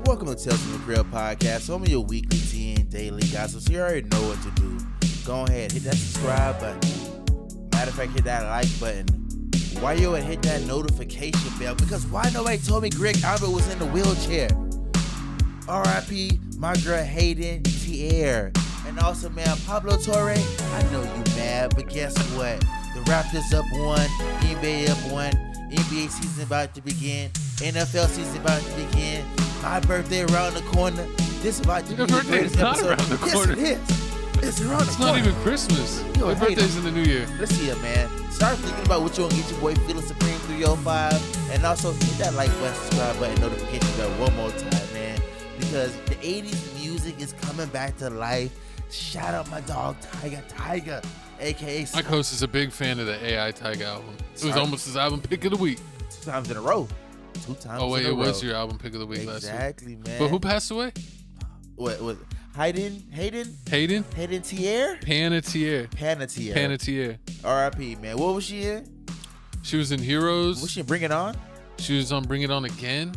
Welcome to Tales from the Crib podcast. I'm your weekly TN daily gossip. So you already know what to do. Go ahead, hit that subscribe button. Matter of fact, hit that like button. Why you and hit that notification bell? Because why nobody told me Greg Albert was in the wheelchair? R.I.P. my girl Hayden Tier. And also, man, Pablo Torre. I know you mad, but guess what? The Raptors up one, NBA up one. NBA season about to begin. NFL season about to begin. My birthday around the corner. This about to be the greatest not episode. Around the corner. Yes, it is. It's around the corner. Not even Christmas. My birthday's in the new year. Let's see it, man. Start thinking about what you want to get your boy Feeling Supreme 305. And also hit that like button, subscribe button, notification bell one more time, man. Because the 80s music is coming back to life. Shout out my dog Tyga, aka My host is a big fan of the AI Tyga album. It was almost his album pick of the week. 2 times in a row. 2 times in a row. Oh wait, it was your album pick of the week last week. Exactly, man. But who passed away? What was Hayden Tier? Panettiere. R.I.P. man. What was she in? She was in Heroes. Was she in Bring It On? She was on Bring It On Again.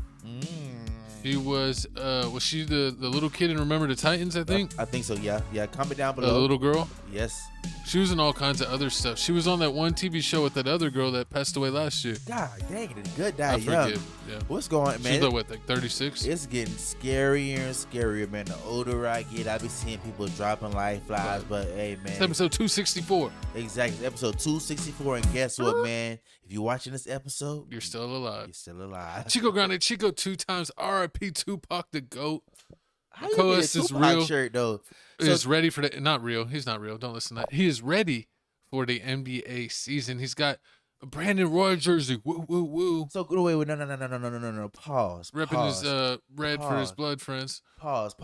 She was she the little kid in Remember the Titans, I think? I think so, yeah. Yeah, comment down below. The little girl? Yes. She was in all kinds of other stuff. She was on that one TV show with that other girl that passed away last year. God dang it, it's good die I young. forget. Yeah. What's going on, man? She's like 36? It's getting scarier and scarier, man. The older I get, I be seeing people dropping lifelines, but hey, man. It's episode 264. Exactly, episode 264, and guess what, man? If you're watching this episode, you're still alive. You're still alive. Chico Grande, Chico 2 times, R.I.P. Tupac the GOAT. How you get a Tupac shirt, though? Is ready for the, not real. He's not real. Don't listen to that. He is ready for the NBA season. He's got a Brandon Roy jersey. Woo, woo, woo. So, wait, no. Pause. Repping his red for his blood friends. Pause.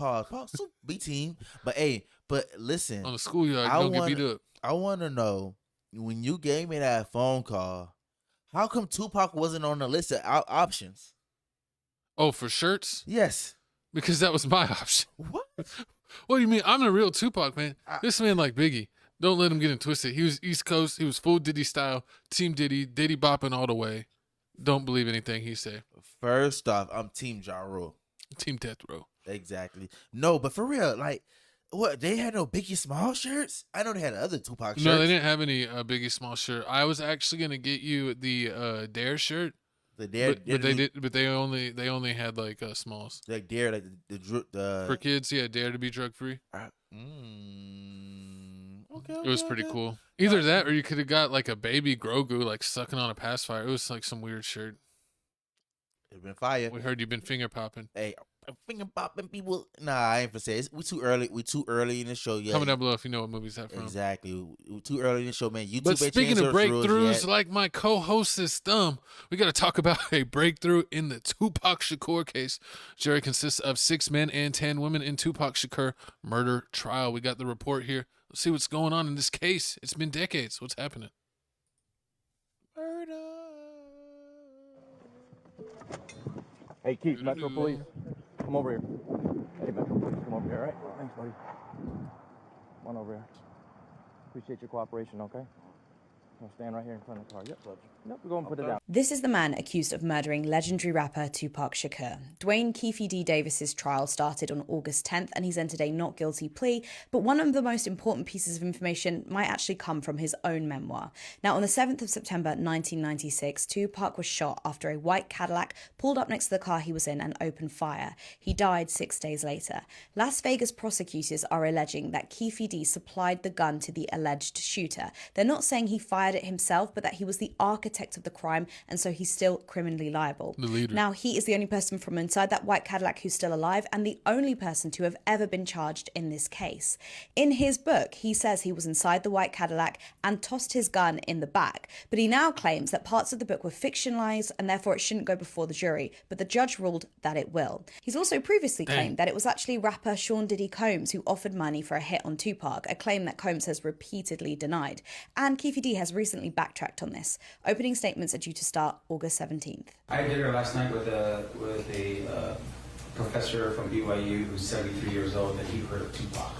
So, B team. But, hey, listen. On the schoolyard, don't get beat up. I want to know, when you gave me that phone call, how come Tupac wasn't on the list of options? Oh, for shirts? Yes. Because that was my option. What? What do you mean? I'm a real Tupac, man. This man like Biggie. Don't let him get it twisted. He was East Coast. He was full Diddy style. Team Diddy. Diddy bopping all the way. Don't believe anything he say. First off, I'm Team Ja Rule. Team Death Row. Exactly. No, but for real, like, what? They had no Biggie Small shirts? I know they had other Tupac shirts. No, they didn't have any Biggie Small shirt. I was actually gonna get you the Dare shirt. The Dare, but they only had like smalls. Like Dare, like the for kids, yeah, Dare to be drug free. Okay, it was pretty cool. Either that, or you could have got like a baby Grogu like sucking on a pacifier. It was like some weird shirt. It'd been fire. We heard you've been finger popping. Hey, finger popping people. Nah, I ain't gonna say it. We too early. We too early in the show. Yeah. Comment down below if you know what movies that from. Exactly. We too early in the show, man. YouTube. But speaking of breakthroughs, like my co-host's thumb, we got to talk about a breakthrough in the Tupac Shakur case. Jury consists of 6 men and 10 women in Tupac Shakur murder trial. We got the report here. Let's see what's going on in this case. It's been decades. What's happening? Murder. Hey, Keefe, Metro Police, come over here. Hey, Metro Police, come over here, all right? Thanks, buddy. Come on over here. Appreciate your cooperation, okay? I'll stand right here in front of the car. Yep, love you. Nope, we'll go and put it down. This is the man accused of murdering legendary rapper Tupac Shakur. Dwayne Keefe D. Davis's trial started on August 10th and he's entered a not guilty plea, but one of the most important pieces of information might actually come from his own memoir. Now, on the 7th of September 1996, Tupac was shot after a white Cadillac pulled up next to the car he was in and opened fire. He died 6 days later. Las Vegas prosecutors are alleging that Keefe D. supplied the gun to the alleged shooter. They're not saying he fired it himself, but that he was the architect of the crime, and so he's still criminally liable. The leader. Now, he is the only person from inside that white Cadillac who's still alive, and the only person to have ever been charged in this case. In his book, he says he was inside the white Cadillac and tossed his gun in the back, but he now claims that parts of the book were fictionalized and therefore it shouldn't go before the jury, but the judge ruled that it will. He's also previously claimed that it was actually rapper Sean Diddy Combs who offered money for a hit on Tupac, a claim that Combs has repeatedly denied. And Keefe D has recently backtracked on this. Opening statements are due to start August 17th. I had dinner last night with a professor from BYU who's 73 years old, and he heard of Tupac.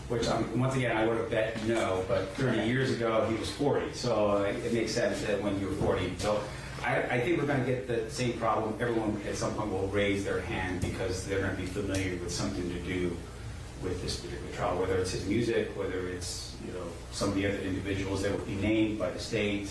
Which, once again, I would have bet no, but 30 years ago he was 40, so it makes sense that when you're 40. So I think we're going to get the same problem. Everyone at some point will raise their hand because they're going to be familiar with something to do with this particular trial, whether it's his music, whether it's some of the other individuals that would be named by the state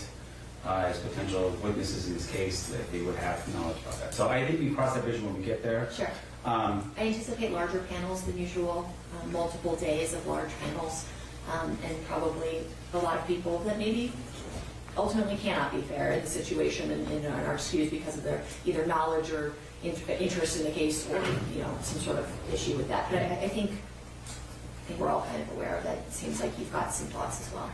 as potential witnesses in this case, that they would have knowledge about that. So I think we cross that vision when we get there. Sure. I anticipate larger panels than usual, multiple days of large panels, and probably a lot of people that maybe ultimately cannot be fair in the situation and are excused because of their either knowledge or interest in the case or some sort of issue with that. But I think we're all kind of aware of that. It seems like you've got some thoughts as well.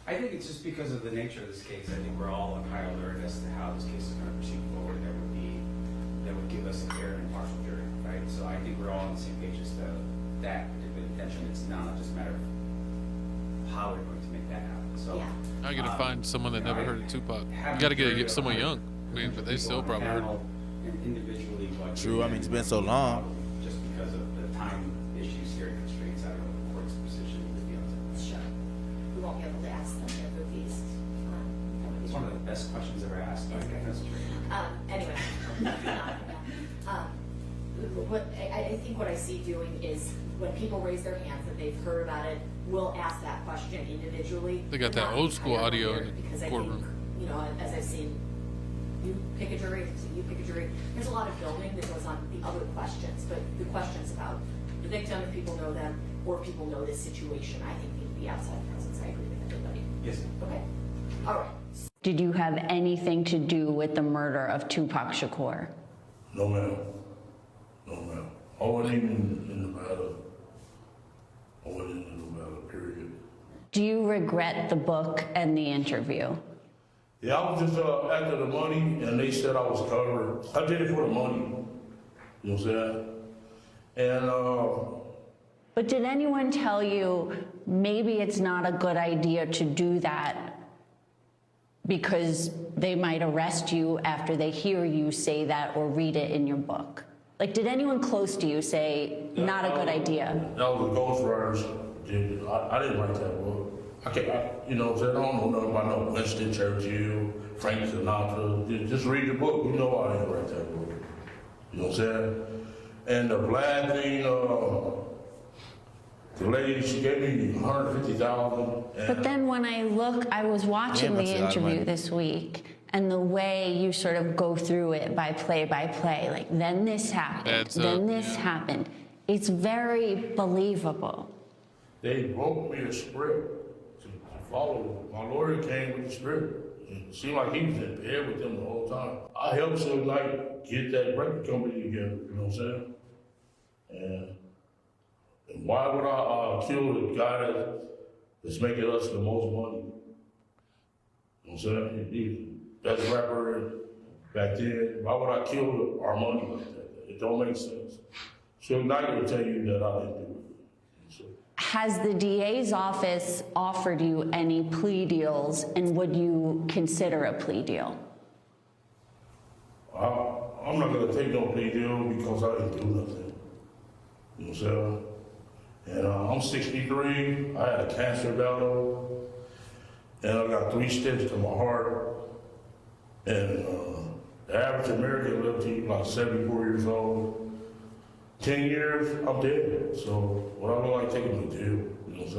I think it's just because of the nature of this case. I think we're all on high alert as to how this case is going to proceed forward. That would give us a fair and impartial jury, right? So I think we're all on the same page as to that particular intention. It's not just a matter of how we're going to make that happen. So Yeah. How are you gonna find someone that never heard of Tupac? You gotta get someone young. I mean, but they still probably heard him. Individually, True. I mean, it's been so long. Just because of the time issues here and constraints, I don't know the court's position would be on that. Sure. We won't be able to ask them their movies. It's one of the best questions ever asked by a defense attorney. Anyway, I think what I see doing is when people raise their hands that they've heard about it, we'll ask that question individually. They got that old school audio in because the I courtroom. think, as I've seen, you pick a jury, you pick a jury. There's a lot of building that goes on the other questions, but the questions about the victim, if people know them, or people know this situation, I think need to be outside presence. I agree with everybody. Yes. Okay. All right. Did you have anything to do with the murder of Tupac Shakur? No, ma'am. No, ma'am. I wasn't even in the matter. I wasn't in the matter, period. Do you regret the book and the interview? Yeah, I was just after the money, and they said I was covered. I did it for the money. You know what I'm saying? And, But did anyone tell you maybe it's not a good idea to do that because they might arrest you after they hear you say that or read it in your book? Like, did anyone close to you say, not a good idea? that was the ghostwriters. I didn't write that book. You know what I'm saying? I don't know nothing about no Winston Churchill, Frank Sinatra. Just read the book. You know I didn't write that book. You know what I'm saying? And the Vlad thing, the lady, she gave me $150,000. But then when I was watching the interview this week, and the way you sort of go through it by play, like then this happened, then this happened. It's very believable. They wrote me a script to follow. My lawyer came with the script. It seemed like he was in bed with them the whole time. I helped him get that record company together, you know what I'm saying? And why would I kill the guy that's making us the most money? You know what I'm saying? That's a rapper back then. Why would I kill our money like that? It don't make sense. So Nike will tell you that I didn't do it. So, Has the DA's office offered you any plea deals, and would you consider a plea deal? I'm not gonna take no plea deal because I didn't do nothing. You know what I'm saying? And I'm 63, I had a cancer battle, and I got 3 stents to my heart. And the average American lives to like 74 years old. 10 years, I'm dead. So, I don't like taking a deal, you know what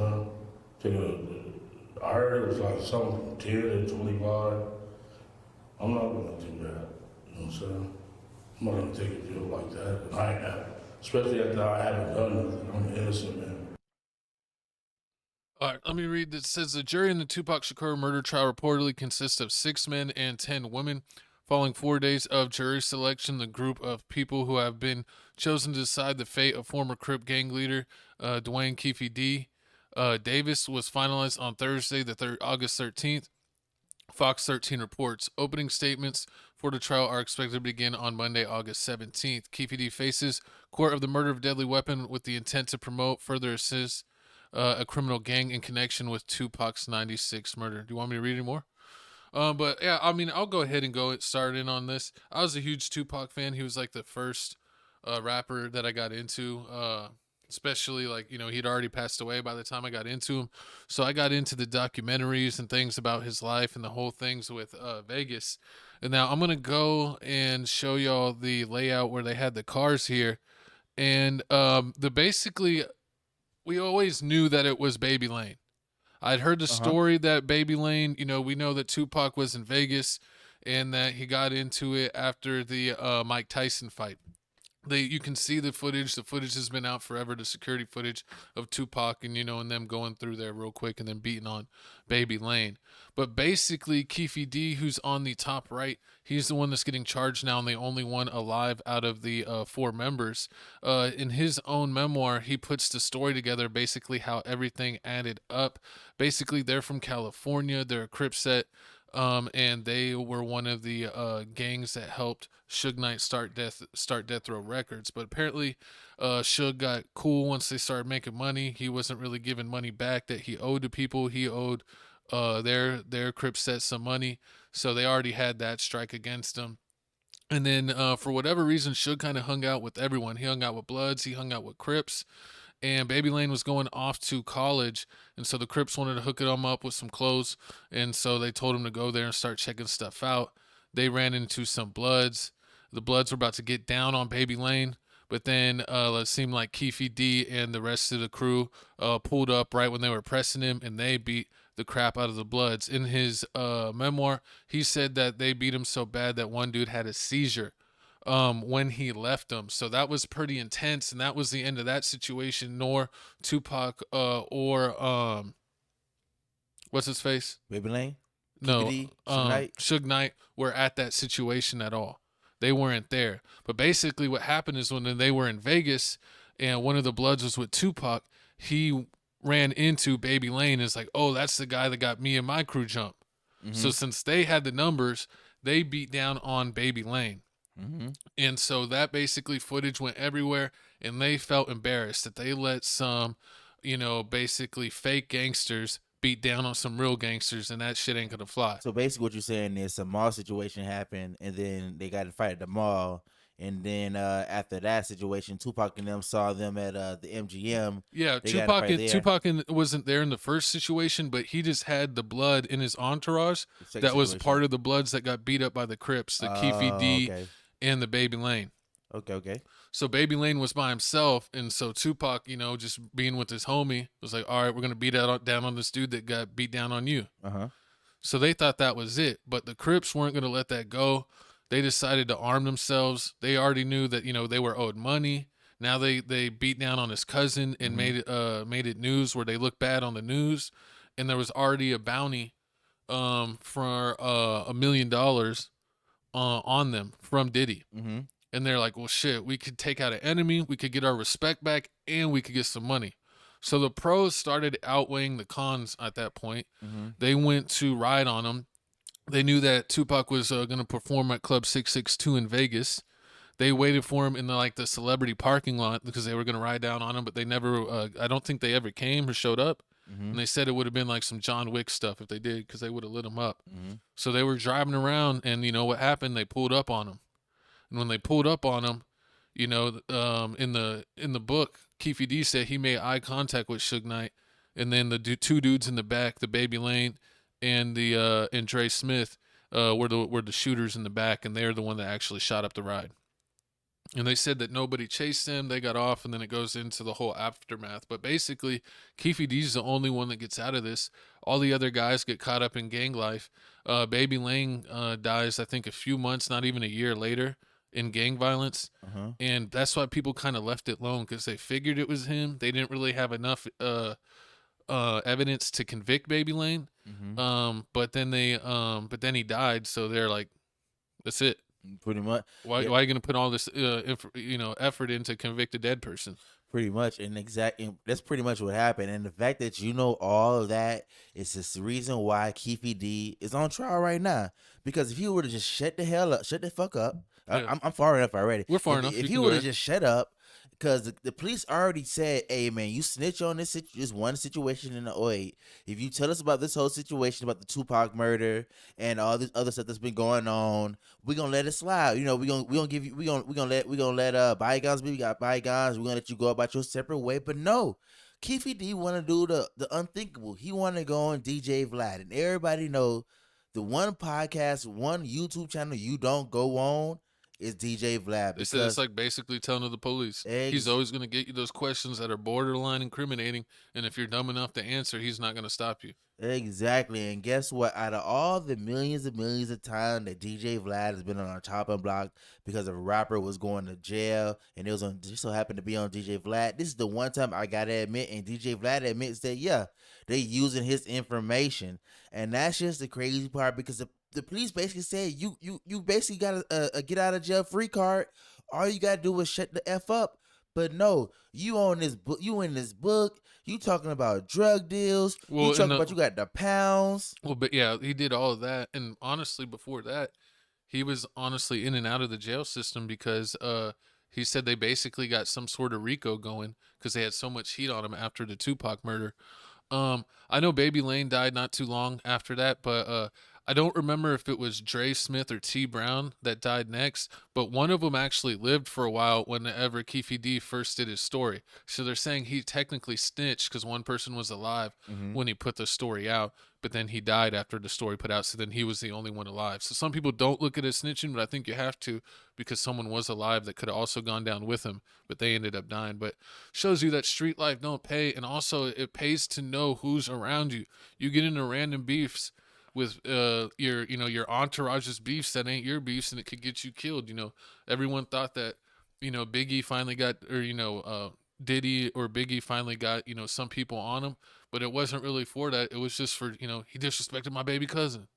I'm saying? I heard it was like something from 10 to 25. I'm not gonna do that, you know what I'm saying? I'm not gonna take a deal like that. And I ain't, especially after I haven't done nothing. I'm an innocent man. All right, let me read this. It says the jury in the Tupac Shakur murder trial reportedly consists of 6 men and 10 women. Following 4 days of jury selection, the group of people who have been chosen to decide the fate of former Crip gang leader Dwayne Keefe Davis was finalized on Thursday, August 13th. Fox 13 reports. Opening statements for the trial are expected to begin on Monday, August 17th. Keefe faces court of the murder of deadly weapon with the intent to promote, further assist a criminal gang in connection with Tupac's 96 murder. Do you want me to read any more? But yeah, I mean, I'll go ahead and start in on this. I was a huge Tupac fan. He was like the first rapper that I got into. especially like, you know, he'd already passed away by the time I got into him. So I got into the documentaries and things about his life and the whole things with Vegas. And now I'm going to go and show y'all the layout where they had the cars here. And basically, we always knew that it was Baby Lane. I'd heard the story that Baby Lane, you know, we know that Tupac was in Vegas and that he got into it after the Mike Tyson fight. You can see the footage. The footage has been out forever, the security footage of Tupac and, you know, and them going through there real quick and then beating on Baby Lane. But basically, Keefe D, who's on the top right, he's the one that's getting charged now and the only one alive out of the 4 members. In his own memoir, he puts the story together, basically how everything added up. Basically, they're from California. They're a Crip set. And they were one of the gangs that helped Suge Knight start Death Row Records. But apparently, Suge got cool once they started making money. He wasn't really giving money back that he owed to people. He owed their Crip set some money, so they already had that strike against him. And then for whatever reason, Suge kind of hung out with everyone. He hung out with Bloods. He hung out with Crips. And Baby Lane was going off to college, and so the Crips wanted to hook him up with some clothes, and so they told him to go there and start checking stuff out. They ran into some Bloods. The Bloods were about to get down on Baby Lane, but then it seemed like Keefe D and the rest of the crew pulled up right when they were pressing him, and they beat the crap out of the Bloods. In his memoir, he said that they beat him so bad that one dude had a seizure when he left them. So that was pretty intense, and that was the end of that situation. Nor Tupac or what's his face? Baby Lane? No, Suge Knight were at that situation at all. They weren't there. But basically what happened is when they were in Vegas and one of the Bloods was with Tupac, he ran into Baby Lane and is like, oh, that's the guy that got me and my crew jump. So since they had the numbers, they beat down on Baby Lane. And so that basically footage went everywhere, and they felt embarrassed that they let some, you know, basically fake gangsters beat down on some real gangsters, and that shit ain't gonna fly. So basically what you're saying is some mall situation happened, and then they got to fight at the mall, and then after that situation, Tupac and them saw them at the MGM. Yeah, Tupac wasn't there in the first situation, but he just had the Blood in his entourage that was part of the Bloods that got beat up by the Crips, the Keefe D and the Baby Lane. Okay. So Baby Lane was by himself, and so Tupac, you know, just being with his homie, was like, all right, we're going to beat down on this dude that got beat down on you. So they thought that was it, but the Crips weren't going to let that go. They decided to arm themselves. They already knew that, you know, they were owed money. Now they beat down on his cousin and made it news where they looked bad on the news, and there was already a bounty for $1 million on them from Diddy. And they're like, well, shit, we could take out an enemy, we could get our respect back, and we could get some money. So the pros started outweighing the cons at that point. They went to ride on him. They knew that Tupac was going to perform at Club 662 in Vegas. They waited for him in the celebrity parking lot because they were going to ride down on him, but they never, I don't think they ever came or showed up. And they said it would have been like some John Wick stuff if they did, because they would have lit him up. So they were driving around, and you know what happened? They pulled up on him. And when they pulled up on him, you know, in the book, Keefe D said he made eye contact with Suge Knight, and then the two dudes in the back, the Baby Lane and and Dre Smith, were the shooters in the back, and they're the one that actually shot up the ride. And they said that nobody chased them. They got off, and then it goes into the whole aftermath. But basically, Keefe D is the only one that gets out of this. All the other guys get caught up in gang life. Baby Lane dies, I think, a few months, not even a year later, in gang violence. And that's why people kind of left it alone, because they figured it was him. They didn't really have enough evidence to convict Baby Lane. But then he died, so they're like, that's it. Pretty much. Why are you going to put all this effort in to convict a dead person? Pretty much, and that's pretty much what happened. And the fact that you know all of that is just the reason why Keefe D is on trial right now. Because if he would have just shut the fuck up, I'm far enough already. We're far enough. If he would have just shut up, Because the police already said, hey, man, you snitch on this one situation in the 08. If you tell us about this whole situation about the Tupac murder and all this other stuff that's been going on, we're going to let it slide. You know, we're going to give you, we're going to let bygones be bygones. We're going to let you go about your separate way. But no, Keefe D want to do the unthinkable. He want to go on DJ Vlad. And everybody know the one podcast, one YouTube channel you don't go on is DJ Vlad. They said it's like basically telling the police. He's always going to get you those questions that are borderline incriminating, and if you're dumb enough to answer, he's not going to stop you. Exactly. And guess what? Out of all the millions and millions of times that DJ Vlad has been on our chopping block because a rapper was going to jail and it was on, just so happened to be on DJ Vlad, this is the one time I gotta admit, and DJ Vlad admits that, yeah, they using his information. And that's just the crazy part, because the police basically said you basically got a get out of jail free card. All you gotta do is shut the F up. But no, you on this book, you in this book, you talking about drug deals, you talking about you got the pounds. Well, but yeah, he did all of that. And honestly, before that, he was honestly in and out of the jail system because he said they basically got some sort of RICO going because they had so much heat on him after the Tupac murder. I know Baby Lane died not too long after that, but I don't remember if it was Dre Smith or T Brown that died next, but one of them actually lived for a while whenever Keefe D first did his story. So they're saying he technically snitched because one person was alive when he put the story out, but then he died after the story put out, so then he was the only one alive. So some people don't look at it as snitching, but I think you have to, because someone was alive that could have also gone down with him, but they ended up dying. But shows you that street life don't pay, and also it pays to know who's around you. You get into random beefs with your entourage's beefs that ain't your beefs, and it could get you killed. Everyone thought that Biggie finally got, or Diddy or Biggie finally got some people on him, but it wasn't really for that. It was just for he disrespected my baby cousin.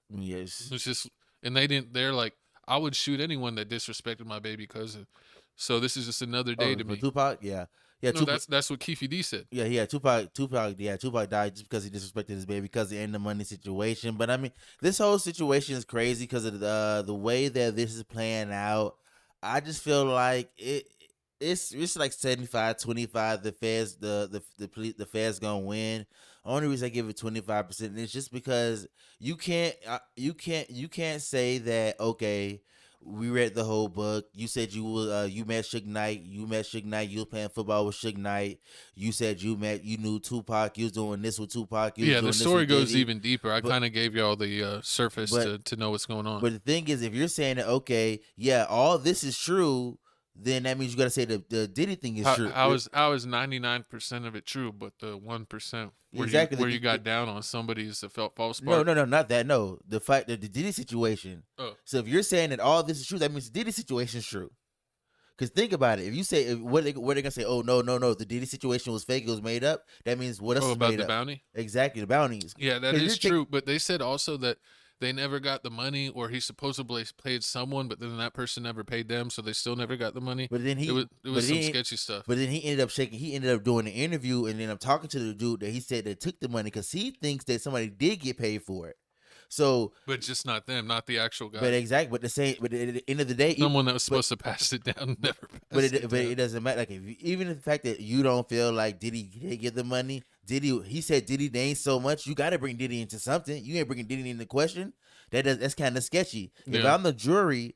Yes, it's just, and they're like, I would shoot anyone that disrespected my baby cousin. So this is just another day to me. Tupac, yeah. No, that's what Keefe D said. Yeah, Tupac died just because he disrespected his baby because he ended the money situation. But I mean, this whole situation is crazy because of the way that this is playing out. I just feel like it's like 75-25. The feds gonna win. Only reason I give it 25% is just because you can't say that, okay, we read the whole book. You said you met Suge Knight. You met Suge Knight. You was playing football with Suge Knight. You said you knew Tupac. You was doing this with Tupac. The story goes even deeper. I kind of gave y'all the surface to know what's going on. But the thing is, if you're saying that, okay, yeah, all this is true, then that means you got to say the Diddy thing is true. How is 99% of it true, but the 1% where you got down on somebody's felt false part? No, not that. No, the fact that the Diddy situation. Oh. So if you're saying that all this is true, that means the Diddy situation is true. Because think about it. If you say what they're gonna say, oh no, the Diddy situation was fake, it was made up. That means what else? About the bounty? Exactly, the bounties. Yeah, that is true. But they said also that they never got the money, or he supposedly paid someone, but then that person never paid them, so they still never got the money. But then it was some sketchy stuff. But then he ended up doing an interview, and then I'm talking to the dude that he said that took the money because he thinks that somebody did get paid for it. So, but just not them, not the actual guy. But exactly, but at the end of the day, someone that was supposed to pass it down never. But it doesn't matter. Like even the fact that you don't feel like Diddy did get the money, he said Diddy they ain't so much. You got to bring Diddy into something. You ain't bringing Diddy into question. That's kind of sketchy. Yeah. If I'm the jury,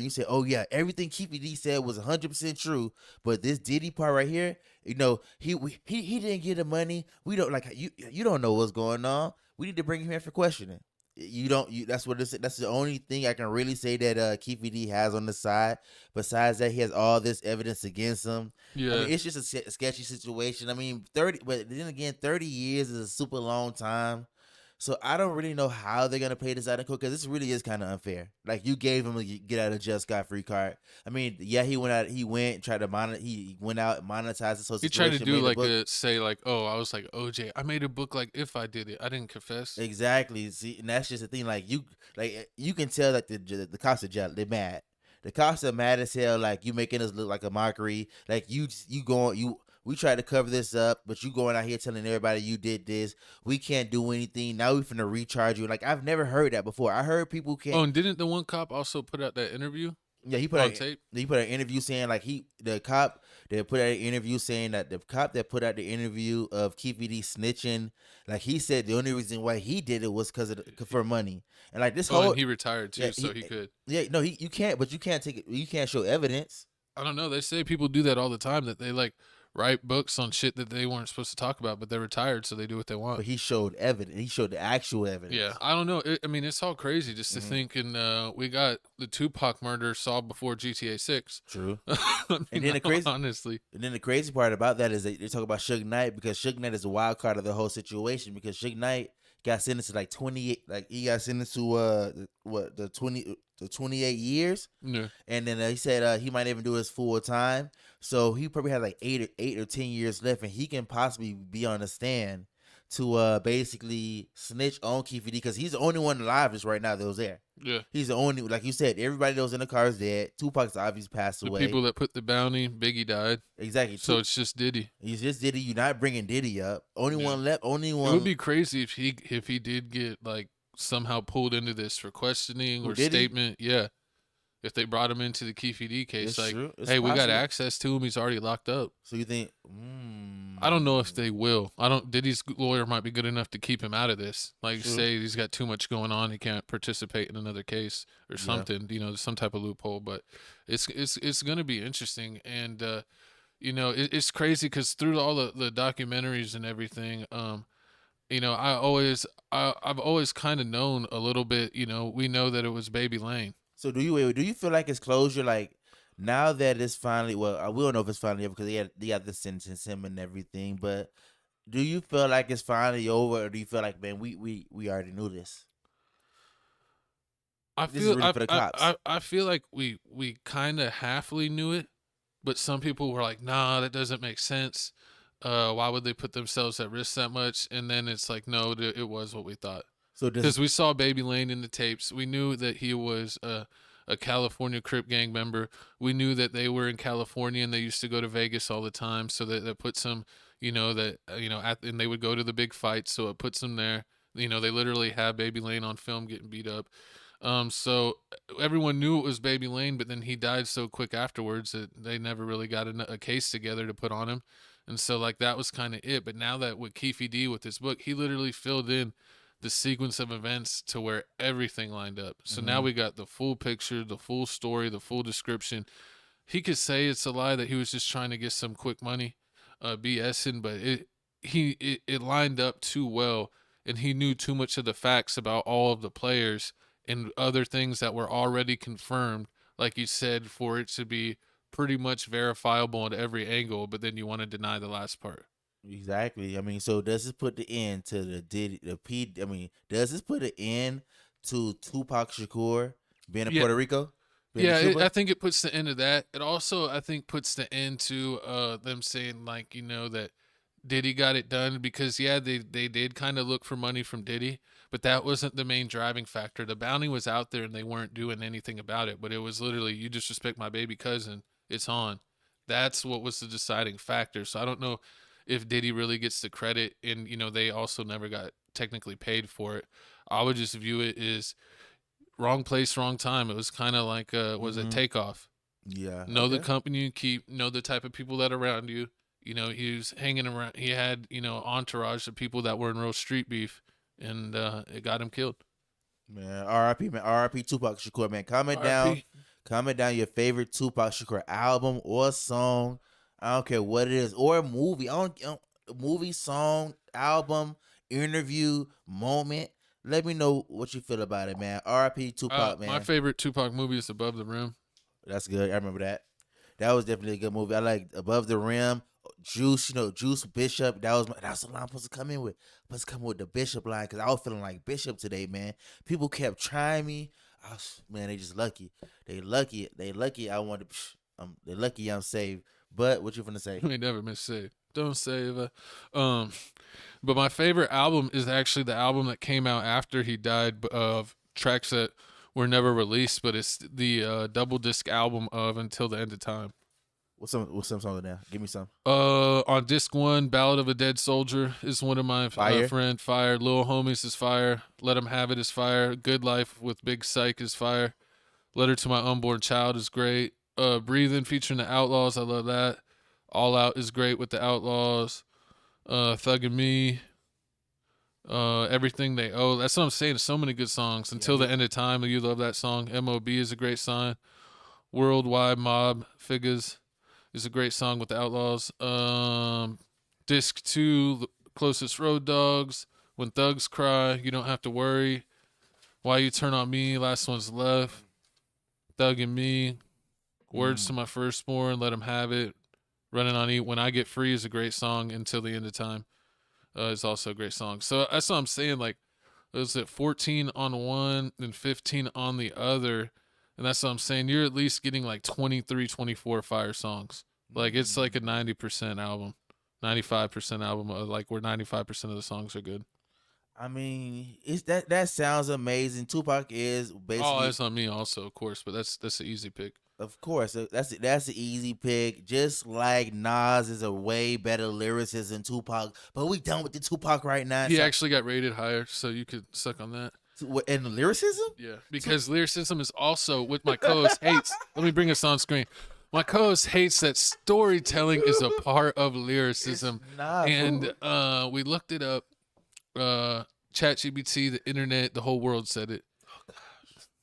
you say, oh yeah, everything Keefe D said was 100% true, but this Diddy part right here, he didn't get the money. We don't like you don't know what's going on. We need to bring him here for questioning. That's what it is. That's the only thing I can really say that Keefe D has on the side. Besides that, he has all this evidence against him. Yeah, I mean, it's just a sketchy situation. I mean, 30 years is a super long time. So I don't really know how they're gonna play this out in court, because this really is kind of unfair. Like, you gave him a get out of jail scot-free card. I mean, yeah, he went out and monetized this whole situation. He tried to do like oh, I was like OJ. I made a book like if I did it. I didn't confess. Exactly. See, and that's just the thing. Like you can tell that the cops are jealous. They're mad. The cops are mad as hell. Like, you making us look like a mockery. Like we tried to cover this up, but you going out here telling everybody you did this. We can't do anything. Now we finna recharge you. Like, I've never heard that before. I heard people can't. Oh, and didn't the one cop also put out that interview? Yeah, he on tape. He put an interview saying like the cop that put out an interview saying that the cop that put out the interview of Keefe D snitching, like he said the only reason why he did it was because for money, and like this whole and he retired too, yeah, so he could. Yeah, no, you can't, but you can't take it. You can't show evidence. I don't know. They say people do that all the time. That they like write books on shit that they weren't supposed to talk about, but they're retired, so they do what they want. But he showed evidence. He showed the actual evidence. Yeah, I don't know. I mean, it's all crazy just to think. And we got the Tupac murder solved before GTA 6. True. I mean, And then the crazy, honestly, and then the crazy part about that is they talk about Suge Knight, because Suge Knight is a wild card of the whole situation, because Suge Knight got sentenced to like 28, like he got sentenced to the 28 years. Yeah. And then he said he might even do his full time. So he probably had like 8 or 10 years left, and he can possibly be on the stand to basically snitch on Keefe D, because he's the only one alive just right now that was there. Yeah. He's the only, like you said, everybody that was in the car is dead. Tupac's obviously passed The away. people that put the bounty, Biggie died. Exactly. So it's just Diddy. He's just Diddy. You're not bringing Diddy up. Only one left. Only one. It would be crazy if he did get like somehow pulled into this for questioning or statement. Yeah. If they brought him into the Keefe D case, It's true. It's hey, we got possible. access to him. He's already locked up. So you think? I don't know if they will. Diddy's lawyer might be good enough to keep him out of this. Like True. say he's got too much going on, he can't participate in another case or something. You know, some type of loophole. But it's going to be interesting, and you know, it's crazy because through all the documentaries and everything, you know, I've always kind of known a little bit. You know, we know that it was Baby Lane. So do you feel like it's closure? Like now that it's finally, well, we don't know if it's finally over because they had to sentence him and everything. But do you feel like it's finally over, or do you feel like, man, we already knew this? I This is really for the cops. I feel like we kind of halfly knew it, but some people were like, nah, that doesn't make sense. Why would they put themselves at risk that much? And then it's like, no, it was what we thought. So because we saw Baby Lane in the tapes, we knew that he was a California Crip gang member. We knew that they were in California and they used to go to Vegas all the time. So that puts them, you know, and they would go to the big fights. So it puts them there. You know, they literally have Baby Lane on film getting beat up. So everyone knew it was Baby Lane, but then he died so quick afterwards that they never really got a case together to put on him. And so like that was kind of it. But now that with Keefe D with this book, he literally filled in the sequence of events to where everything lined up. So now we got the full picture, the full story, the full description. He could say it's a lie that he was just trying to get some quick money, BSing, but it lined up too well, and he knew too much of the facts about all of the players and other things that were already confirmed, like you said, for it to be pretty much verifiable at every angle, but then you want to deny the last part. Exactly. I mean, so does this put the end to does this put an end to Tupac Shakur being in Puerto Rico? I think it puts the end of that. It also, I think, puts the end to them saying, like, you know, that Diddy got it done because, yeah, they did kind of look for money from Diddy, but that wasn't the main driving factor. The bounty was out there and they weren't doing anything about it, but it was literally, you disrespect my baby cousin, it's on. That's what was the deciding factor. So I don't know if Diddy really gets the credit, and, you know, they also never got technically paid for it. I would just view it as wrong place, wrong time. It was kind of like was a takeoff. Yeah. Know the company you keep, know the type of people that are around you. You know, he was hanging around, he had, you know, entourage of people that were in real street beef, and it got him killed. Man, R.I.P. man, R.I.P. Tupac Shakur, man. Comment down your favorite Tupac Shakur album or song. I don't care what it is, or a movie. Movie, song, album, interview, moment. Let me know what you feel about it, man. R.I.P. Tupac, man. My favorite Tupac movie is Above the Rim. That's good. I remember that. That was definitely a good movie. I like Above the Rim, Juice. You know, Juice Bishop. That's the line I'm supposed to come in with. I'm supposed to come with the Bishop line because I was feeling like Bishop today, man. People kept trying me. Man, they just lucky. They lucky. I wanted. They lucky I'm saved. But what you finna say? You ain't never miss save. Don't save her. But my favorite album is actually the album that came out after he died, of tracks that were never released, but it's the double disc album of Until the End of Time. What's some song now? Give me some. On disc 1, Ballad of a Dead Soldier is one of my friend. Fire. Lil Homies is fire. Let 'Em Have It is fire. Good Life with Big Psych is fire. Letter to My Unborn Child is great. Breathing featuring the Outlaws, I love that. All Out is great with the Outlaws. Thug and Me. Everything They Owe. That's what I'm saying. So many good songs. Until the End of Time, you love that song. M.O.B. is a great song. Worldwide Mob Figures is a great song with the Outlaws. Disc 2, Closest Road Dogs. When Thugs Cry, You Don't Have to Worry. Why You Turn on Me, Last One's Left. Thug and Me. Words to My Firstborn, Let 'Em Have It. Running on E, When I Get Free is a great song. Until the End of Time is also a great song. So that's what I'm saying. Like, it was at 14 on one and 15 on the other. And that's what I'm saying. You're at least getting like 23, 24 fire songs. Like, it's like a 90% album, 95% album, like where 95% of the songs are good. I mean, it's that sounds amazing. Tupac is basically. Oh, that's on me also, of course, but that's an easy pick. Of course, that's an easy pick. Just like Nas is a way better lyricist than Tupac, but we done with the Tupac right now. He actually got rated higher, so you could suck on that. And the lyricism? Yeah, because lyricism is also what my co-host hates. Let me bring us on screen. My co-host hates that storytelling is a part of lyricism, and we looked it up. ChatGPT, the internet, the whole world said it.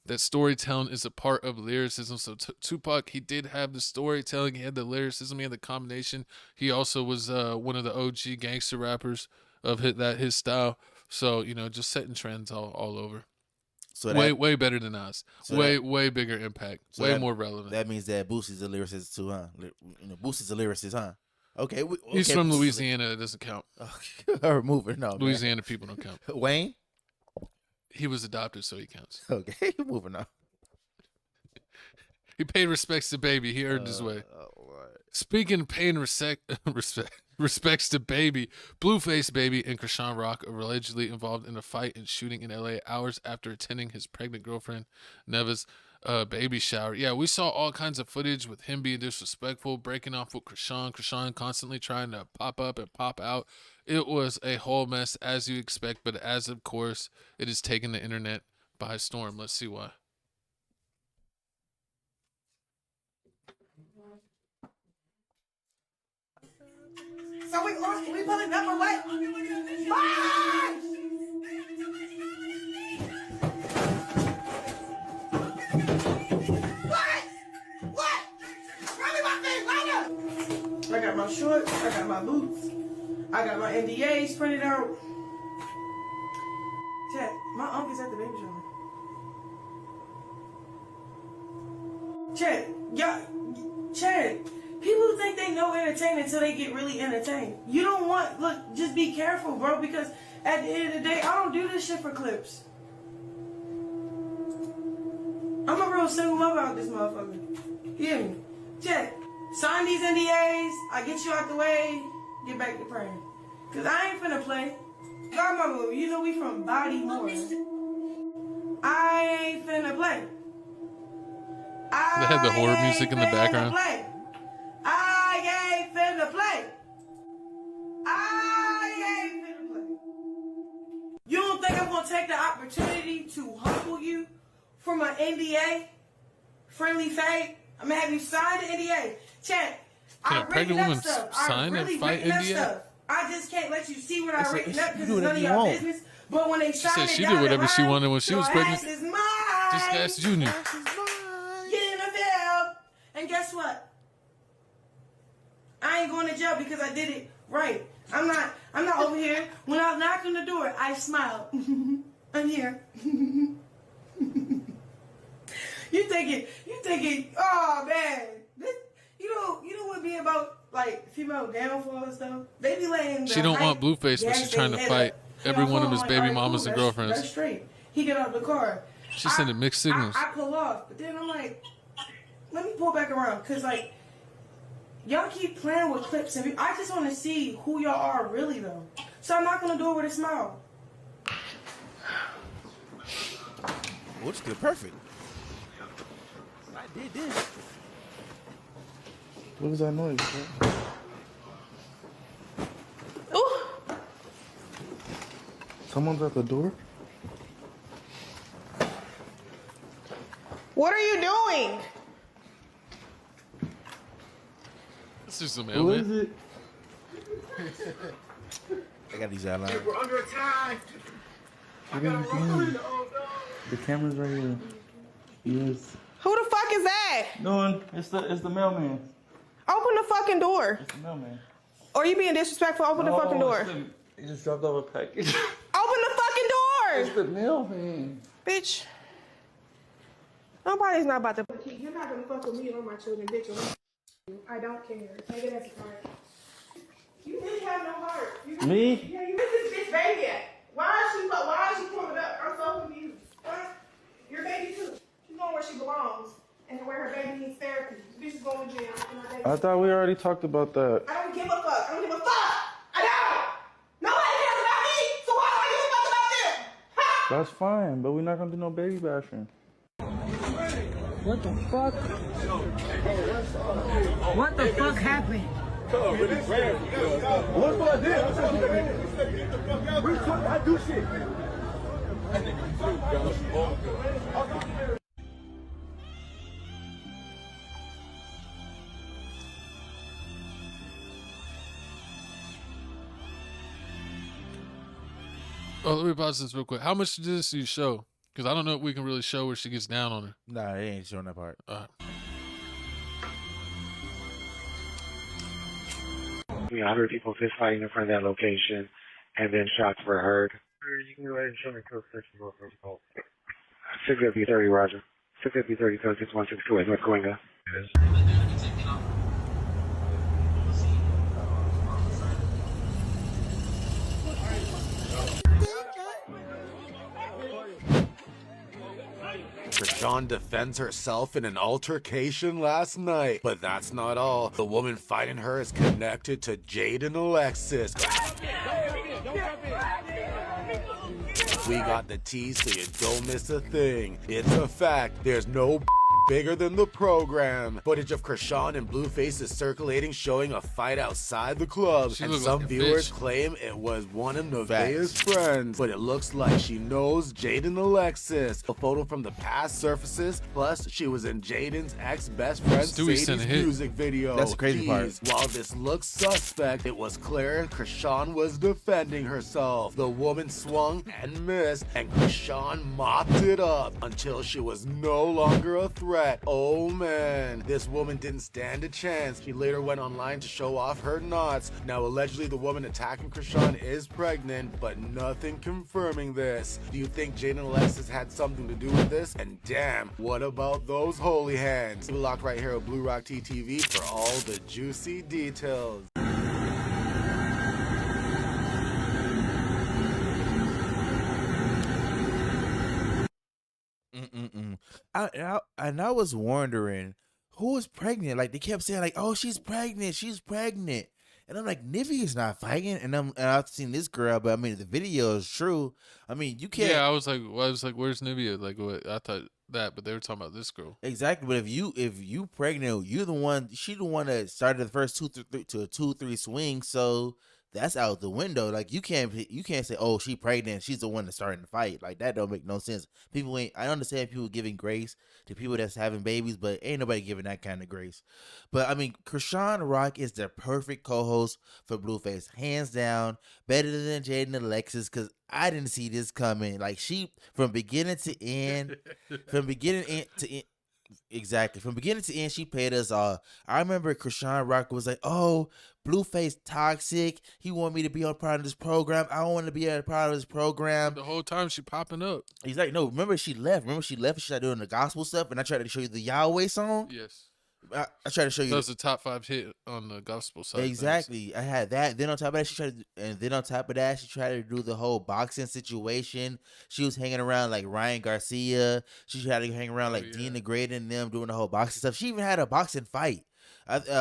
That storytelling is a part of lyricism. So Tupac, he did have the storytelling, he had the lyricism, he had the combination. He also was one of the OG gangster rappers of his style. So, you know, just setting trends all over. So way better than us. So way bigger impact. So way more relevant. That means that Boosie's a lyricist too, huh? You know, Boosie's a lyricist, huh? Okay. He's from Louisiana. That doesn't count. Or moving, no. Louisiana man. people don't count. Wayne? He was adopted, so he counts. Okay, moving on. He paid respects to Baby. He earned his way. Speaking of paying respects to Baby, Blueface Baby and Chrisean Rock are allegedly involved in a fight and shooting in LA hours after attending his pregnant girlfriend Neva's baby shower. Yeah, we saw all kinds of footage with him being disrespectful, breaking off with Chrisean constantly trying to pop up and pop out. It was a whole mess, as you expect, but as of course, it has taken the internet by storm. Let's see why. So we pulling up or what? Bye! What? Run me my thing, line up! I got my shorts, I got my boots, I got my NDAs printed out. Chat, my uncle's at the baby shower. Chat, y'all, chat. People think they know entertainment until they get really entertained. You don't want, look, just be careful, bro, because at the end of the day, I don't do this shit for clips. I'm a real single mother out this motherfucker. You hear me? Check. Sign these NDAs, I get you out the way, get back to praying. Because I ain't finna play. Godmother, you know we from Baltimore. I ain't finna play. They had the horror music in the background. I ain't finna play. I ain't finna play. You don't think I'm gonna take the opportunity to humble you from an NDA? Friendly fade? I'm gonna have you sign the NDA. Check. Can a pregnant woman sign and fight NDA? I just can't let you see what I written up because it's none of your business. But when they sign it, she did whatever she wanted when she was pregnant. Is mine. Just ask Junior. Get in the jail. And guess what? I ain't going to jail because I did it right. I'm not over here. When I knock on the door, I smile. I'm here. You thinking, oh man, this, you know what be about like female downfall and stuff? They be laying. She don't want Blueface, but she's trying to fight every one of his baby mamas and girlfriends. That's straight. He get out the car. She's sending mixed signals. I pull off, but then I'm like, let me pull back around, cause like. Y'all keep playing with clips, and I just want to see who y'all are really, though. So I'm not going to do it with a smile. What's good? Perfect. I did this. What was that noise? Ooh. Someone's at the door? What are you doing? This is some Who is mailman. it? I got these outline. We're under attack. What are you doing? The camera's right here. Yes. Who the fuck is that? No, it's the mailman. Open the fucking door. It's the mailman. Or you being disrespectful? Open the fucking door. He just dropped off a package. Open the fucking door. It's the mailman. Bitch. Nobody's not about to. You're not gonna fuck with me or my children, bitch. I don't care. Take it as a card. You really have no heart. Me? Yeah, you with this bitch baby at? Why is she pulling it up? I'm so confused. What? Your baby too. She's going where she belongs and where her baby needs therapy. This bitch is going to jail. I thought we already talked about that. I don't give a fuck. I don't give a fuck. I don't. Nobody cares about me, so why do I give a fuck about them? Ha! That's fine, but we're not gonna do no baby bashing. What the fuck? What the fuck happened? What do I do? I do shit. Oh, let me pause this real quick. How much did this you show? Because I don't know if we can really show where she gets down on her. Nah, they ain't showing that part. We 100 people fist fighting in front of that location, and then shots were heard. You can go ahead and show me code section real protocol. 65030, Roger. 65030, code 6162 is North Coinga. Chrisean defends herself in an altercation last night, but that's not all. The woman fighting her is connected to Jayden Alexis. We got the tea so you don't miss a thing. It's a fact, there's no bigger than the program. Footage of Chrisean and Blueface is circulating, showing a fight outside the club, and some viewers claim it was one of Nevaeh's friends, but it looks like she knows Jayden Alexis. A photo from the past surfaces, plus she was in Jayden's ex-best friend Sadie's music video. That's the crazy part. While this looks suspect, it was clear Chrisean was defending herself. The woman swung and missed, and Chrisean mopped it up until she was no longer a threat. Oh man, this woman didn't stand a chance. She later went online to show off her knots. Now allegedly the woman attacking Chrisean is pregnant, but nothing confirming this. Do you think Jayden Alexis had something to do with this? And damn, what about those holy hands? Keep it locked right here at Blue Rock TTV for all the juicy details. I was wondering who was pregnant. Like they kept saying, like, "Oh, she's pregnant, she's pregnant," and I'm like, Nivea's not fighting. And I've seen this girl, but I mean, the video is true. I mean, you can't. Yeah, I was like, where's Nivea? Like, what? I thought that, but they were talking about this girl. Exactly, but if you pregnant, you're the one. She the one that started the first 2-3 swing. So that's out the window. Like you can't say, oh, she pregnant, she's the one that's starting the fight. Like that don't make no sense. People ain't. I understand people giving grace to people that's having babies, but ain't nobody giving that kind of grace. But I mean, Chrisean Rock is the perfect co-host for Blueface, hands down, better than Jayden Alexis, because I didn't see this coming. Like she from beginning to end, Exactly. From beginning to end, she paid us all. I remember Chrisean Rock was like, oh, Blueface toxic. He wanted me to be a part of this program. I don't want to be a part of this program. The whole time she popping up. He's like, no, remember she left. Remember she left and she started doing the gospel stuff, and I tried to show you the Yahweh song. Yes. I tried to show you. That was the top 5 hit on the gospel side. Exactly. I had that. Then on top of that, she tried to do the whole boxing situation. She was hanging around like Ryan Garcia. She tried to hang around like Dina Graydon and them doing the whole boxing stuff. She even had a boxing fight.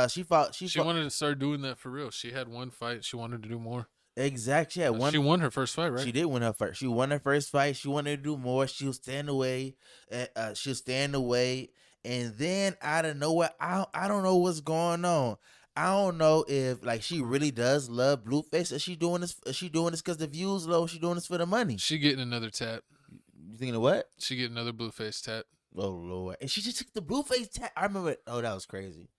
She wanted to start doing that for real. She had one fight. She wanted to do more. Exactly. Yeah, she won her first fight, right? She did win her first. She won her first fight. She wanted to do more. She was staying away. And then out of nowhere, I don't know what's going on. I don't know if like she really does love Blueface. Is she doing this? Is she doing this because the views low? Is she doing this for the money? She getting another tat. You thinking of what? She getting another Blueface tat. Oh Lord! And she just took the Blueface tag. I remember. Oh, that was crazy.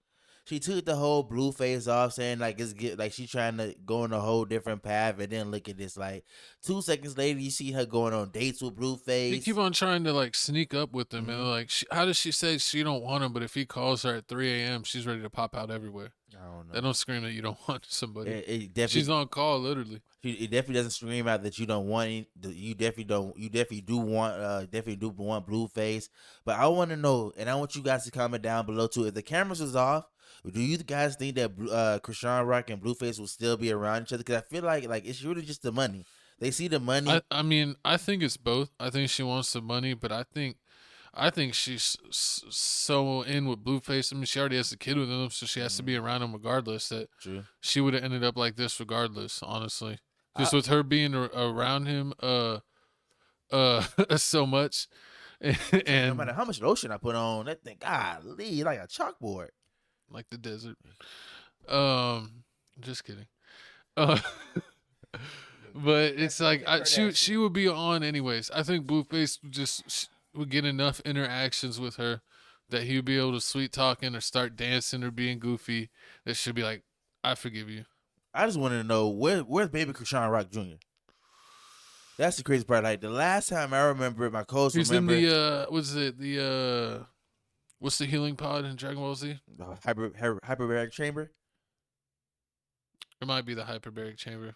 She took the whole Blueface off, saying like it's get like she's trying to go on a whole different path, and then look at this. Like 2 seconds later, you see her going on dates with Blueface. He keep on trying to like sneak up with him, and like, how does she say she don't want him? But if he calls her at 3 a.m., she's ready to pop out everywhere. I don't know. That don't scream that you don't want somebody. It definitely, she's on call, literally. It definitely doesn't scream out that you don't want it. You definitely don't. You definitely do want. Definitely do want Blueface. But I want to know, and I want you guys to comment down below too. If the cameras was off, do you guys think that Chrisean Rock and Blueface will still be around each other? Because I feel like it's really just the money. They see the money. I mean, I think it's both. I think she wants the money, but I think she's so in with Blueface. I mean, she already has a kid with him, so she has to be around him regardless. That True. She would have ended up like this regardless, honestly. Just with her being around him so much. And no matter how much lotion I put on, that thing, golly, like a chalkboard. Like the desert. Just kidding. But it's like she would be on anyways. I think Blueface would get enough interactions with her that he would be able to sweet talking or start dancing or being goofy that she'll be like, I forgive you. I just wanted to know where's baby Chrisean Rock Jr. That's the crazy part. Like the last time I remember, my coach remember. He's in the what's the healing pod in Dragon Ball Z? Hyperbaric chamber. It might be the hyperbaric chamber.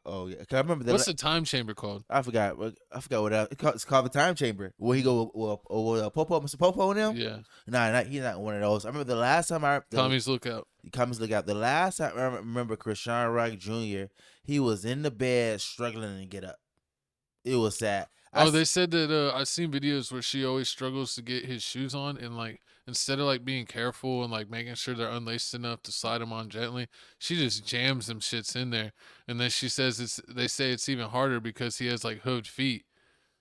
Oh yeah, I remember that. What's the time chamber called? I forgot. What else. It's called the time chamber. Where he go with Popo, Mr. Popo, and them. Yeah. Nah, he's not one of those. I remember the last time Tommy's Lookout. Tommy's Lookout. The last time I remember Chrisean Rock Jr., he was in the bed struggling to get up. It was sad. They said that I've seen videos where she always struggles to get his shoes on, and like instead of like being careful and like making sure they're unlaced enough to slide them on gently, she just jams them shits in there. And then she says they say it's even harder because he has like hooved feet,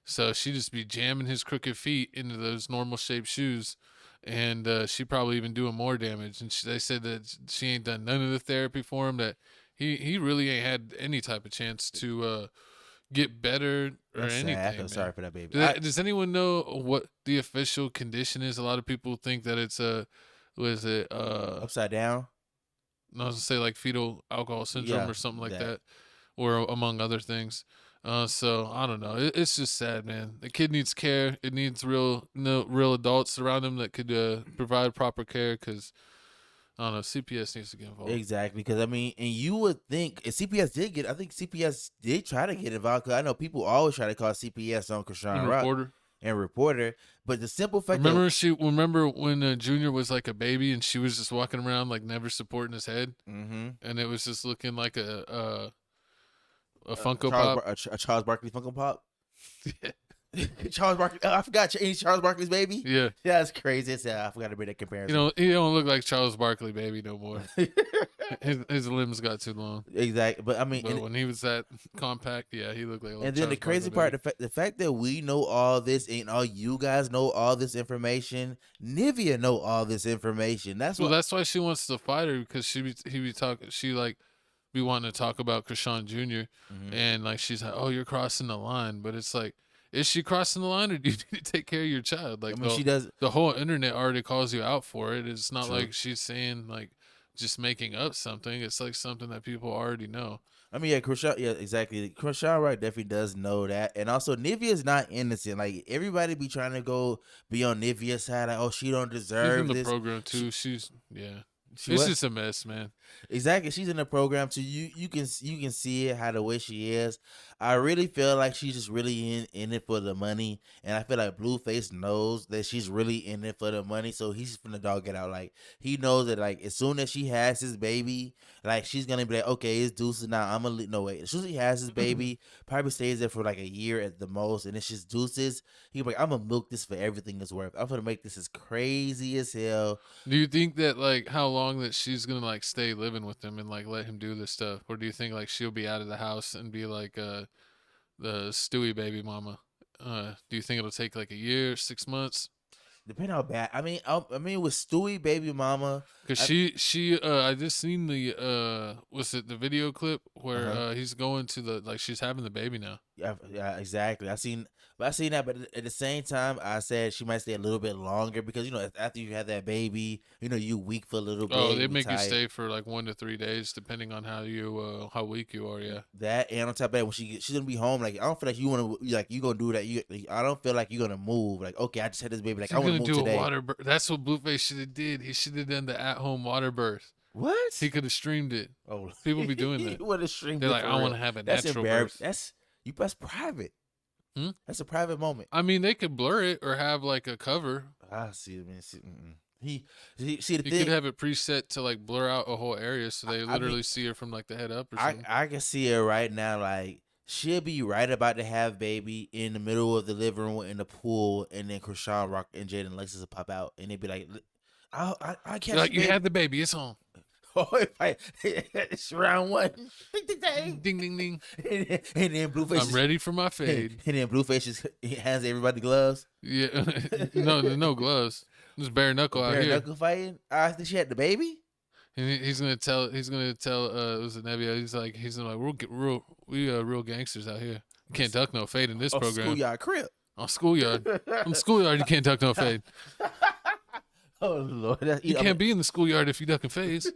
so she just be jamming his crooked feet into those normal shaped shoes, and she probably even doing more damage. And they said that she ain't done none of the therapy for him, that he really ain't had any type of chance to get better or anything. I feel sorry for that baby. Does anyone know what the official condition is? A lot of people think that it's upside down? No, I was gonna say like fetal alcohol syndrome or something like that, or among other things. So I don't know. It's just sad, man. The kid needs care. It needs real adults around him that could provide proper care, because I don't know, CPS needs to get involved. Exactly, because I mean, and you would think if CPS did get, I think CPS did try to get involved, because I know people always try to call CPS on Chrisean Rock and reporter, but the simple fact. Remember when Junior was like a baby and she was just walking around like never supporting his head, and it was just looking like a Funko Pop, a Charles Barkley Funko Pop. Yeah. Charles Barkley. I forgot. He's Charles Barkley's baby. Yeah, that's crazy. I forgot to make that comparison. He don't look like Charles Barkley baby no more. his limbs got too long. Exactly, but I mean, when he was that compact, yeah, he looked like. And then the crazy part, the fact that we know all this, and all you guys know all this information. Nivea know all this information. That's why she wants to fight her, because he be talking. She like be wanting to talk about Chrisean Jr. And like she's like, oh, you're crossing the line, but it's like. Is she crossing the line, or do you need to take care of your child? Like, I mean, she does. The whole internet already calls you out for it. It's not like she's saying like just making up something. It's like something that people already know. I mean, exactly. Chrisean Rock definitely does know that, and also Nivea is not innocent. Like everybody be trying to go be on Nivea's side. Like, oh, she don't deserve she's in the this program too. She's it's just a mess, man. Exactly. She's in the program too. You can see it, how the way she is. I really feel like she's just really in it for the money, and I feel like Blueface knows that she's really in it for the money, so he's finna dog it out. Like he knows that like as soon as she has his baby, like she's gonna be like, okay, it's deuces now. I'm gonna no wait. As soon as he has his baby, probably stays there for like a year at the most, and it's just deuces. He's like, I'm gonna milk this for everything it's worth. I'm gonna make this as crazy as hell. Do you think that like how long that she's gonna like stay living with him and like let him do this stuff, or do you think like she'll be out of the house and be like the Stewie baby mama? Do you think it'll take like a year, 6 months? Depending how bad. I mean, with Stewie baby mama, because she I just seen the was it the video clip where he's going to the like she's having the baby now. Yeah, exactly. I seen But I seen that. But at the same time, I said she might stay a little bit longer because after you have that baby, you weak for a little bit. Oh, they make you stay for like 1 to 3 days, depending on how weak you are. Yeah. That, and on top of that, when she's gonna be home, like I don't feel like you want to you gonna do that. I don't feel like you're gonna move. Like, okay, I just had this baby. Like, I want to move do today. A water birth. That's what Blueface should have did. He should have done the at-home water birth. What? He could have streamed it. Oh, people be doing that. He would have streamed. They're like, I want to have a natural birth. That's private. That's a private moment. I mean, they could blur it or have like a cover. I see. Man, He could have it preset to like blur out a whole area, so they literally see her from like the head up or something. I can see her right now. Like, she'll be right about to have baby in the middle of the living room in the pool, and then Chrisean Rock and Jayden Lexus will pop out, and they'd be like, I can't. Like, you had the baby, it's on. It's round one. Ding, ding, ding. And then Blueface. I'm ready for my fade. And then Blueface just hands everybody gloves. Yeah, no gloves. Just bare knuckle out here. Bare knuckle fighting. I think she had the baby. And he's gonna tell. It was a Nebula. He's like we real gangsters out here. You can't duck no fade in this program. Schoolyard crib. On schoolyard. On schoolyard, you can't duck no fade. Oh Lord, you can't be in the schoolyard if you ducking fades.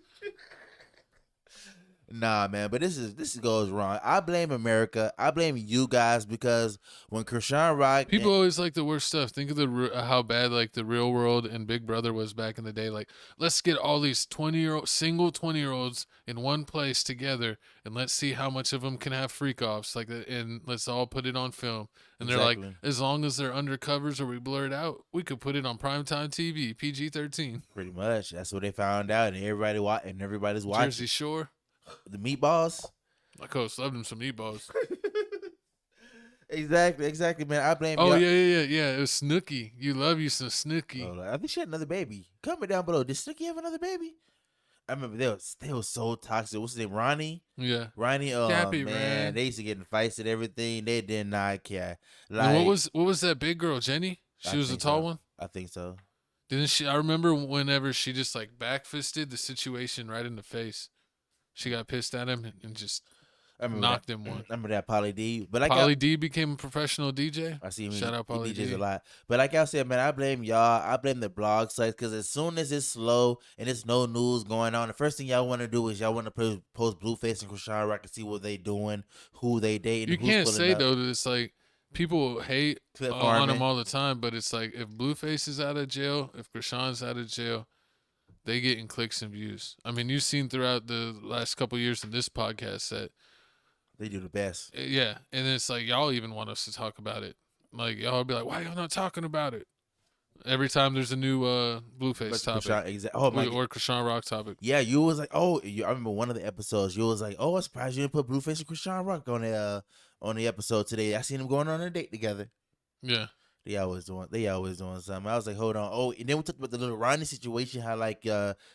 Nah, man, but this goes wrong. I blame America. I blame you guys because when Chrisean Rock, people always like the worst stuff. Think of how bad like the Real World and Big Brother was back in the day. Like, let's get all these single 20-year-olds in one place together, and let's see how much of them can have freak offs. Like, and let's all put it on film. And they're like, as long as they're undercovers or we blur it out, we could put it on primetime TV, PG-13. Pretty much, that's what they found out, and everybody's watching. Jersey Shore. The meatballs. My coach loved him some meatballs. Exactly, man. I blame. Oh, yeah. It was Snooki. You love you some Snooki. Oh, I think she had another baby. Comment down below. Did Snooki have another baby? I remember they was so toxic. What's his name? Ronnie. Yeah. Ronnie. Oh Happy, man, they used to get in fights and everything. They did not care. Like, and what was that big girl, Jenny? She was a tall one. I think so. Didn't she? I remember whenever she just like backfisted the situation right in the face. She got pissed at him and just knocked him one. I remember that Pauly D. But like Pauly D became a professional DJ. I see him. Shout out Pauly D. DJs a lot. But like I said, man, I blame y'all. I blame the blog sites because as soon as it's slow and there's no news going on, the first thing y'all want to do is y'all want to post Blueface and Chrisean Rock and see what they doing, who they dating. You can't say though that it's like people hate on him all the time, but it's like if Blueface is out of jail, if Chrisean's out of jail, they getting clicks and views. I mean, you've seen throughout the last couple of years in this podcast that they do the best. Yeah, and it's like y'all even want us to talk about it. Like y'all be like, "Why y'all not talking about it?" Every time there's a new Blueface topic, or Chrisean Rock topic. Yeah, you was like, I remember one of the episodes. You was like, "Oh, I'm surprised you didn't put Blueface and Chrisean Rock on the episode today." I seen them going on a date together. Yeah. They always doing something. I was like, hold on. Oh, and then we talked about the little Ronnie situation, how like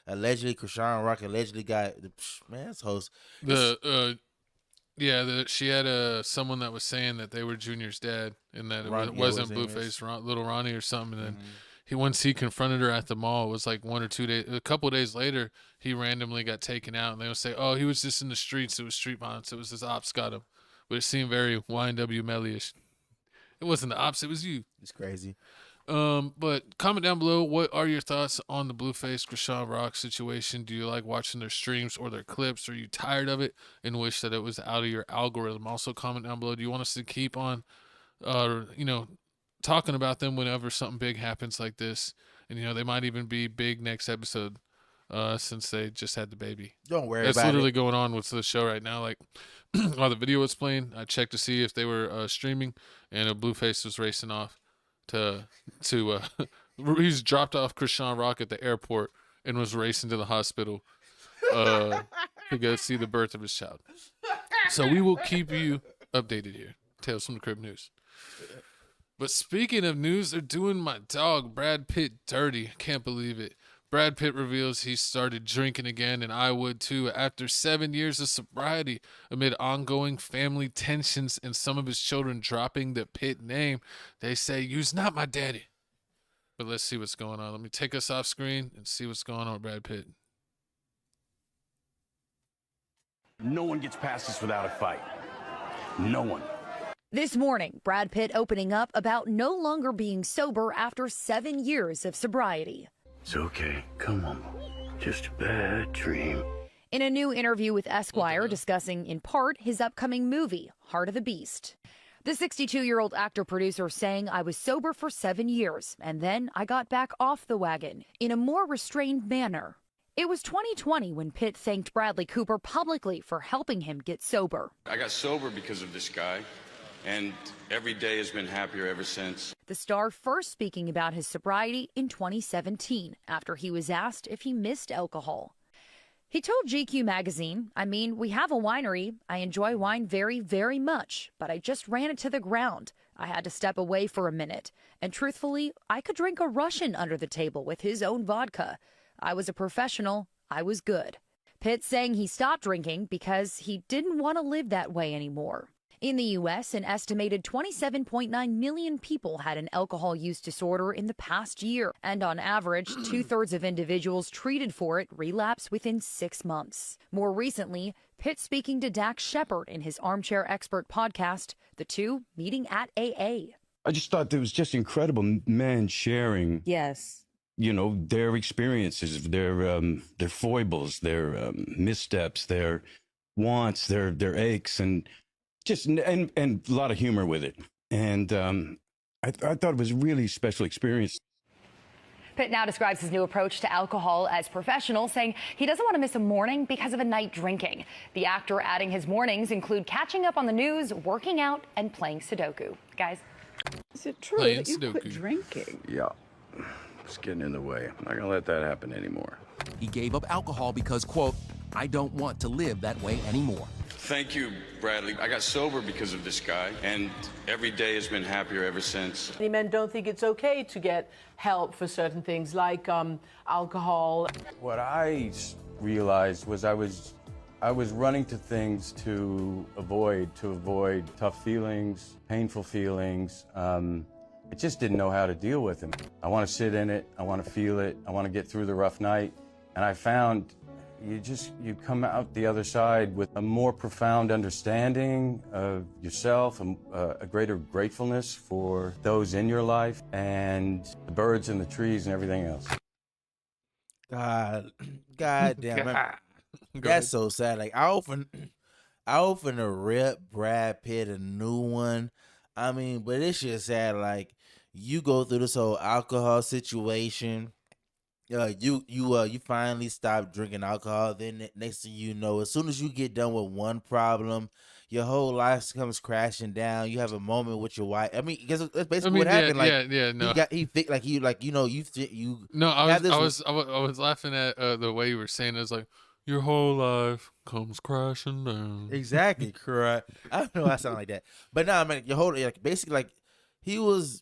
allegedly Chrisean Rock got that's host. She had someone that was saying that they were Junior's dad and that it wasn't Blueface, little Ronnie or something. And then once he confronted her at the mall, it was like 1 or 2 days. A couple of days later, he randomly got taken out, and they would say, "Oh, he was just in the streets. It was street violence. It was his ops got him." But it seemed very YNW Melly-ish. It wasn't the ops, it was you. It's crazy. But comment down below, what are your thoughts on the Blueface Chrisean Rock situation? Do you like watching their streams or their clips? Are you tired of it and wish that it was out of your algorithm? Also comment down below, do you want us to keep on talking about them whenever something big happens like this? And they might even be big next episode since they just had the baby. Don't worry about it. That's literally going on with the show right now. Like while the video was playing, I checked to see if they were streaming, and a Blueface was racing off to he's dropped off Chrisean Rock at the airport and was racing to the hospital to go see the birth of his child. So we will keep you updated here. Tales from the Crib News. But speaking of news, they're doing my dog Brad Pitt dirty. Can't believe it. Brad Pitt reveals he started drinking again, and I would too, after 7 years of sobriety, amid ongoing family tensions and some of his children dropping the Pitt name. They say, "You's not my daddy." But let's see what's going on. Let me take us off screen and see what's going on with Brad Pitt. No one gets past this without a fight. No one. This morning, Brad Pitt opening up about no longer being sober after 7 years of sobriety. It's okay. Come on. Just a bad dream. In a new interview with Esquire, discussing in part his upcoming movie, Heart of the Beast. The 62-year-old actor-producer saying, I was sober for 7 years, and then I got back off the wagon in a more restrained manner. It was 2020 when Pitt thanked Bradley Cooper publicly for helping him get sober. I got sober because of this guy, and every day has been happier ever since. The star first speaking about his sobriety in 2017 after he was asked if he missed alcohol. He told GQ magazine, I mean, we have a winery. I enjoy wine very, very much, but I just ran it to the ground. I had to step away for a minute. And truthfully, I could drink a Russian under the table with his own vodka. I was a professional. I was good. Pitt saying he stopped drinking because he didn't want to live that way anymore. In the U.S., an estimated 27.9 million people had an alcohol use disorder in the past year, and on average, 2/3 of individuals treated for it relapse within 6 months. More recently, Pitt speaking to Dax Shepard in his Armchair Expert podcast, the two meeting at AA. I just thought it was just incredible men sharing. Yes. You know, their experiences, their foibles, their missteps, their wants, their aches, and a lot of humor with it. And I thought it was a really special experience. Pitt now describes his new approach to alcohol as professional, saying he doesn't want to miss a morning because of a night drinking. The actor adding his mornings include catching up on the news, working out, and playing Sudoku. Guys. Is it true Playing that you quit Sudoku. drinking? Yeah, it's getting in the way. I'm not going to let that happen anymore. He gave up alcohol because, quote, I don't want to live that way anymore. Thank you, Bradley. I got sober because of this guy, and every day has been happier ever since. Many men don't think it's okay to get help for certain things like alcohol. What I realized was I was running to things to avoid tough feelings, painful feelings. I just didn't know how to deal with them. I want to sit in it. I want to feel it. I want to get through the rough night. And I found you come out the other side with a more profound understanding of yourself, a greater gratefulness for those in your life and the birds and the trees and everything else. God damn, man. That's so sad. Like I often to rip Brad Pitt a new one. I mean, but it's just sad. Like you go through this whole alcohol situation. You finally stop drinking alcohol. Then next thing you know, as soon as you get done with one problem, your whole life comes crashing down. You have a moment with your wife. I mean, because that's basically what happened. No. No, I was laughing at the way you were saying it. It's like your whole life comes crashing down. Exactly, correct. I don't know why I sound like that, but no, I mean your whole basically like he was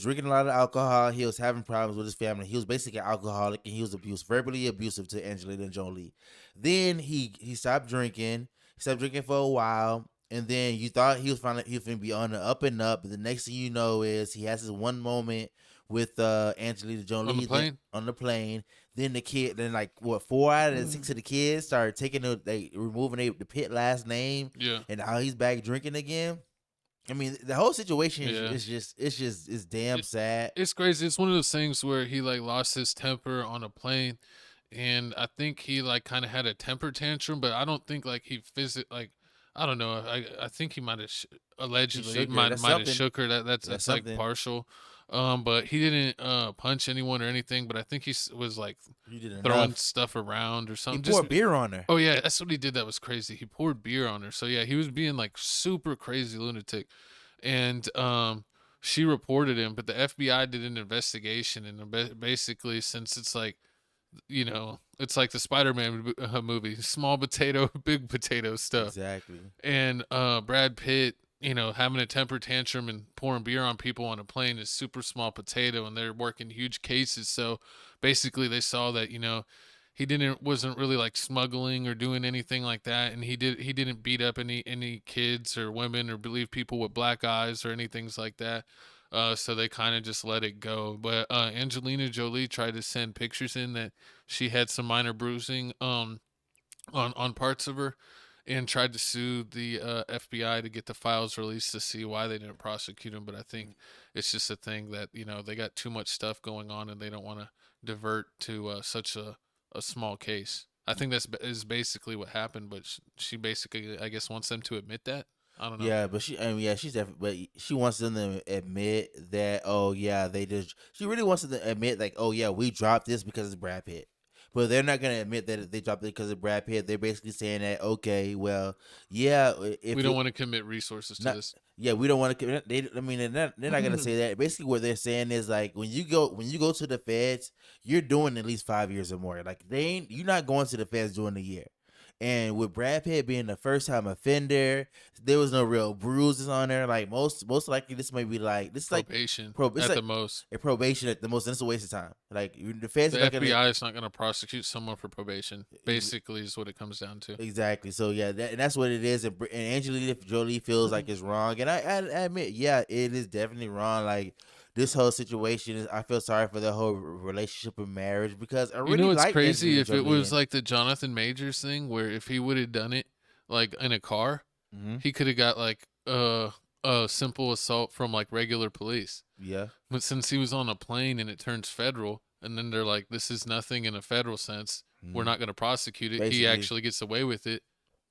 drinking a lot of alcohol. He was having problems with his family. He was basically an alcoholic, and he was verbally abusive to Angelina Jolie. Then he stopped drinking. He stopped drinking for a while, and then you thought he was going to be on the up and up. But the next thing you know is he has this one moment with Angelina Jolie on the plane. Then the kid, 4 out of the 6 of the kids started removing the Pitt last name. Yeah, and now he's back drinking again. I mean, the whole situation is damn sad. It's crazy. It's one of those things where he lost his temper on a plane, and I think he kind of had a temper tantrum, but I don't think he I don't know. I think he might have allegedly might have shook her. That's partial. But he didn't punch anyone or anything. But I think he was throwing stuff around or something. He poured beer on her. Oh yeah, that's what he did. That was crazy. He poured beer on her. So yeah, he was being super crazy lunatic, and she reported him. But the FBI did an investigation, and basically, since it's it's like the Spider-Man movie, small potato, big potato stuff. Exactly. And Brad Pitt, having a temper tantrum and pouring beer on people on a plane is super small potato, and they're working huge cases. So basically they saw that, he wasn't really smuggling or doing anything like that. And he didn't beat up any kids or women or believe people with black eyes or anything like that. So they kind of just let it go. But Angelina Jolie tried to send pictures in that she had some minor bruising on parts of her. and tried to sue the FBI to get the files released to see why they didn't prosecute him. But I think it's just a thing that, you know, they got too much stuff going on and they don't want to divert to such a small case. I think is basically what happened, but she basically, I guess, wants them to admit that. I don't know. Yeah, but she's definitely, but she wants them to admit that, oh yeah, she really wants them to admit like, oh yeah, we dropped this because it's Brad Pitt. But they're not gonna admit that they dropped it because of Brad Pitt. They're basically saying that, okay, well, yeah, if we don't want to commit resources to this. Yeah, we don't want to. They're not gonna say that. Basically, what they're saying is like when you go to the feds, you're doing at least 5 years or more. Like you're not going to the feds doing a year. And with Brad Pitt being the first time offender, there was no real bruises on there. Like most likely, this may be like probation at the most. A probation at the most, and it's a waste of time. Like the feds, the FBI is not going to prosecute someone for probation. Basically, is what it comes down to. Exactly. So yeah, and that's what it is. And Angelina Jolie feels like it's wrong, and I admit, yeah, it is definitely wrong. Like this whole situation I feel sorry for the whole relationship and marriage because I really you know what's like crazy Angelina if Jolie it was like the Jonathan Majors thing where if he would have done it like in a car, he could have got like a simple assault from like regular police. Yeah. But since he was on a plane and it turns federal, and then they're like, this is nothing in a federal sense. We're not going to prosecute it. Basically. He actually gets away with it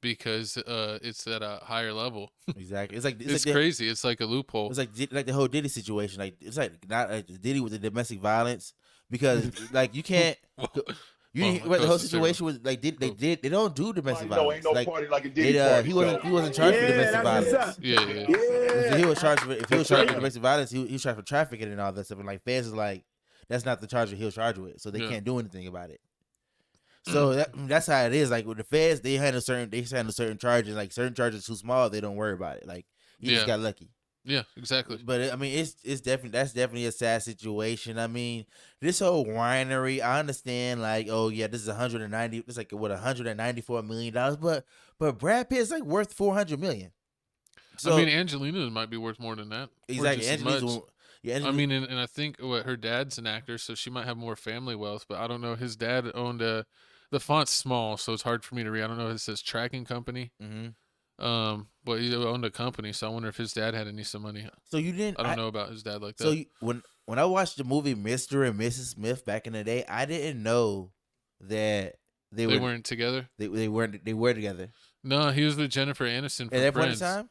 because it's at a higher level. Exactly. It's crazy. It's like a loophole. It's like the whole Diddy situation. Like it's like not like Diddy with the domestic violence because like you can't. The whole situation was like they don't do domestic violence. Ain't no party like a Diddy party. He wasn't charged for domestic violence. Yeah. If he was charged for domestic violence, he was charged for trafficking and all that stuff. And like feds is like that's not the charge that he was charged with, so they can't do anything about it. So that's how it is. Like with the feds, they handle certain charges. Like certain charges too small, they don't worry about it. Like he just got lucky. Yeah, exactly. But I mean, it's definitely a sad situation. I mean, this whole winery, I understand. Like, oh yeah, this is $194 million. But Brad Pitt's like worth $400 million. So I mean, Angelina might be worth more than that. Exactly. I mean, and I think her dad's an actor, so she might have more family wealth. But I don't know. His dad owned the font's small, so it's hard for me to read. I don't know. It says tracking company. But he owned a company, so I wonder if his dad had some money. So you didn't? I don't know about his dad like that. So when I watched the movie Mr. and Mrs. Smith back in the day, I didn't know that they weren't together. They were together. No, he was with Jennifer Aniston from At that Friends. point in time?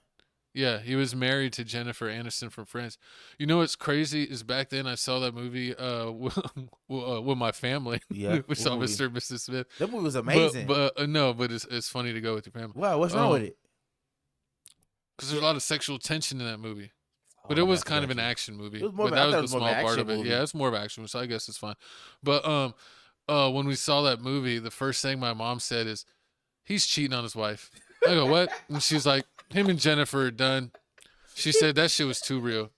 Yeah, he was married to Jennifer Aniston from Friends. You know what's crazy is back then I saw that movie with my family. Yeah, we saw Mr. and Mrs. Smith. That movie was amazing. But it's funny to go with your family. Wow, what's wrong with it? Because there's a lot of sexual tension in that movie. But it was kind of an action movie. It was more but of, that was the small part of it. movie. Yeah, it's more of action, so I guess it's fine. But when we saw that movie, the first thing my mom said is, "He's cheating on his wife." I go, "What?" And she's like, "Him and Jennifer are done." She said that shit was too real.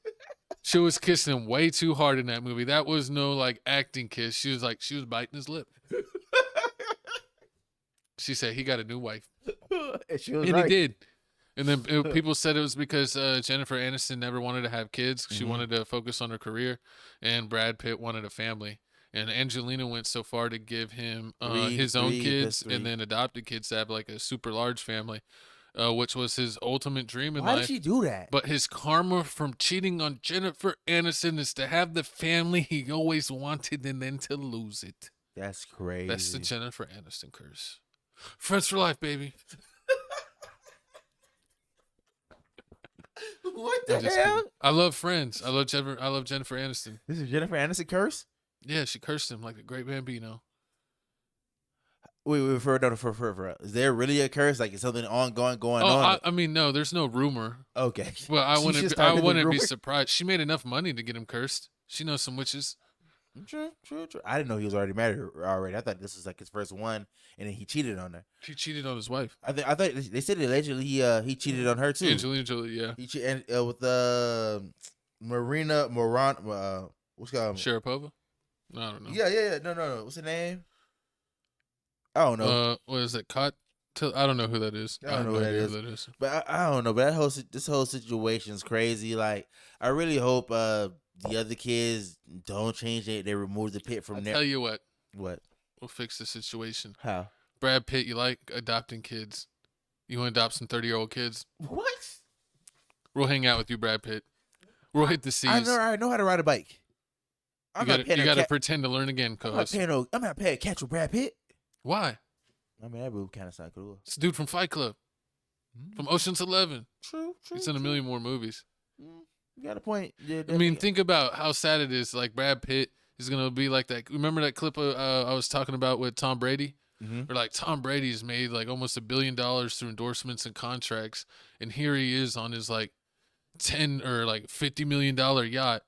She was kissing him way too hard in that movie. That was no like acting kiss. She was biting his lip. She said he got a new wife. And she was and right. he did. And then people said it was because Jennifer Aniston never wanted to have kids. She wanted to focus on her career, and Brad Pitt wanted a family. And Angelina went so far to give him his own kids and then adopted kids to have like a super large family, which was his ultimate dream in life. Why did she do that? But his karma from cheating on Jennifer Aniston is to have the family he always wanted and then to lose it. That's crazy. That's the Jennifer Aniston curse. Friends for life, baby. What the hell? I love Friends. I love Jennifer Aniston. This is Jennifer Aniston curse? Yeah, she cursed him like the great Bambino. Wait, is there really a curse? Like, is something ongoing going on? I mean, no, there's no rumor. Okay. Well, I wouldn't be surprised. She made enough money to get him cursed. She knows some witches. True. I didn't know he was already married already. I thought this was like his first one, and then he cheated on her. He cheated on his wife. I thought they said allegedly he cheated on her too. Angelina Jolie, yeah. He cheated with Marina Moran. What's called Sharapova? I don't know. Yeah. No. What's her name? I don't know. What is it? I don't know who that is. I don't know who that is. But I don't know. But this whole situation is crazy. Like, I really hope the other kids don't change it. They remove the Pitt from there. Tell you what. What? We'll fix the situation. How? Brad Pitt, you like adopting kids. You want to adopt some 30-year-old kids? What? We'll hang out with you, Brad Pitt. We'll hit the seas. I know how to ride a bike. You gotta pretend to learn again, co-host. I'm not paying catch with Brad Pitt. Why? I mean, that movie kind of sound cool. It's a dude from Fight Club. From Ocean's 11. True. He's in a million more movies. You got a point. Yeah, I mean, think about how sad it is. Like, Brad Pitt is going to be like that. Remember that clip I was talking about with Tom Brady? Or like Tom Brady's made like almost $1 billion through endorsements and contracts. And here he is on his like 10 or like $50 million yacht.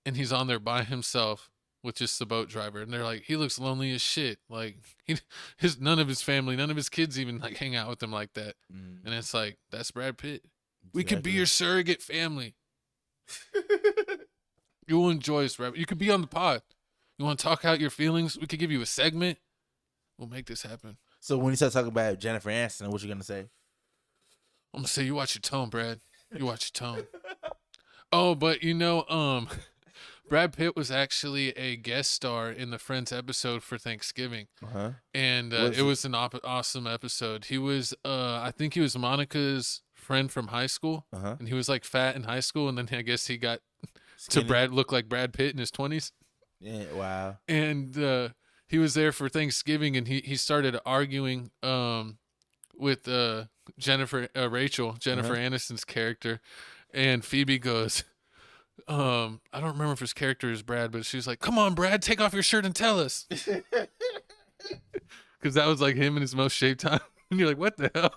And he's on there by himself with just the boat driver. And they're like, he looks lonely as shit. Like none of his family, none of his kids even like hang out with him like that. And it's like, that's Brad Pitt. We could be your surrogate family. You will enjoy us, right? You could be on the pod. You want to talk out your feelings? We could give you a segment. We'll make this happen. So when you start talking about Jennifer Aniston, what you gonna say? I'm gonna say you watch your tone, Brad. You watch your tone. Oh, but you know, Brad Pitt was actually a guest star in the Friends episode for Thanksgiving. And it was an awesome episode. He was, I think he was Monica's friend from high school. And he was like fat in high school. And then I guess he got to look like Brad Pitt in his 20s. Yeah, wow. And he was there for Thanksgiving, and he started arguing with Jennifer Aniston's character. And Phoebe goes, I don't remember if his character is Brad, but she's like, come on, Brad, take off your shirt and tell us. Because that was like him in his most shaved time. And you're like, what the hell?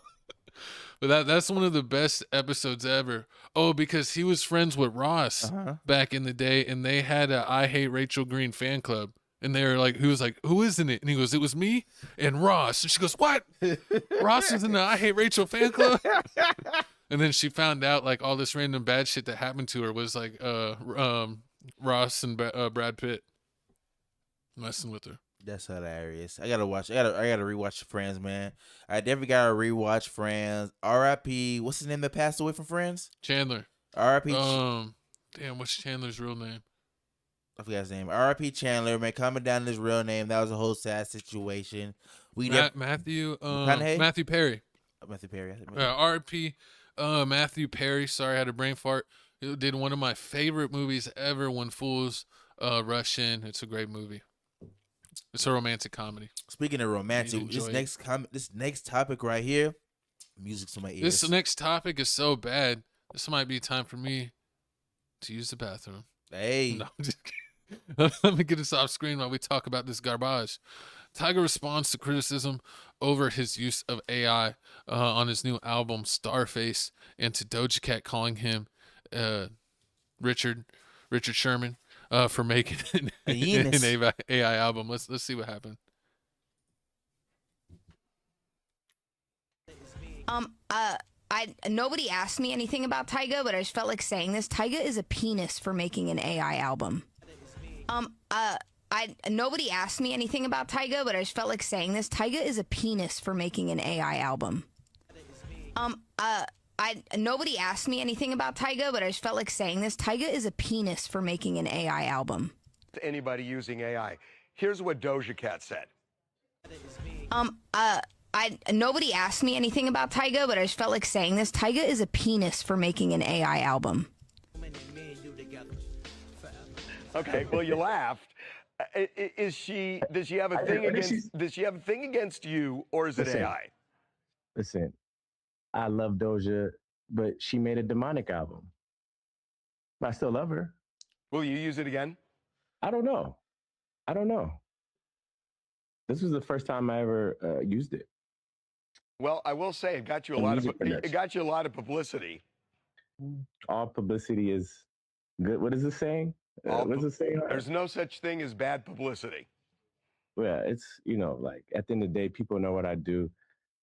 But that's one of the best episodes ever. Oh, because he was friends with Ross back in the day, and they had a I Hate Rachel Green fan club. And they were like, he was like, who is in it? And he goes, it was me and Ross. And she goes, what? Ross is in the I Hate Rachel fan club? And then she found out like all this random bad shit that happened to her was like Ross and Brad Pitt messing with her. That's hilarious. I gotta rewatch Friends, man. I definitely gotta rewatch Friends. R.I.P. What's his name that passed away from Friends? Chandler. R.I.P. Damn, what's Chandler's real name? I forgot his name. R.I.P. Chandler, man. Coming down his real name. That was a whole sad situation. Matthew Perry. Matthew Perry. R.I.P. Matthew Perry. Sorry, I had a brain fart. He did one of my favorite movies ever, When Fools Rush In. It's a great movie. It's a romantic comedy. Speaking of romantic, this next topic right here, music to my ears. This next topic is so bad. This might be time for me to use the bathroom. Hey. No, I'm just kidding. Let me get this off screen while we talk about this garbage. Tyga responds to criticism over his use of AI on his new album Starface, and to Doja Cat calling him Richard Sherman for making an AI album. Let's see what happened. Nobody asked me anything about Tyga, but I just felt like saying this. Tyga is a penis for making an AI album. Nobody asked me anything about Tyga, but I just felt like saying this. Tyga is a penis for making an AI album. Nobody asked me anything about Tyga, but I just felt like saying this. Tyga is a penis for making an AI album. Anybody using AI. Here's what Doja Cat said. Nobody asked me anything about Tyga, but I just felt like saying this. Tyga is a penis for making an AI album. Okay, well, you laughed. Does she have a thing against you, or is it AI? Listen, I love Doja, but she made a demonic album. But I still love her. Will you use it again? I don't know. This was the first time I ever used it. Well, I will say it got you a lot of publicity. All publicity is good. What is it saying? What does it say? There's no such thing as bad publicity. Yeah, it's, like at the end of the day, people know what I do.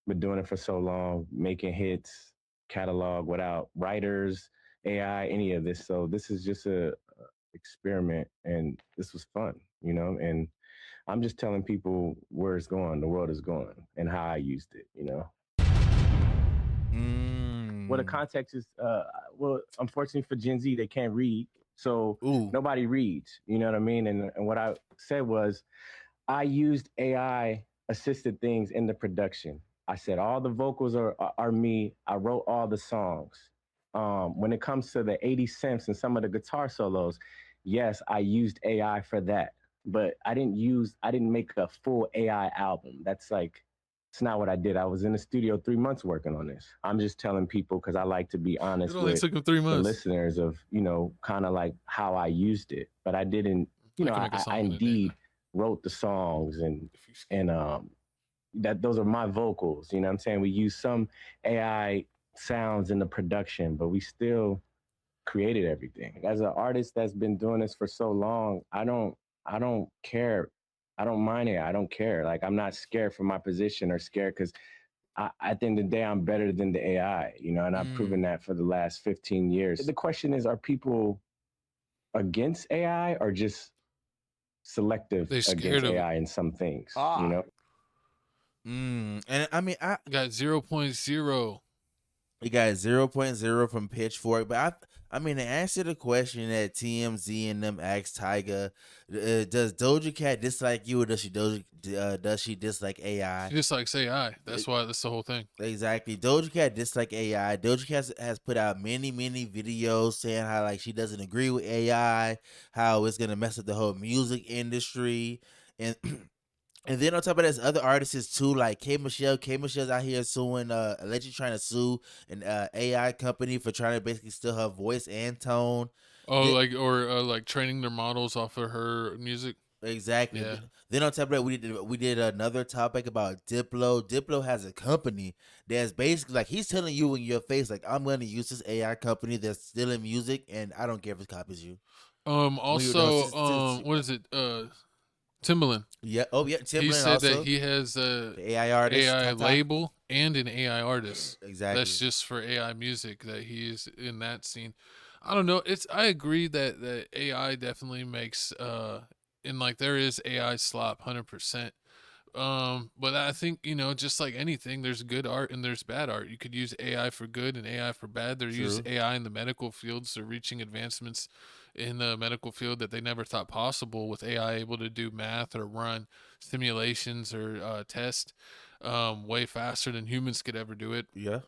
Been doing it for so long, making hits, catalog without writers, AI, any of this. So this is just a experiment, and this was fun, and I'm just telling people where it's going, the world is going, and how I used it, Well, the context is, unfortunately for Gen Z, they can't read. So nobody reads, you know what I mean? And what I said was, I used AI assisted things in the production. I said all the vocals are me. I wrote all the songs. When it comes to the 80 cents and some of the guitar solos, yes, I used AI for that, but I didn't make a full AI album. It's not what I did. I was in the studio 3 months working on this. I'm just telling people because I like to be honest It only with took him 3 the months. listeners of, kind of like how I used it. But I didn't, I indeed wrote the songs and that those are my vocals. You know what I'm saying? We use some AI sounds in the production, but we still created everything. As an artist that's been doing this for so long, I don't care. I don't mind it. I don't care. Like, I'm not scared for my position or scared because at the end of the day, I'm better than the AI, and I've proven that for the last 15 years. The question is, are people against AI or just selective against AI in some things, And I mean, I got 0.0. We got 0.0 from Pitchfork, but I mean, to answer the question that TMZ and them asked Tyga, does Doja Cat dislike you or does she dislike AI? She dislikes AI. That's the whole thing. Exactly. Doja Cat dislike AI. Doja Cat has put out many videos saying how like she doesn't agree with AI, how it's gonna mess up the whole music industry, and and then on top of that, there's other artists too, like K Michelle. K Michelle's out here suing, allegedly trying to sue an AI company for trying to basically steal her voice and tone. Oh, like training their models off of her music. Exactly. Yeah. Then on top of that, we did another topic about Diplo. Diplo has a company that's basically like he's telling you in your face, like, I'm going to use this AI company that's stealing music, and I don't care if it copies you. Also, what is it? Timbaland. Yeah. Oh, yeah. Timbaland He said also, that he has the AI artist, AI label and an AI artist. Exactly. That's just for AI music that he's in that scene. I don't know. I agree that AI definitely makes and like there is AI slop 100%. But I think, just like anything, there's good art and there's bad art. You could use AI for good and AI for bad. They're using AI in the medical field, so reaching advancements in the medical field that they never thought possible, with AI able to do math or run simulations or test way faster than humans could ever do it. Yeah.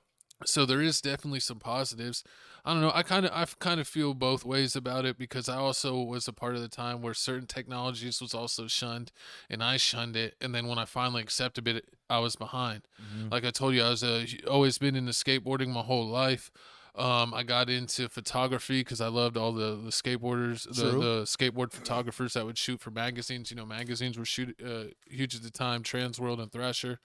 So there is definitely some positives. I don't know. I kind of feel both ways about it, because I also was a part of the time where certain technologies was also shunned, and I shunned it. And then when I finally accepted it, I was behind. Like I told you, I was always been into skateboarding my whole life. I got into photography because I loved all the skateboarders, the skateboard photographers that would shoot for magazines. Magazines were huge at the time, Transworld and Thrasher.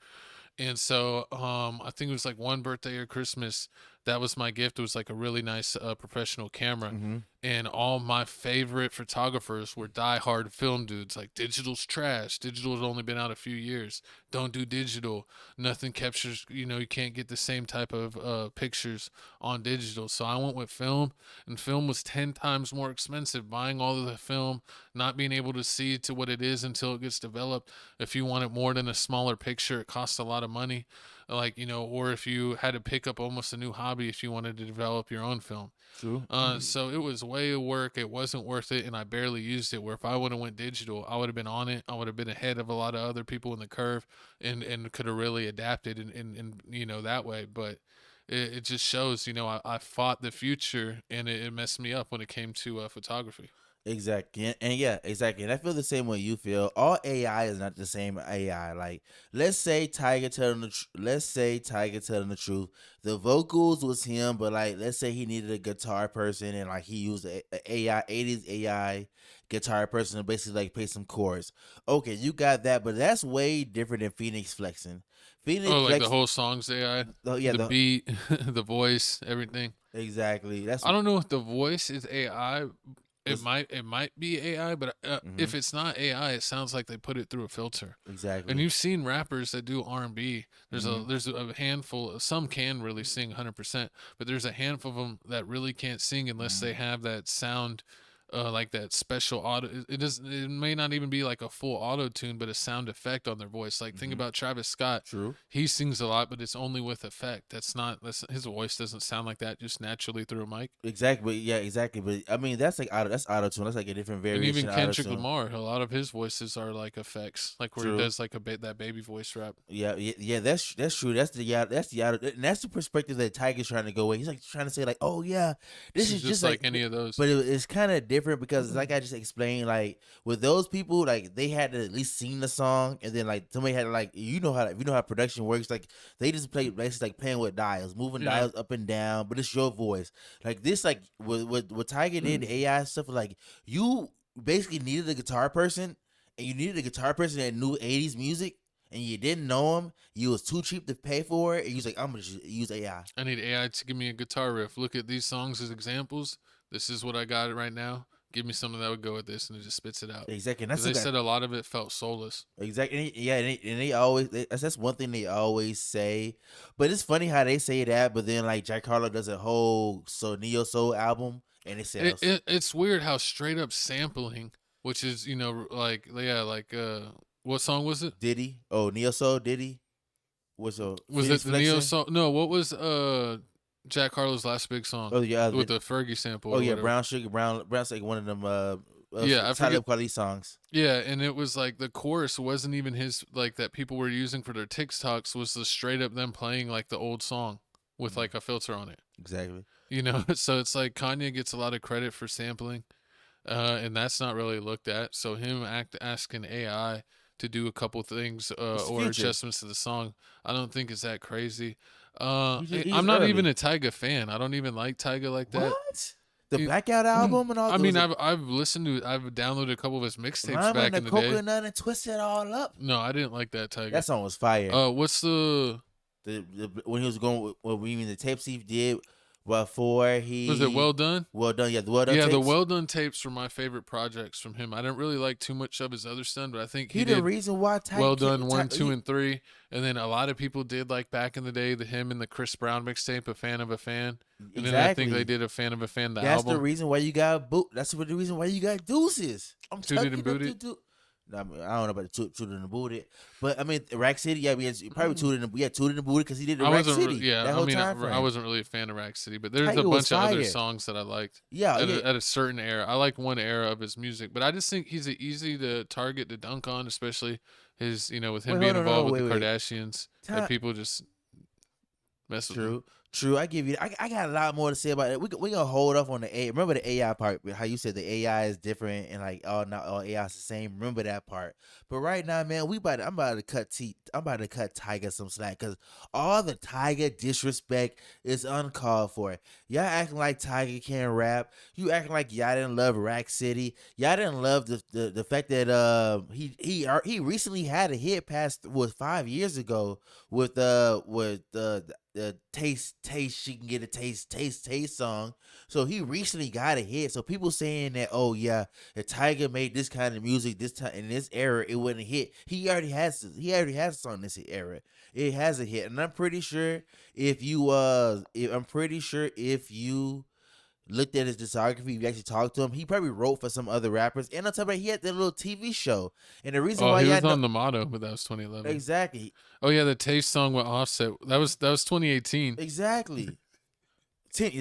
And so I think it was like one birthday or Christmas, that was my gift. It was like a really nice professional camera. And all my favorite photographers were diehard film dudes. Like, digital's trash. Digital has only been out a few years. Don't do digital. Nothing captures, you can't get the same type of pictures on digital. So I went with film, and film was 10 times more expensive. Buying all of the film, not being able to see to what it is until it gets developed. If you wanted more than a smaller picture, it costs a lot of money. Like, or if you had to pick up almost a new hobby if you wanted to develop your own film. True. So it was way of work. It wasn't worth it, and I barely used it. Where if I would have went digital, I would have been on it. I would have been ahead of a lot of other people in the curve, and could have really adapted and that way. But it just shows, I fought the future, and it messed me up when it came to photography. Exactly. And yeah, exactly. And I feel the same way you feel. All AI is not the same AI. Like, let's say Tyga telling the truth. The vocals was him, but like, let's say he needed a guitar person, and like he used a AI 80s AI guitar person to basically like play some chords. Okay, you got that, but that's way different than Phoenix flexing. Like the whole song's AI. Yeah, the beat, the voice, everything. Exactly. I don't know if the voice is AI. It might be AI, but if it's not AI, it sounds like they put it through a filter. Exactly. And you've seen rappers that do R&B. There's a handful. Some can really sing 100%, but there's a handful of them that really can't sing unless they have that sound like that special auto. It may not even be like a full auto tune, but a sound effect on their voice. Like think about Travis Scott. True. He sings a lot, but it's only with effect. His voice doesn't sound like that just naturally through a mic. Exactly. Yeah, exactly. But I mean, that's like auto tune. That's like a different And variation. even of Kendrick auto-tune. Lamar, a lot of his voices are like effects, like where True. he does like that baby voice rap. Yeah. That's true. That's the auto, and that's the perspective that Tyga's trying to go with. He's like trying to say like, oh yeah, this is just like any of those. But it's kind of different because, like I just explained, like with those people, like they had to at least sing the song, and then like somebody had to like how production works. Like they just play basically like playing with dials, moving dials up and down, but it's your voice. Like this, like what Tyga did, the AI stuff, like you basically needed a guitar person, and you needed a guitar person that knew 80s music, and you didn't know him. You was too cheap to pay for it, and you was like, I'm gonna just use AI. I need AI to give me a guitar riff. Look at these songs as examples. This is what I got right now. Give me something that would go with this, and it just spits it out. Exactly. And Because they said a lot of it felt soulless. Exactly. And they always that's one thing they always say. But it's funny how they say that, but then like Jack Harlow does a whole Neo Soul album, and it sells. It's weird how straight up sampling, which is what song was it? Diddy. Oh, Neo Soul Diddy. Was it the Neo Soul? No, what was Jack Harlow's last big song? Oh yeah, with the Fergie sample. Oh yeah, Brown Sugar, Brown's like one of them. I forget quality songs. Yeah, and it was like the chorus wasn't even his, like that people were using for their TikToks was the straight up them playing like the old song with like a filter on it. Exactly. So it's like Kanye gets a lot of credit for sampling, and that's not really looked at. So him asking AI to do a couple things or adjustments to the song, I don't think it's that crazy. He's I'm not early. even a Tyga fan. I don't even like Tyga like that. What? The Blackout album and all. I mean, I've downloaded a couple of his mixtapes Lime back and in the the day. coconut and twist it all up. No, I didn't like that Tyga. That song was fire. What's the when he was going with what we mean the tapes he did before he was it Well Done? Well Done, yeah, the Well Done. Yeah, tapes. the Well Done tapes were my favorite projects from him. I didn't really like too much of his other stuff, but I think he the did reason why Tyga Well Done 1, 2, and 3, and then a lot of people did like back in the day him and the Chris Brown mixtape, A Fan of a Fan, and then I think they did A Fan of a Fan. That's album. the reason why you got boot. That's the reason why you got Deuces. I'm Tooted and Booted. I don't know about the Tooted and Booted, but I mean Rack City. Yeah, we had probably Tooted and Tooted and Booted because he did the Rack City. I wasn't really a fan of Rack City, but there's Tyga a bunch was of other fire. songs that I liked. Yeah, at a certain era. I like one era of his music, but I just think he's easy to target to dunk on, especially his with him being involved with the Kardashians. That people just mess with him. True. I give you. I got a lot more to say about it. We gonna hold off on the AI. Remember the AI part? How you said the AI is different and like not all AI is the same. Remember that part. But right now, man, I'm about to cut Tyga some slack because all the Tyga disrespect is uncalled for. Y'all acting like Tyga can't rap. You acting like y'all didn't love Rack City. Y'all didn't love the fact that he recently had a hit past 5 years ago with the taste she can get a taste song. So he recently got a hit. So people saying that, oh yeah, if Tyga made this kind of music this time in this era, it wouldn't hit. He already has a song in this era. It has a hit, and I'm pretty sure if you looked at his discography, you actually talked to him, he probably wrote for some other rappers. And on top of that, he had that little TV show. And the reason why he was on the Motto, but that was 2011. Exactly. Oh yeah, the Taste song with Offset. That was 2018. Exactly. 10.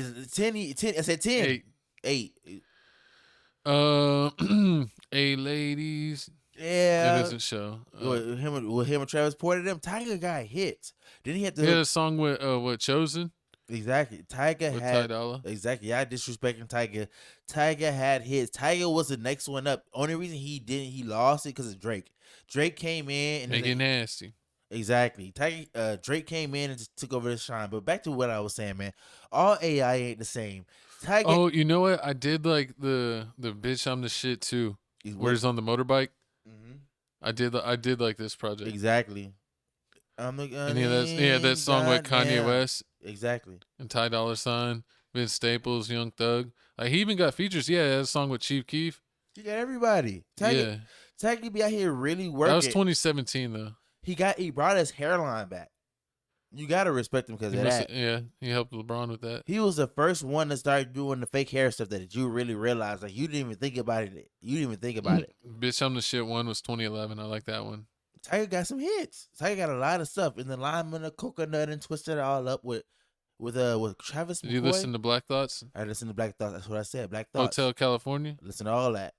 I said 10. 8. Hey ladies. Yeah. It doesn't show. With him and Travis Porter, them Tyga got hits. Then he had a song with Chosen. Exactly. Tyga with had Ty Dolla. Exactly. Y'all disrespecting Tyga. Tyga had hits. Tyga was the next one up. Only reason he lost it because of Drake. Drake came in and make it nasty. Exactly. Drake came in and just took over the shine. But back to what I was saying, man. All AI ain't the same. Tyga. Oh, you know what? I did like the bitch I'm the shit too. Where he's on the motorbike. Mm-hmm. I did like this project. Exactly. I'm the and that song with Kanye West. Exactly. And Ty Dolla $ign, Vince Staples, Young Thug. Like he even got features. Yeah, that song with Chief Keef. He got everybody. Tyga be out here really working. That was 2017 though. He brought his hairline back. You gotta respect him because of that. Yeah, he helped LeBron with that. He was the first one to start doing the fake hair stuff that you really realized. Like you didn't even think about it. You didn't even think about it. Bitch, I'm the shit. One was 2011. I like that one. Tyga got some hits. Tyga got a lot of stuff. And the Lime of Coconut and twisted it all up with Travis McCoy. Did you listen to Black Thoughts? I listened to Black Thoughts. That's what I said. Black Thoughts. Hotel California. Listen to all that.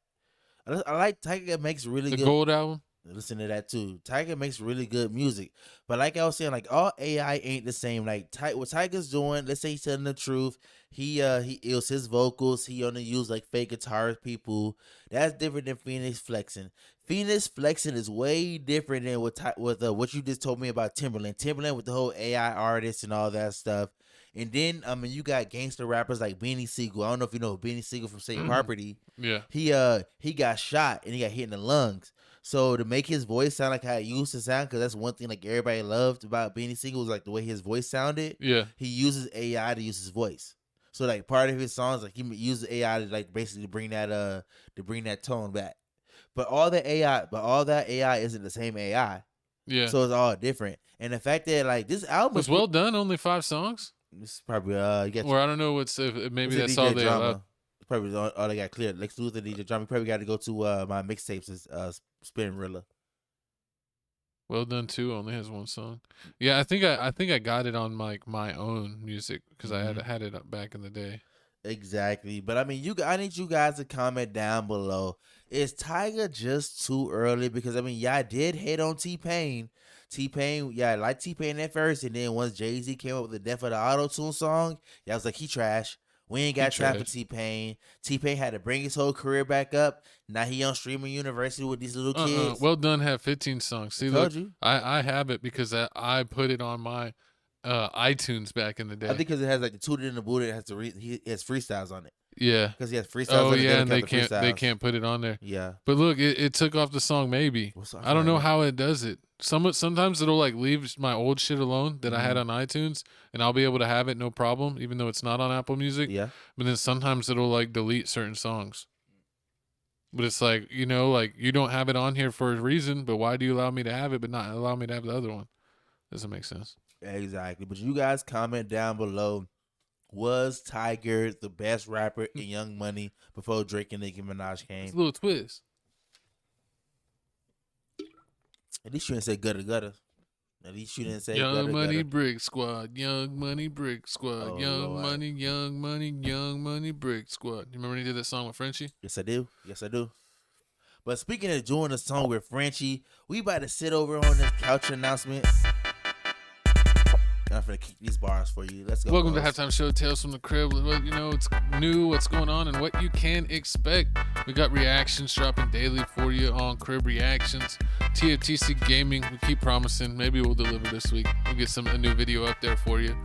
I like Tyga makes really good. The Gold album. Listen to that too. Tyga makes really good music, but like I was saying, like all AI ain't the same. Like what Tyga's doing, let's say he's telling the truth. He was his vocals. He only used like fake guitar people. That's different than Phoenix flexing. Phoenix flexing is way different than what you just told me about Timberland. Timberland with the whole AI artists and all that stuff. And then you got gangster rappers like Beanie Siegel. I don't know if you know Beanie Siegel from State Property. Yeah. He got shot and he got hit in the lungs. So to make his voice sound like how it used to sound, because that's one thing like everybody loved about Beanie Siegel was like the way his voice sounded. Yeah. He uses AI to use his voice. So like part of his songs, like he uses AI to like basically bring that tone back. But all that AI isn't the same AI. Yeah. So it's all different. And the fact that like this album was well done, only 5 songs. This is probably or I don't know maybe that's all they allowed. Probably all they got cleared. Lex Luthor, DJ Drama. You probably got to go to my mixtapes. Spin Rilla. Well Done 2 only has 1 song. Yeah, I think I got it on my own music because I had it up back in the day. Exactly, but I mean, I need you guys to comment down below. Is Tyga just too early? Because I mean, y'all did hate on T-Pain. I like T-Pain at first, and then once Jay-Z came up with the Death of the Auto-Tune song, y'all was like, he trash. We ain't got time for T-Pain. T-Pain had to bring his whole career back up. Now he on streaming university with these little kids. Well Done had 15 songs. See, told you. I have it because I put it on my iTunes back in the day. I think because it has like the Tooted in the Boot, it has he has freestyles on it. Yeah, because he has freestyles. Oh yeah, and they can't put it on there. Yeah, but look, it took off the song Maybe. I don't know how it does it. Sometimes it'll like leave my old shit alone that I had on iTunes, and I'll be able to have it no problem, even though it's not on Apple Music. Yeah, but then sometimes it'll like delete certain songs. But it's like, like you don't have it on here for a reason, but why do you allow me to have it but not allow me to have the other one? Doesn't make sense. Exactly. But you guys comment down below. Was Tiger the best rapper in Young Money before Drake and Nicki Minaj came? It's a little twist. At least you didn't say gutter gutter. At least you didn't say Young Money gutter. Brick Squad. Young Money Brick Squad. Oh, Young Lord. Money, Young Money, Young Money Brick Squad. You remember when he did that song with Frenchie? Yes, I do. Yes, I do. But speaking of doing a song with Frenchie, we about to sit over on this couch announcement. I'm going to keep these bars for you. Let's go. Welcome boys. to Halftime Show, Tales from the Crib. It's new, what's going on, and what you can expect. We got reactions dropping daily for you on Crib Reactions. TFTC Gaming, we keep promising. Maybe we'll deliver this week. We'll get a new video up there for you.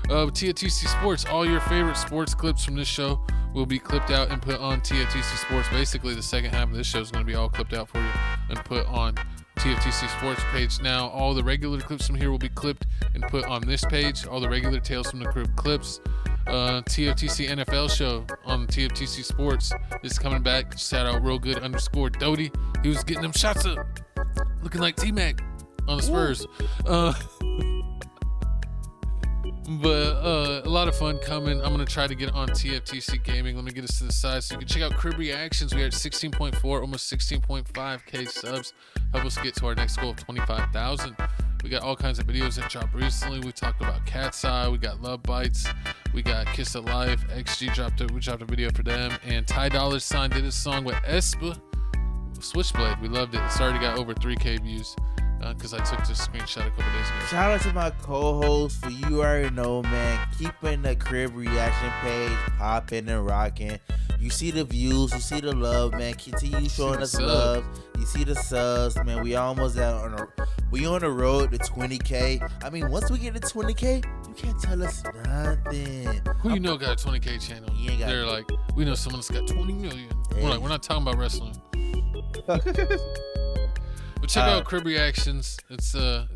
TFTC Sports, all your favorite sports clips from this show will be clipped out and put on TFTC Sports. Basically, the second half of this show is going to be all clipped out for you and put on TFTC Sports page. Now, all the regular clips from here will be clipped and put on this page. All the regular Tales from the Crib clips. TFTC NFL show on TFTC Sports is coming back. Shout out real good _ Doty. He was getting them shots up, looking like T-Mac on the Spurs. But a lot of fun coming. I'm going to try to get on TFTC Gaming. Let me get us to the side so you can check out Crib Reactions. We are at 16.4, almost 16.5K subs. Help us get to our next goal of 25,000. We got all kinds of videos that dropped recently. We talked about Cat's Eye. We got Love Bites. We got Kiss of Life. XG we dropped a video for them. And Ty Dolla $ign did a song with Espa Switchblade. We loved it. It's already got over 3K views. Because I took this screenshot a couple days ago. Shout out to my co-host for you already know, man. Keeping the Crib Reaction page popping and rocking. You see the views, you see the love, man. Continue showing us love. You see the subs, man. We almost we on the road to 20K. I mean, once we get to 20K, you can't tell us nothing. Who you know got a 20K channel? They're like, we know someone that's got 20 million. Hey. We're not talking about wrestling. But check out Crib Reactions. It's the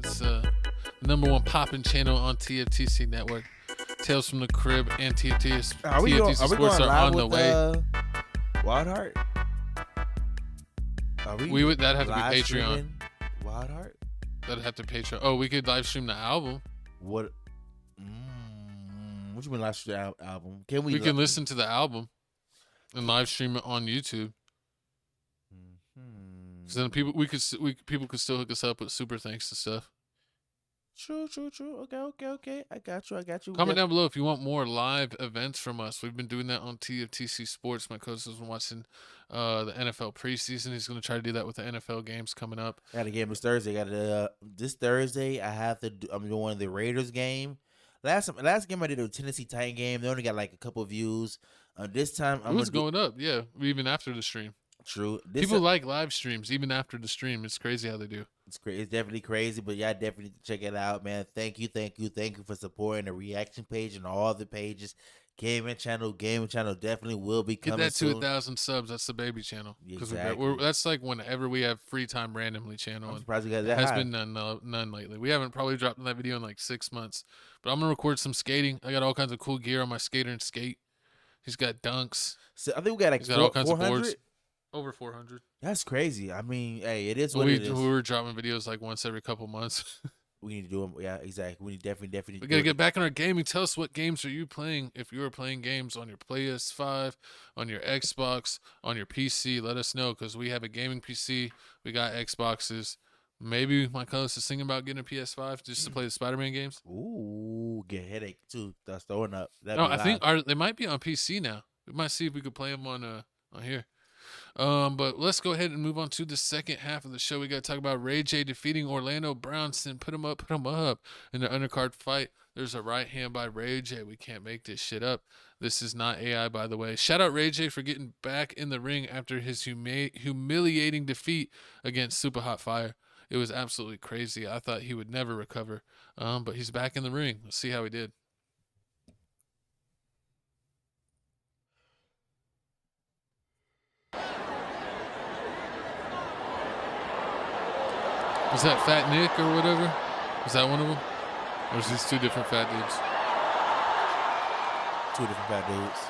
#1 popping channel on TFTC Network. Tales from the Crib and TFTC Sports are on the way. Wild Heart? That'd have to be Patreon. Wild Heart? That'd have to Patreon. Oh, we could live stream the album. What? What you mean live stream album? Can we? We can listen to the album and live stream it on YouTube. So then people could still hook us up with super thanks and stuff. True. Okay. I got you. Comment down below if you want more live events from us. We've been doing that on TFTC Sports. My coach has been watching the NFL preseason. He's going to try to do that with the NFL games coming up. I got a game this Thursday. This Thursday. I'm doing the Raiders game. Last game I did a Tennessee Titan game. They only got like a couple views. This time It was going up, yeah, even after the stream. True. People like live streams even after the stream. It's crazy how they do. It's definitely crazy, but y'all definitely need to check it out, man. Thank you for supporting the reaction page and all the pages. Gaming channel definitely will be coming. Get that to soon. 1,000 subs. That's the baby channel. Exactly. That's like whenever we have free time randomly channel. I'm surprised we got that has high. been none lately. We haven't probably dropped that video in like 6 months. But I'm gonna record some skating. I got all kinds of cool gear on my skater and skate. He's got dunks. So I think we got like all kinds 400? of boards. Over 400. That's crazy. I mean, hey, it is what it is. We were dropping videos like once every couple months. We need to do them. Yeah, exactly. We need definitely. We gotta get back in our gaming. Tell us what games are you playing. If you are playing games on your PS5, on your Xbox, on your PC, let us know because we have a gaming PC. We got Xboxes. Maybe my co-host is thinking about getting a PS5 just to play the Spider-Man games. Ooh, get a headache too. That's throwing up. I think they might be on PC now. We might see if we could play them on here. But let's go ahead and move on to the second half of the show. We got to talk about Ray J defeating Orlando Brownson. Put him up in the undercard fight. There's a right hand by Ray J. We can't make this shit up. This is not AI, by the way. Shout out Ray J for getting back in the ring after his humiliating defeat against Super Hot Fire. It was absolutely crazy. I thought he would never recover. But he's back in the ring. Let's see how he did. Was that Fat Nick or whatever? Was that one of them? Or is these two different fat dudes? Two different fat dudes.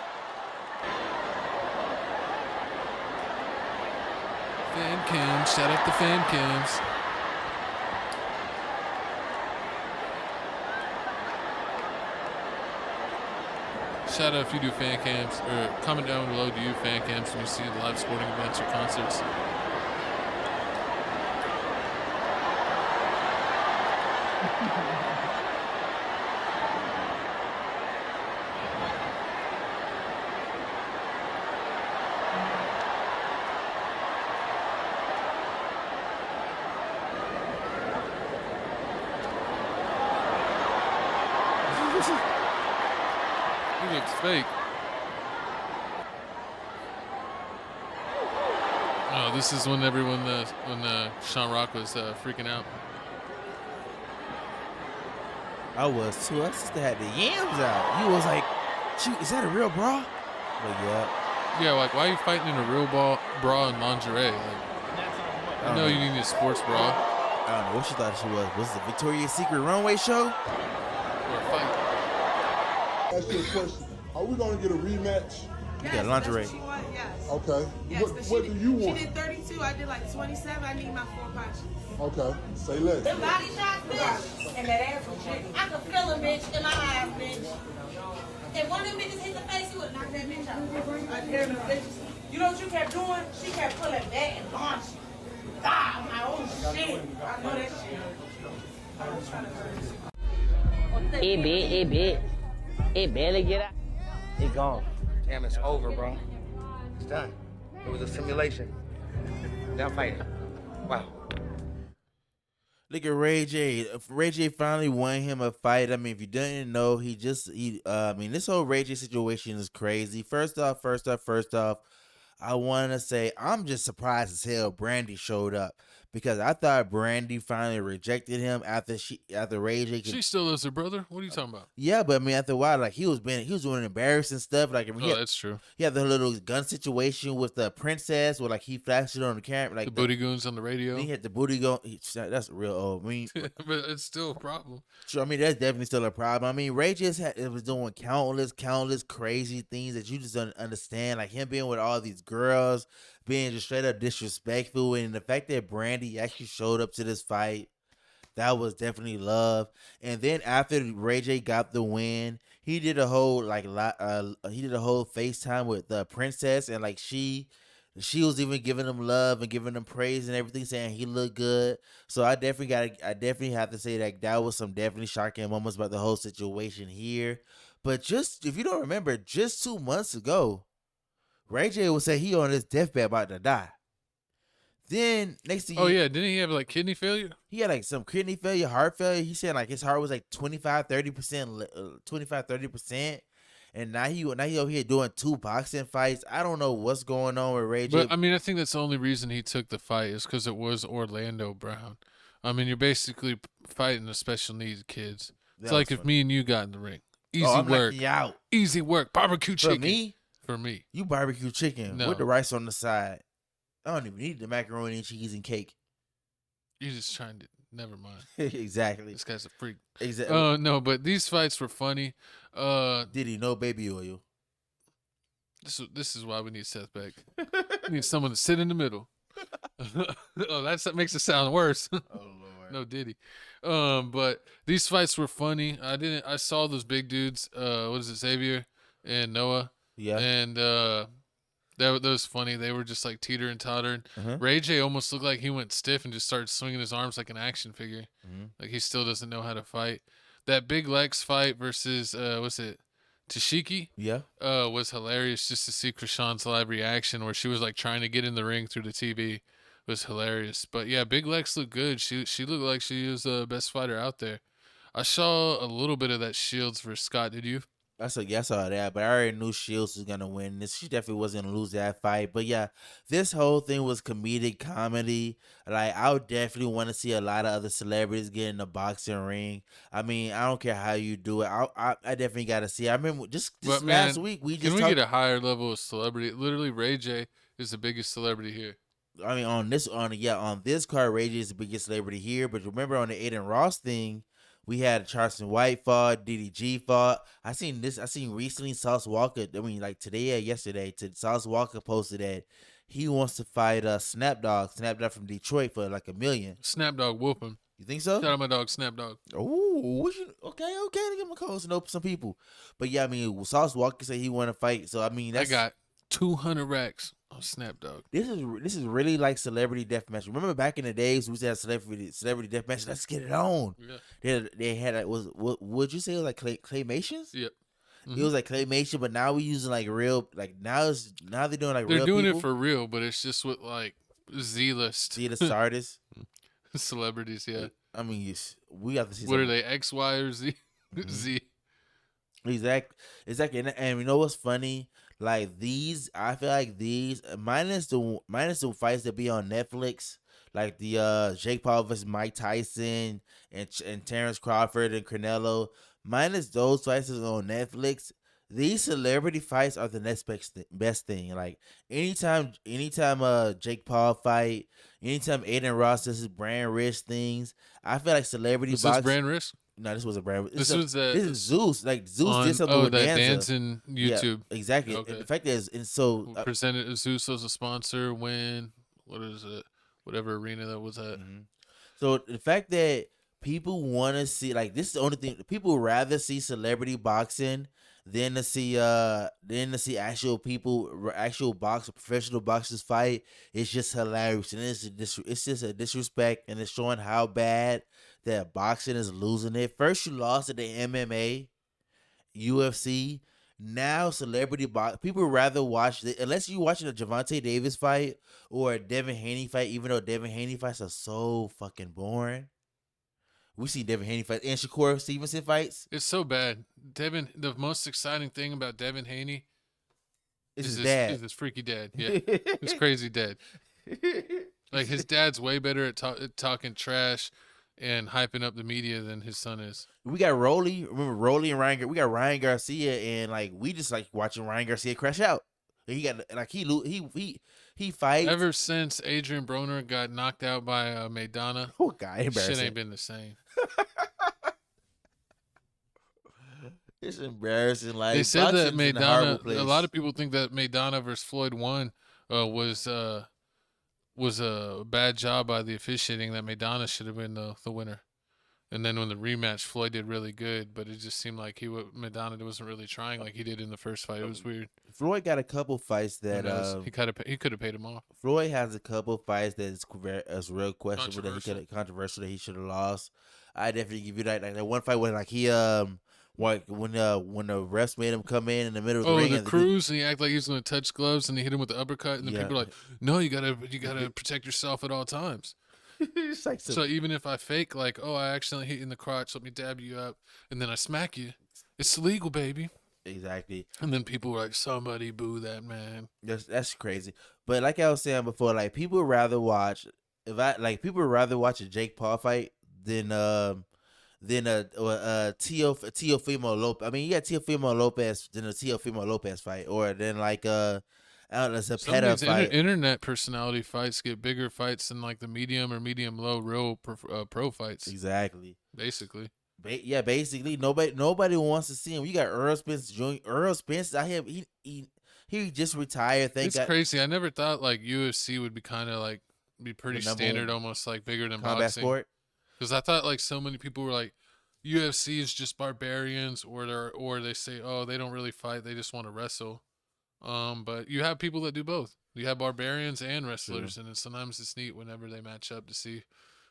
Fan cams. Shout out the fan cams. Shout out if you do fan cams, or comment down below, do you fan cams when you see live sporting events or concerts? He looks fake. Oh, this is when when Sean Rock was freaking out. I was too. I just had the yams out. He was like, "Shoot, is that a real bra?" Like, yeah. Yeah, like why are you fighting in a real bra and lingerie? Like, I know you need a sports bra. I don't know what she thought she was. Was it a Victoria's Secret runway show? Or a fight? Ask you a question. Are we gonna get a rematch? You got lingerie. That's what she want, yes. Okay. Yes, What do you want? She did 32. I did like 27. I need my 4 punches. Okay. Say less. The body shots, bitch. And that ass was shaking. I could feel a bitch in my eyes, bitch. If one of them bitches hit the face, you would knock that bitch out. I dare them bitches. You know what you kept doing? She kept pulling back and launching. God, I'm like, oh shit. I know that shit. I was trying to It barely get out. It gone. Damn, it's over, bro. It's done. It was a simulation. Now fighting. Wow. Look at Ray J. Ray J finally won him a fight. I mean, if you didn't know, this whole Ray J situation is crazy. First off, I want to say I'm just surprised as hell Brandy showed up because I thought Brandy finally rejected him after Ray J. She still loves her brother. What are you talking about? Yeah, but I mean, after a while, like he was doing embarrassing stuff. Like, that's true. He had the little gun situation with the princess, where like he flashed it on the camera, like the booty goons on the radio. He had the booty gun. That's real old. I mean, but it's still a problem. Sure, I mean that's definitely still a problem. I mean, Ray just was doing countless crazy things that you just don't understand. Like him being with all these girls, being just straight up disrespectful, and the fact that Brandy actually showed up to this fight. That was definitely love. And then after Ray J got the win, he did a whole FaceTime with the princess, and like she was even giving him love and giving him praise and everything, saying he looked good. So I definitely have to say that was some definitely shocking moments about the whole situation here. But just if you don't remember, just 2 months ago, Ray J would say he on his deathbed about to die. Then next thing, didn't he have like kidney failure? He had like some kidney failure, heart failure. He said like his heart was like 25-30%, and now he over here doing 2 boxing fights. I don't know what's going on with Ray J. But I mean, I think that's the only reason he took the fight is because it was Orlando Brown. I mean, you're basically fighting the special needs kids. It's like if me and you got in the ring. Easy work. Easy work. Barbecue chicken. For me. You barbecue chicken with the rice on the side. I don't even need the macaroni and cheese and cake. You're just trying to. Never mind. Exactly. This guy's a freak. Exactly. No, but these fights were funny. Did he know baby oil? This is why we need Seth back. We need someone to sit in the middle. Oh, that makes it sound worse. Oh Lord. No Diddy. But these fights were funny. I saw those big dudes. What is it, Xavier and Noah? Yeah. And that was funny. They were just like teeter and tottering. Ray J almost looked like he went stiff and just started swinging his arms like an action figure. Like he still doesn't know how to fight. That Big Lex fight versus what's it, Tashiki? Yeah. Was hilarious just to see Chrisean's live reaction where she was like trying to get in the ring through the TV. It was hilarious. But yeah, Big Lex looked good. She looked like she was the best fighter out there. I saw a little bit of that Shields versus Scott. Did you? I saw that, but I already knew Shields was gonna win this. She definitely wasn't gonna lose that fight. But yeah, this whole thing was comedic comedy. Like I would definitely want to see a lot of other celebrities get in the boxing ring. I mean, I don't care how you do it. I definitely got to see. I remember just last week we get a higher level of celebrity? Literally, Ray J is the biggest celebrity here. I mean, on this card, Ray J is the biggest celebrity here. But remember on the Aiden Ross thing, we had Charleston White fought, DDG fought. I seen recently Sauce Walker. I mean, like today or yesterday, Sauce Walker posted that he wants to fight Snapdog from Detroit for like $1 million. Snapdog whoop him. You think so? Shout out my dog Snapdog. Oh, okay. To get my calls and open some people. But yeah, I mean, Sauce Walker said he want to fight. So I mean, I got 200 racks on Snapdog. This is really like celebrity deathmatch. Remember back in the days we used to have celebrity deathmatch. Let's get it on. Yeah. They had would you say it was like claymations? Yep. It was like claymation, but now we using like real, like now they're doing like real. They're doing people. It for real, but it's just with like Z-list artists, celebrities. Yeah. I mean, we have to see. What are they? X, Y, or Z? Z. Exactly. And you know what's funny? Like I feel like these minus the fights that be on Netflix, like the Jake Paul versus Mike Tyson and Terrence Crawford and Canelo. Minus those fights on Netflix, these celebrity fights are the next best thing. Like anytime Jake Paul fight, anytime Aiden Ross does his brand risk things, I feel like celebrity boxing. Is this brand risk? No, this was a brand. This is Zeus. Like Zeus did something with that dancing YouTube. Yeah, exactly. Okay. The fact is, and so presented Zeus as a sponsor when what is it? Whatever arena that was at. So the fact that people want to see, like, this is the only thing people would rather see celebrity boxing than to see actual professional boxers fight. It's just hilarious, and it's just a disrespect, and it's showing how bad that boxing is losing it. First you lost at the MMA, UFC. Now celebrity people would rather watch unless you're watching a Gervonta Davis fight or a Devin Haney fight, even though Devin Haney fights are so fucking boring. We see Devin Haney fights and Shakur Stevenson fights. It's so bad. The most exciting thing about Devin Haney is his dad. Is his freaky dad. Yeah, his crazy dad. Like his dad's way better at talking trash and hyping up the media than his son is. We got Rolly. Remember Rolly and Ryan? We got Ryan Garcia, and like we just like watching Ryan Garcia crash out. He got like he fights. Ever since Adrian Broner got knocked out by Maidana, shit ain't been the same. It's embarrassing. Like they said that Maidana. A lot of people think that Maidana versus Floyd 1 was a bad job by the officiating. That Maidana should have been the winner. And then when the rematch, Floyd did really good, but it just seemed like Madonna wasn't really trying like he did in the first fight. It was weird. Floyd got a couple fights that he could have paid him off. Floyd has a couple fights that is real questionable that he could controversial that he should have lost. I definitely give you that. Like that one fight when like he when the refs made him come in the middle of the ring. The cruise, and he acted like he was going to touch gloves, and he hit him with the uppercut, and then people are like, "No, you gotta protect yourself at all times." It's like so even if I fake like, "Oh, I accidentally hit you in the crotch, let me dab you up," and then I smack you, it's illegal, baby. Exactly. And then people were like, "Somebody boo that man." That's crazy. But like I was saying before, like people would rather watch a Jake Paul fight than Teofimo Lopez. I mean, Teofimo Lopez than a Teofimo Lopez fight, or then like I don't know, it's a Peta fight. Internet personality fights get bigger fights than like the medium or medium low real pro fights. Exactly. Basically. Basically, nobody wants to see him. You got Earl Spence Jr. Earl Spence out here. He just retired. It's crazy. I never thought like UFC would be kind of like be pretty standard, almost like bigger than combat boxing. Sport. Because I thought like so many people were like, UFC is just barbarians, or they say, oh, they don't really fight, they just want to wrestle. But you have people that do both. You have barbarians and wrestlers, and sometimes it's neat whenever they match up to see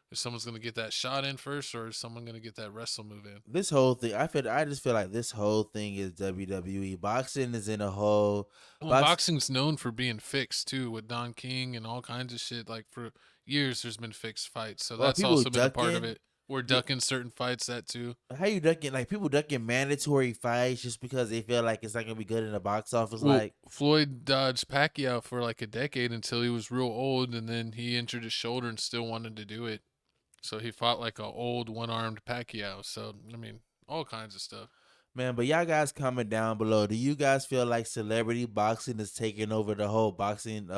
if someone's going to get that shot in first, or is someone going to get that wrestle move in. This whole thing, I just feel like this whole thing is WWE. Boxing is in a whole. Boxing's known for being fixed too, with Don King and all kinds of shit. Like for years, there's been fixed fights, so that's also been a part of it. We're ducking certain fights that too. How you ducking? Like people ducking mandatory fights just because they feel like it's not gonna be good in the box office. Well, like Floyd dodged Pacquiao for like a decade until he was real old, and then he injured his shoulder and still wanted to do it. So he fought like an old one-armed Pacquiao. So I mean, all kinds of stuff. Man, but y'all guys comment down below. Do you guys feel like celebrity boxing is taking over the whole boxing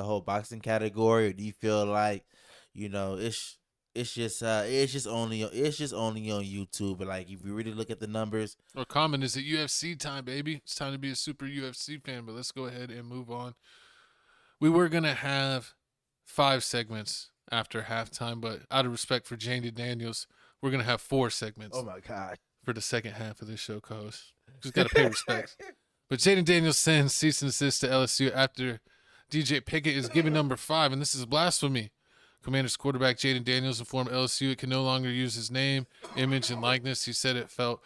category, or do you feel like, it's just only on YouTube? But like, if you really look at the numbers, or comment, is it UFC time, baby? It's time to be a super UFC fan. But let's go ahead and move on. We were gonna have 5 segments after halftime, but out of respect for Jayden Daniels, we're gonna have 4 segments. Oh my god! For the second half of this show, co-host, just gotta pay respect. But Jayden Daniels sends cease and desist to LSU after DJ Pickett is giving number 5, and this is blasphemy. Commanders quarterback Jayden Daniels informed LSU it can no longer use his name, image, and likeness. He said it felt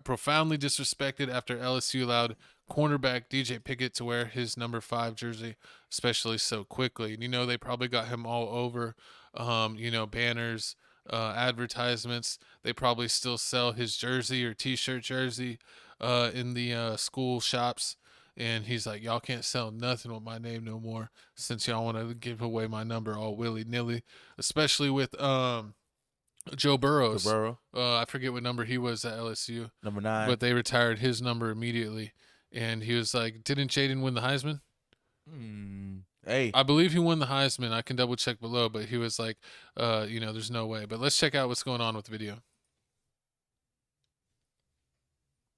profoundly disrespected after LSU allowed cornerback DJ Pickett to wear his number 5 jersey, especially so quickly. And they probably got him all over, banners, advertisements. They probably still sell his jersey or t-shirt jersey in the school shops. And he's like, y'all can't sell nothing with my name no more, since y'all want to give away my number all willy-nilly, especially with Joe Burrows. I forget what number he was at LSU. Number 9. But they retired his number immediately. And he was like, didn't Jayden win the Heisman? Hey. I believe he won the Heisman. I can double check below, but he was like, there's no way. But let's check out what's going on with the video.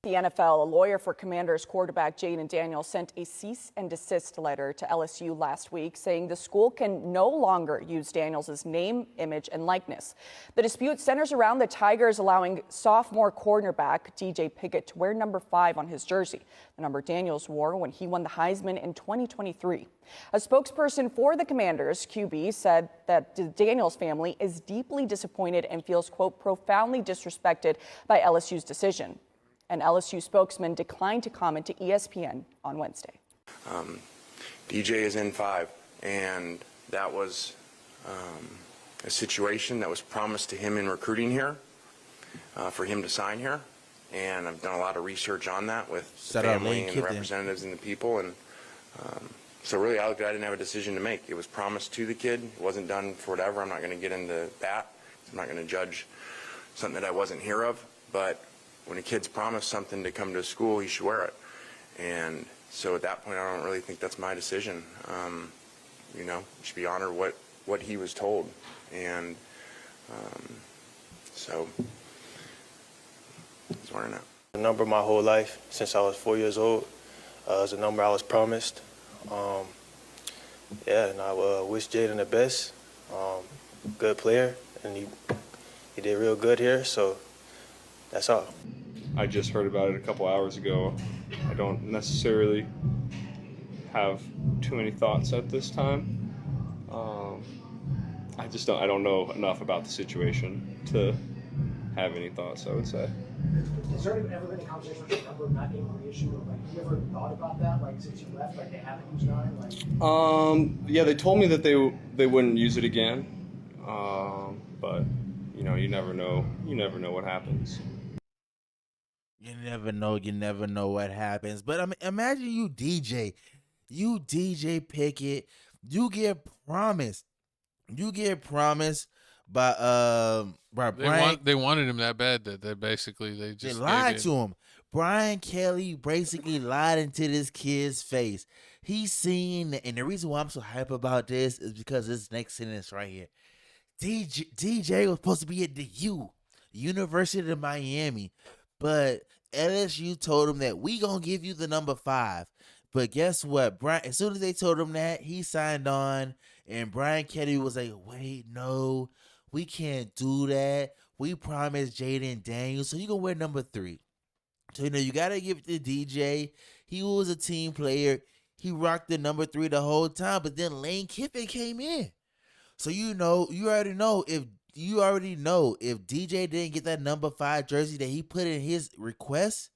The NFL, a lawyer for Commanders quarterback Jayden Daniels sent a cease and desist letter to LSU last week saying the school can no longer use Daniels' name, image, and likeness. The dispute centers around the Tigers allowing sophomore cornerback DJ Pickett to wear number 5 on his jersey, the number Daniels wore when he won the Heisman in 2023. A spokesperson for the Commanders, QB, said that the Daniels family is deeply disappointed and feels, quote, profoundly disrespected by LSU's decision. An LSU spokesman declined to comment to ESPN on Wednesday. DJ is in 5, and that was a situation that was promised to him in recruiting here, for him to sign here. And I've done a lot of research on that with the family and the representatives and the people. And so really, I didn't have a decision to make. It was promised to the kid. It wasn't done for whatever. I'm not going to get into that. I'm not going to judge something that I wasn't here of. But when a kid's promised something to come to school, he should wear it. And so at that point, I don't really think that's my decision. He should be honored what he was told. And so he's wearing it. The number my whole life, since I was 4 years old, is a number I was promised. And I wish Jayden the best. Good player, and he did real good here. So That's all. I just heard about it a couple hours ago. I don't necessarily have too many thoughts at this time. I don't know enough about the situation to have any thoughts, I would say. Has there ever been a conversation with the number not being an issue? Like, you ever thought about that? Like, since you left, like, they haven't used 9? Like, Yeah, they told me that they wouldn't use it again. But you know, you never know. You never know what happens. You never know. You never know what happens. But I mean, imagine you DJ Pickett. You get promised by Brian. They wanted him that bad that they basically they just lied to him. Brian Kelly basically lied into this kid's face. He's seen, and the reason why I'm so hype about this is because this next sentence right here. DJ was supposed to be at the University of Miami, but LSU told him that we gonna give you the number 5. But guess what? Brian, as soon as they told him that, he signed on, and Brian Kelly was like, wait, no, we can't do that. We promised Jayden Daniels, so you gonna wear number 3. So, you gotta give it to DJ. He was a team player. He rocked the number 3 the whole time, but then Lane Kiffin came in. So, you already know if DJ didn't get that number 5 jersey that he put in his request,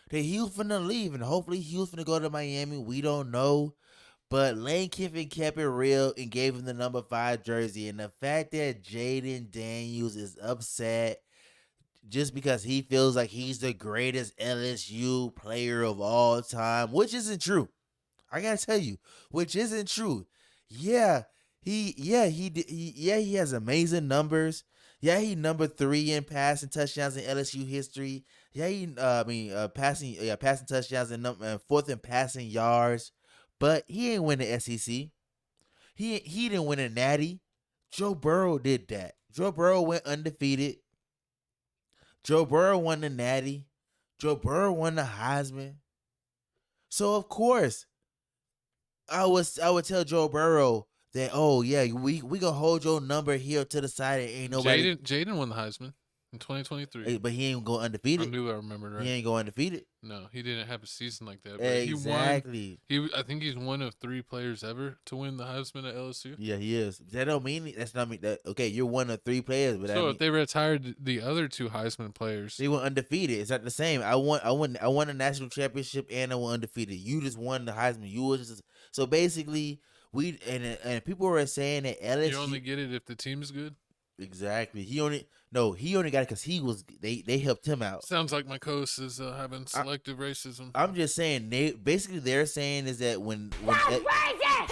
that he was finna leave, and hopefully he was finna go to Miami. We don't know. But Lane Kiffin kept it real and gave him the number 5 jersey. And the fact that Jayden Daniels is upset just because he feels like he's the greatest LSU player of all time, which isn't true. I gotta tell you, which isn't true. Yeah, he has amazing numbers. Yeah, he number 3 in passing touchdowns in LSU history. Yeah, passing touchdowns and 4th in passing yards. But he ain't win the SEC. He didn't win a natty. Joe Burrow did that. Joe Burrow went undefeated. Joe Burrow won the natty. Joe Burrow won the Heisman. So of course, I would tell Joe Burrow that, oh yeah, we gonna hold your number here to the side. Ain't nobody. Jayden won the Heisman in 2023. But he ain't go undefeated. I knew I remembered right. He ain't go undefeated. No, he didn't have a season like that. But Exactly. I think he's one of 3 players ever to win the Heisman at LSU. Yeah, he is. That don't mean that's not mean that. Okay, you're one of 3 players, but so if they retired the other 2 Heisman players, they went undefeated. It's not the same. I won a national championship and I won undefeated. You just won the Heisman. You was just so basically and people were saying that LSU. You only get it if the team's good. Exactly. He only got it because they helped him out. Sounds like my coach is having selective racism. I'm just saying they're saying is that when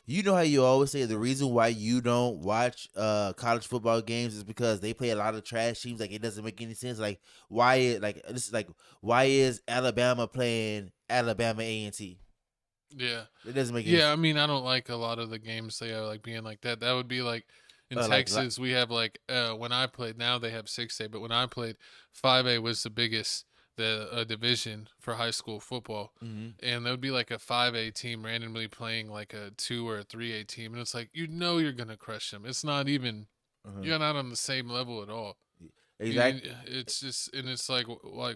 you know how you always say the reason why you don't watch college football games is because they play a lot of trash teams. Like it doesn't make any sense. Like why is Alabama playing Alabama A&T? Yeah, it doesn't make any sense. I mean I don't like a lot of the games they have like being like that. That would be like. In Texas, we have when I played, now they have 6A, but when I played, 5A was the biggest division for high school football. Mm-hmm. And there would be like a 5A team randomly playing like a 2 or a 3A team. And it's like, you're going to crush them. It's not even, you're not on the same level at all. Exactly. It's just, and it's like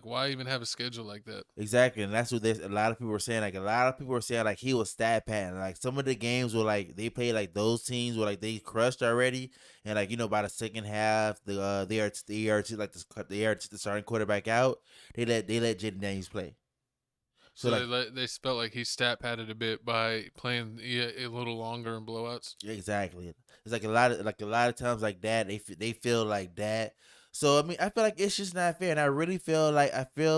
why even have a schedule like that? Exactly, and that's what a lot of people were saying. Like a lot of people were saying, like he was stat padding. Like some of the games were like they played like those teams were like they crushed already, and like by the second half, the starting quarterback out. They let Jayden Daniels play. So they felt like he stat padded a bit by playing a little longer in blowouts. Exactly, it's like a lot of times like that. They feel like that. So, I mean, I feel like it's just not fair. And I really feel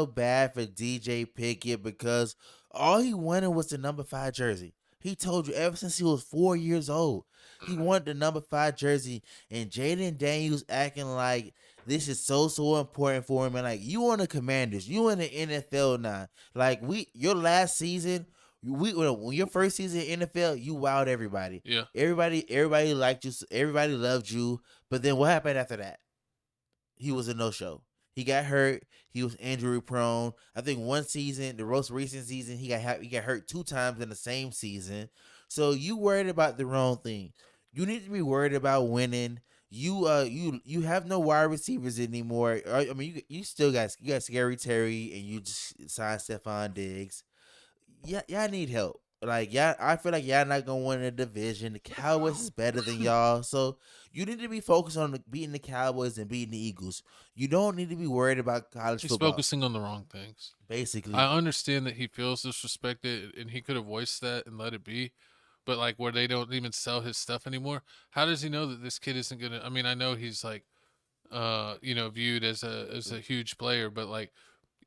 bad for DJ Pickett because all he wanted was the number 5 jersey. He told you ever since he was 4 years old, he wanted the number 5 jersey. And Jayden Daniels acting like this is so important for him. And like, you on the Commanders, you in the NFL now. Like, your last season, when your first season in NFL, you wowed everybody. Yeah. Everybody liked you. Everybody loved you. But then what happened after that? He was a no-show. He got hurt. He was injury prone. I think one season, the most recent season, he got hurt 2 times in the same season. So you worried about the wrong thing. You need to be worried about winning. you have no wide receivers anymore. I mean, you still got Scary Terry, and you just signed Stephon Diggs. Yeah, y'all need help. Like I feel like y'all not gonna win the division. The Cowboys is better than y'all, so you need to be focused on beating the Cowboys and beating the Eagles. You don't need to be worried about college He's football. focusing on the wrong things. Basically, I understand that he feels disrespected, and he could have voiced that and let it be. But like, where they don't even sell his stuff anymore, how does he know that this kid isn't gonna? I mean, I know he's like, viewed as a huge player, but like,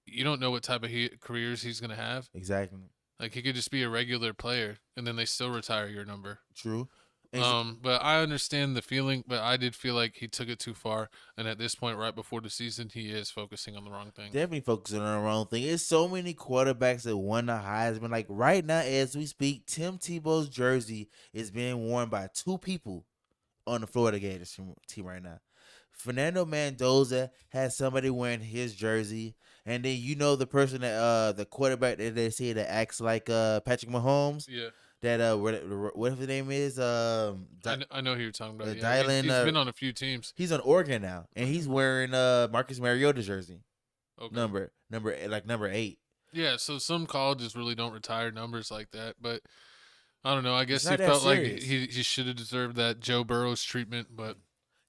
you don't know what type of careers he's gonna have. Exactly. Like, he could just be a regular player, and then they still retire your number. True. But I understand the feeling, but I did feel like he took it too far. And at this point, right before the season, he is focusing on the wrong thing. Definitely focusing on the wrong thing. There's so many quarterbacks that won the Heisman. Like right now, as we speak, Tim Tebow's jersey is being worn by 2 people on the Florida Gators team right now. Fernando Mendoza has somebody wearing his jersey, and then the person that the quarterback that they say that acts like Patrick Mahomes. Yeah. That what his name is? I know who you're talking about. Yeah. Dylan, he's been on a few teams. He's on Oregon now, and he's wearing Marcus Mariota's jersey. Okay. Number 8. Yeah, so some colleges really don't retire numbers like that, but I don't know. I guess It's he not that felt like serious. he should have deserved that Joe Burrow's treatment, but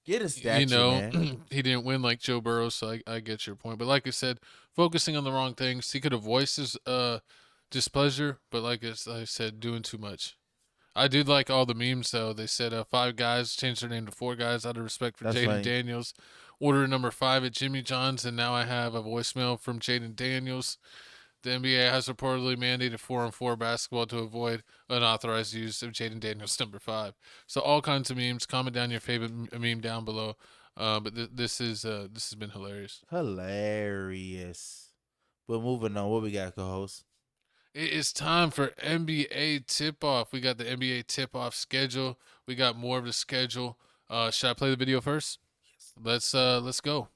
Get a statue, man. he didn't win like Joe Burrow, so I get your point. But like I said, focusing on the wrong things. He could have voiced his displeasure, but like I said, doing too much. I did like all the memes though. They said 5 guys changed their name to 4 guys out of respect for That's Jayden funny. Daniels. Order number 5 at Jimmy John's, and now I have a voicemail from Jayden Daniels. The NBA has reportedly mandated 4-on-4 basketball to avoid unauthorized use of Jayden Daniels number 5. So all kinds of memes. Comment down your favorite meme down below. But this has been hilarious. Hilarious. But moving on, what we got, co-host? It is time for NBA tip-off. We got the NBA tip-off schedule. We got more of the schedule. Should I play the video first? Yes. Let's go.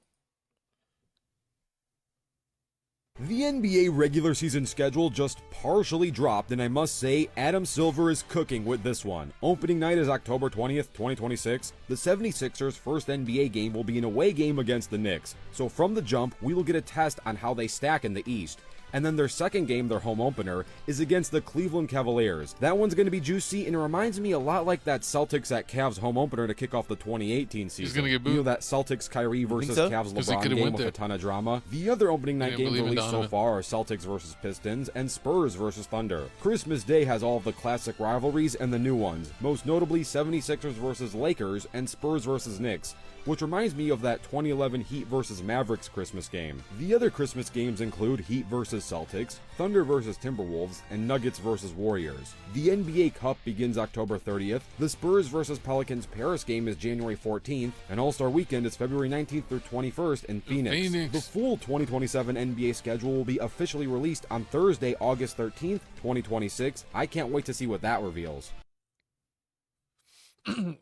The NBA regular season schedule just partially dropped, and I must say, Adam Silver is cooking with this one. Opening night is October 20th, 2026. The 76ers' first NBA game will be an away game against the Knicks. So from the jump, we will get a test on how they stack in the East. And then their second game, their home opener, is against the Cleveland Cavaliers. That one's going to be juicy, and it reminds me a lot like that Celtics at Cavs home opener to kick off the 2018 season. He's going to get booed. You know, that Celtics Kyrie versus so? Cavs 'Cause he LeBron could've game went with there. a ton of drama. The other opening night Didn't games believe in released so Donovan. far are Celtics versus Pistons and Spurs versus Thunder. Christmas Day has all of the classic rivalries and the new ones, most notably 76ers versus Lakers and Spurs versus Knicks, which reminds me of that 2011 Heat versus Mavericks Christmas game. The other Christmas games include Heat versus Celtics, Thunder versus Timberwolves, and Nuggets versus Warriors. The NBA Cup begins October 30th, the Spurs versus Pelicans Paris game is January 14th, and All-Star Weekend is February 19th through 21st in Phoenix. The full 2027 NBA schedule will be officially released on Thursday, August 13th, 2026. I can't wait to see what that reveals.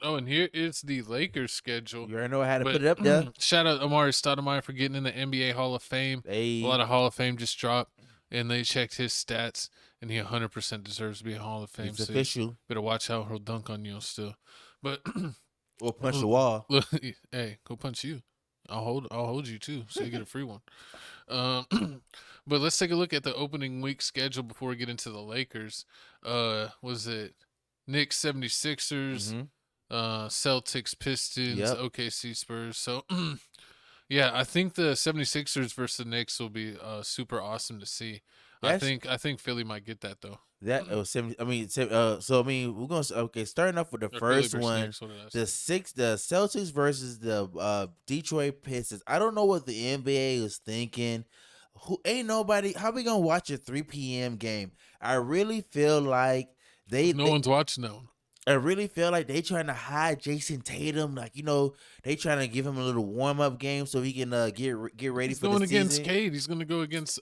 Oh, and here is the Lakers schedule. You already know how to put it up there. Shout out Amari Stoudemire for getting in the NBA Hall of Fame. Hey. A lot of Hall of Fame just dropped, and they checked his stats, and he 100% deserves to be in Hall of Fame. It's So official. better watch how he'll dunk on you still. But Or punch the wall. Hey, go punch you. I'll hold you too, so you get a free one. But let's take a look at the opening week schedule before we get into the Lakers. Was it Knicks 76ers, Celtics Pistons, Yep. OKC Spurs? So yeah, I think the 76ers versus the Knicks will be super awesome to see. I think Philly might get that though. That was 70. I mean, we're gonna starting off with the Or Philly first versus one. Knicks, what did I say? The Celtics versus the Detroit Pistons. I don't know what the NBA is thinking. How we gonna watch a 3 p.m. game? I really feel like No one's watching that one. I really feel like they trying to hide Jason Tatum. Like, they trying to give him a little warm up game so he can get ready He's for going the against season. Cade. He's going to go against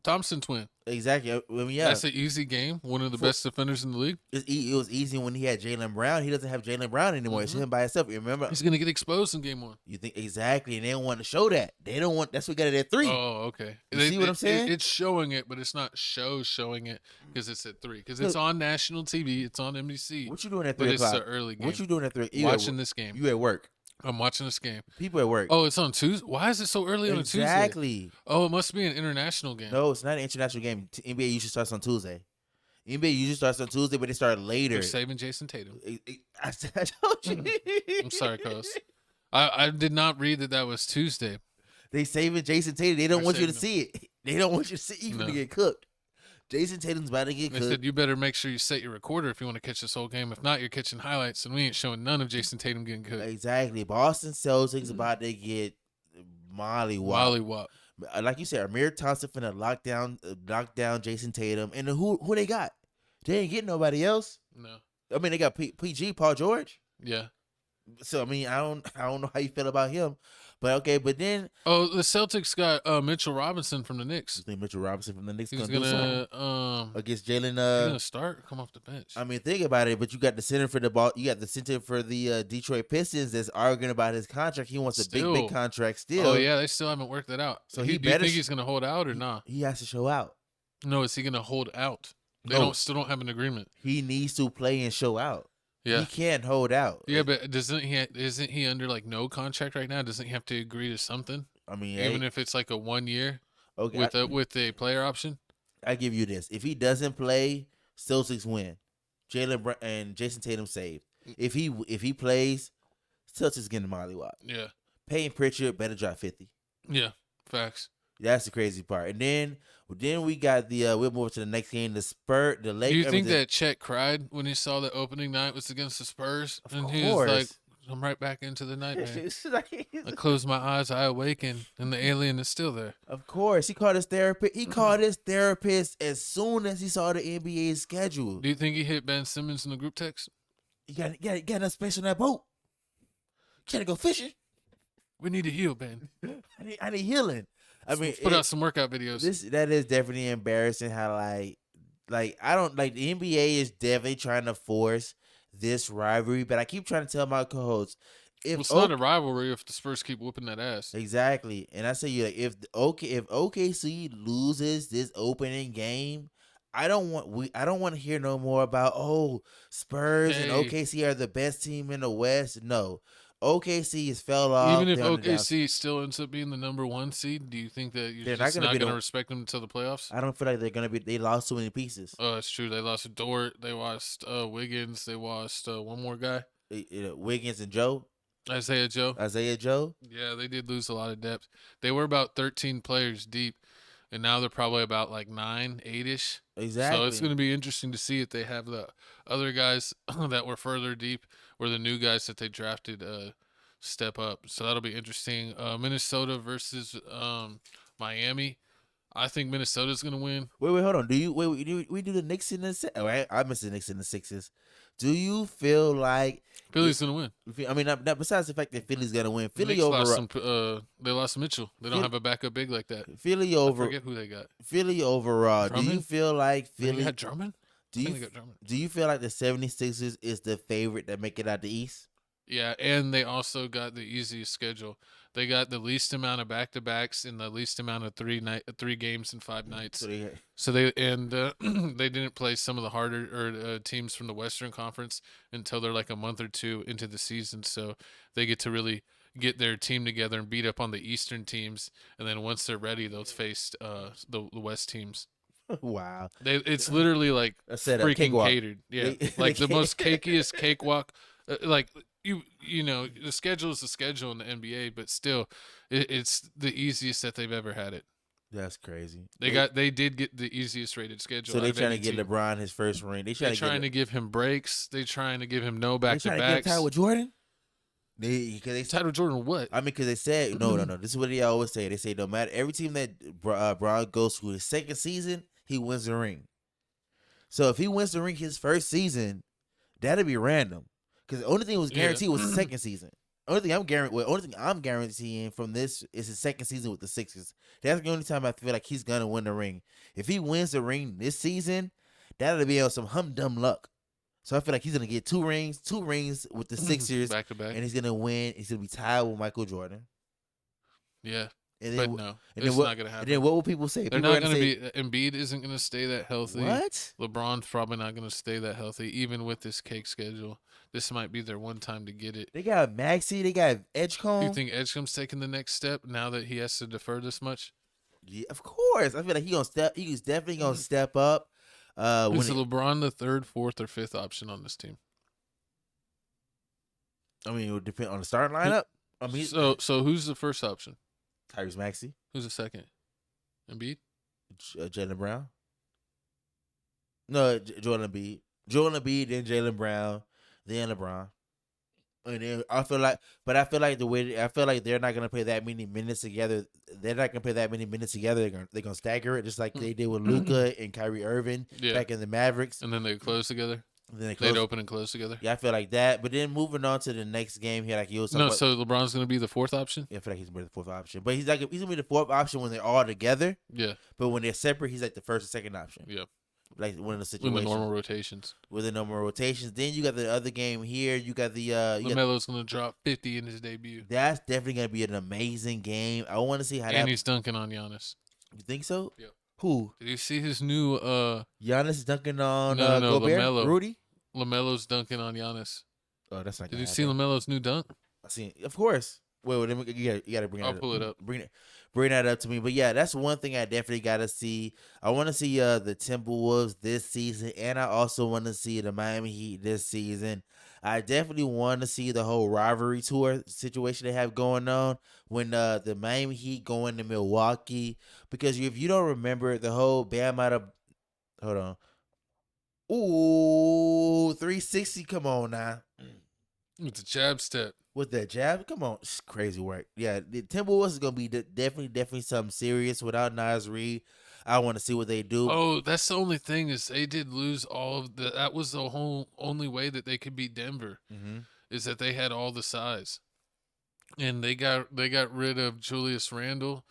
Thompson twin. Exactly. I mean, yeah. That's an easy game. One of the best defenders in the league. It was easy when he had Jaylen Brown. He doesn't have Jaylen Brown anymore. It's him by himself. You remember? He's going to get exposed in game 1. You think exactly, and they don't want to show that. They don't want. That's what got it at 3. Oh, okay. You see what I'm saying? It's showing it, but it's not showing it because it's at 3. Because it's on national TV. It's on NBC. What you doing at But 3 it's o'clock? an early game. What you doing at 3? Watching this game. You at work? I'm watching this game. People at work. Oh, it's on Tuesday. Why is it so early on a Tuesday? Exactly. Oh, it must be an international game. No, it's not an international game. NBA usually starts on Tuesday. NBA usually starts on Tuesday, but they start later. They're saving Jason Tatum. I told you. I'm sorry, Coast. I did not read that was Tuesday. They saving Jason Tatum. They don't want you to see it. They don't want you to see it. You're going to get cooked. Jason Tatum's about to get cooked. They said you better make sure you set your recorder if you want to catch this whole game. If not, you're catching highlights, and we ain't showing none of Jason Tatum getting cooked. Exactly. Boston Celtics about to get mollywop. Like you said, Amir Thompson finna lock down Jason Tatum. And who they got? They ain't getting nobody else. No. I mean, they got PG, Paul George. Yeah. So I mean, I don't know how you feel about him, but okay. But then, the Celtics got Mitchell Robinson from the Knicks. You think Mitchell Robinson from the Knicks He's gonna do something against Jaylen? He's gonna start, come off the bench. I mean, think about it. But you got the center for the ball. You got the center for the Detroit Pistons that's arguing about his contract. He wants a big contract still. Oh yeah, they still haven't worked that out. So do you think he's gonna hold out or not? He has to show out. No, is he gonna hold out? They still don't have an agreement. He needs to play and show out. Yeah. He can't hold out. Yeah, but isn't he under like no contract right now? Doesn't he have to agree to something? I mean, even if it's like a 1 year okay, with a player option? I give you this. If he doesn't play, Celtics win. Jaylen and Jason Tatum saved. If he plays, Celtics getting mollywop. Yeah. Payton Pritchard better drop 50. Yeah, facts. That's the crazy part. And then we got we'll move to the next game. The Lakers. Do you think that Chet cried when he saw the opening night was against the Spurs? Of and course. He was like, I'm right back into the nightmare. I close my eyes, I awaken, and the alien is still there. Of course. He called his therapist. He called his therapist as soon as he saw the NBA schedule. Do you think he hit Ben Simmons in the group text? You got enough space on that boat. You gotta go fishing. We need to heal, Ben. I need healing. I mean, put out some workout videos. That is definitely embarrassing. How like I don't like the NBA is definitely trying to force this rivalry, but I keep trying to tell my co-hosts it's not a rivalry if the Spurs keep whooping that ass. Exactly, and I say you like if OKC loses this opening game, I don't want to hear no more about Spurs and OKC are the best team in the West. No. OKC is fell off. Even if OKC still ends up being the number 1 seed, do you think that you're just not going to respect them until the playoffs? I don't feel like they're going to be. They lost too many pieces. Oh, that's true. They lost Dort. They lost Wiggins. They lost one more guy. Wiggins and Joe. Isaiah Joe. Yeah, they did lose a lot of depth. They were about 13 players deep, and now they're probably about like 9, 8-ish. Exactly. So it's going to be interesting to see if they have the other guys that were further deep or the new guys that they drafted step up. So that'll be interesting. Minnesota versus Miami. I think Minnesota's going to win. Wait, hold on. We do the Knicks in the I missed the Knicks in the Sixers. Do you feel like Philly's going to win? I mean, not besides the fact that Philly's going to win. Philly they lost Mitchell. They don't have a backup big like that. Philly I forget who they got. Philly overall. Drummond? Do you feel like Philly They got Drummond? Do you feel like the 76ers is the favorite that make it out the East? Yeah, and they also got the easiest schedule. They got the least amount of back-to-backs and the least amount of 3 games in 5 nights. So they didn't play some of the harder teams from the Western Conference until they're like a month or 2 into the season. So they get to really get their team together and beat up on the Eastern teams. And then once they're ready, they'll face the West teams. Wow. It's literally like freaking catered. Yeah, like the most cakiest cakewalk. Like you know, the schedule is the schedule in the NBA, but still, it's the easiest that they've ever had it. That's crazy. They did get the easiest rated schedule. So they trying to get LeBron his first ring. They're trying to give him breaks. They're trying to give him no back to backs. They trying to get tied with Jordan. They tied with Jordan what? I mean, because they said no. This is what they always say. They say no matter every team that Bron goes to his second season, he wins the ring. So if he wins the ring his first season, that'd be random. Because the only thing that was guaranteed was the second season. Only thing I'm guaranteeing from this is his second season with the Sixers. That's the only time I feel like he's gonna win the ring. If he wins the ring this season, that'll be on some humdum luck. So I feel like he's gonna get 2 rings with the Sixers back to back, and he's gonna win. He's gonna be tied with Michael Jordan. Yeah, And but then, no, and it's then not gonna happen. And then what will people say? They're People not gonna say, be. Embiid isn't gonna stay that healthy. What? LeBron's probably not gonna stay that healthy, even with this cake schedule. This might be their one time to get it. They got Maxey. They got Edgecombe. Do you think Edgecomb's taking the next step now that he has to defer this much? Yeah, of course. I feel like he's definitely gonna step up. Is LeBron the third, fourth, or fifth option on this team? I mean, it would depend on the starting lineup. I mean, so who's the first option? Tyrese Maxey. Who's the second? Embiid? Jaylen Brown. No, Joel Embiid. Joel Embiid, then Jaylen Brown, then LeBron. And then I feel like they're not gonna play that many minutes together. They're not gonna play that many minutes together. They're gonna stagger it just like they did with Luka and Kyrie Irving back in the Mavericks. And then they close together. And then they'd open and close together. Yeah, I feel like that. But then moving on to the next game here, like you was talking about, so LeBron's gonna be the fourth option. Yeah, I feel like he's gonna be the fourth option. But he's gonna be the fourth option when they're all together. Yeah. But when they're separate, he's like the first or second option. Yeah. Like one of the situations. With the normal rotations. With the normal rotations. Then you got the other game here. You got the LaMelo's gonna drop 50 in his debut. That's definitely gonna be an amazing game. I want to see how and he's dunking on Giannis. You think so? Yep. Who? Did you see his new Giannis is dunking on no, Gobert? LaMelo. Rudy? LaMelo's dunking on Giannis. Oh, that's not. Did you see LaMelo's new dunk? I seen, of course. Wait, you gotta bring. I'll pull it up. Bring that up to me. But yeah, that's one thing I definitely gotta see. I want to see the Timberwolves this season, and I also want to see the Miami Heat this season. I definitely want to see the whole rivalry tour situation they have going on when the Miami Heat go into Milwaukee. Because if you don't remember, the whole Bam out of hold on. Ooh, 360. Come on now. With the jab step. With that jab? Come on. It's crazy work. Yeah, the Timberwolves is going to be definitely something serious without Naz Reid. I want to see what they do. Oh, that's the only thing is they did lose all of the. That was the whole only way that they could beat Denver, is that they had all the size, and they got rid of Julius Randle,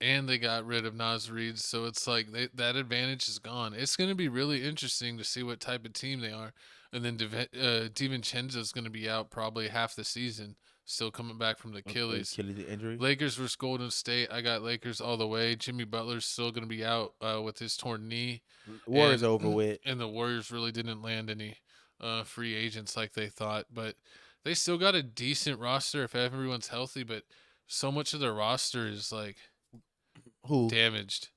and they got rid of Naz Reid. So it's like that advantage is gone. It's going to be really interesting to see what type of team they are. And then DiVincenzo is going to be out probably half the season, still coming back from the Achilles injury. Lakers versus Golden State. I got Lakers all the way. Jimmy Butler's still going to be out with his torn knee. Warriors over with. And the Warriors really didn't land any free agents like they thought. But they still got a decent roster if everyone's healthy. But so much of their roster is like damaged.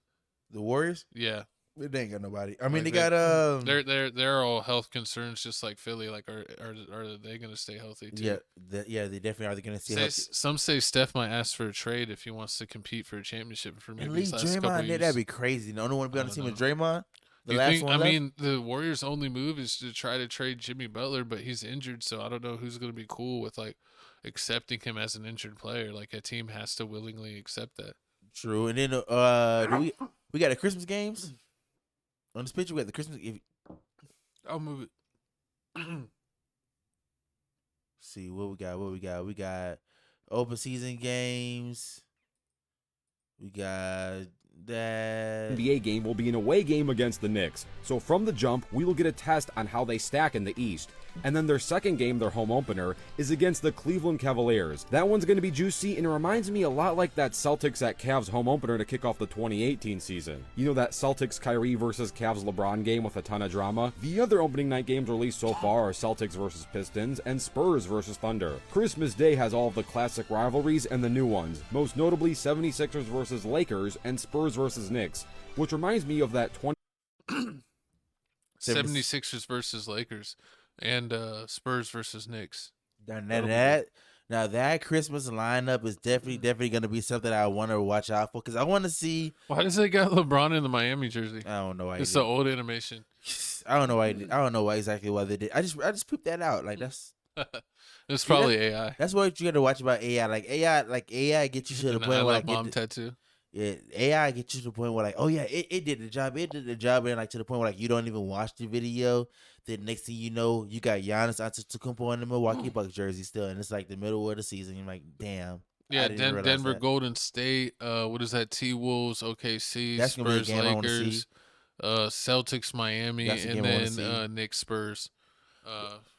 The Warriors? Yeah. They ain't got nobody. I mean, Like they got they're all health concerns, just like Philly. Like, are they going to stay healthy too? Yeah, they definitely are going to stay healthy. Some say Steph might ask for a trade if he wants to compete for a championship for maybe At least his last couple Draymond, years. that'd be crazy. The only one to be on the team is Draymond. The You last think, one I left? mean, the Warriors' only move is to try to trade Jimmy Butler, but he's injured, so I don't know who's going to be cool with like accepting him as an injured player. Like a team has to willingly accept that. True. And then we got the Christmas games. On this picture, we got the Christmas. I'll move it. See what we got. We got open season games. We got that. NBA game will be an away game against the Knicks. So from the jump, we will get a test on how they stack in the East. And then their second game, their home opener, is against the Cleveland Cavaliers. That one's going to be juicy, and it reminds me a lot like that Celtics at Cavs home opener to kick off the 2018 season. You know, that Celtics Kyrie versus Cavs LeBron game with a ton of drama? The other opening night games released so far are Celtics versus Pistons and Spurs versus Thunder. Christmas Day has all of the classic rivalries and the new ones, most notably 76ers versus Lakers and Spurs versus Knicks, which reminds me of that 76ers versus Lakers. And Spurs versus Knicks. Now that Christmas lineup is definitely going to be something I want to watch out for because I want to see. Why does they got LeBron in the Miami jersey? I don't know why. It's the old animation. I don't know why. I don't know exactly why they did. I just pooped that out. Like that's. It's probably AI. That's what you got to watch about AI. Like AI gets you to the point where mom tattoo. Yeah, AI gets you to the point where like, oh yeah, it did the job. It did the job, and like to the point where like you don't even watch the video. Then next thing you know, you got Giannis Antetokounmpo in the Milwaukee Bucks jersey still, and it's like the middle of the season. You're like, damn. Yeah, Denver, Golden State. What is that? T-Wolves, OKC, That's gonna be a Spurs, game I wanna see. Lakers, Celtics, Miami, That's a and game I wanna then see. Knicks, Spurs.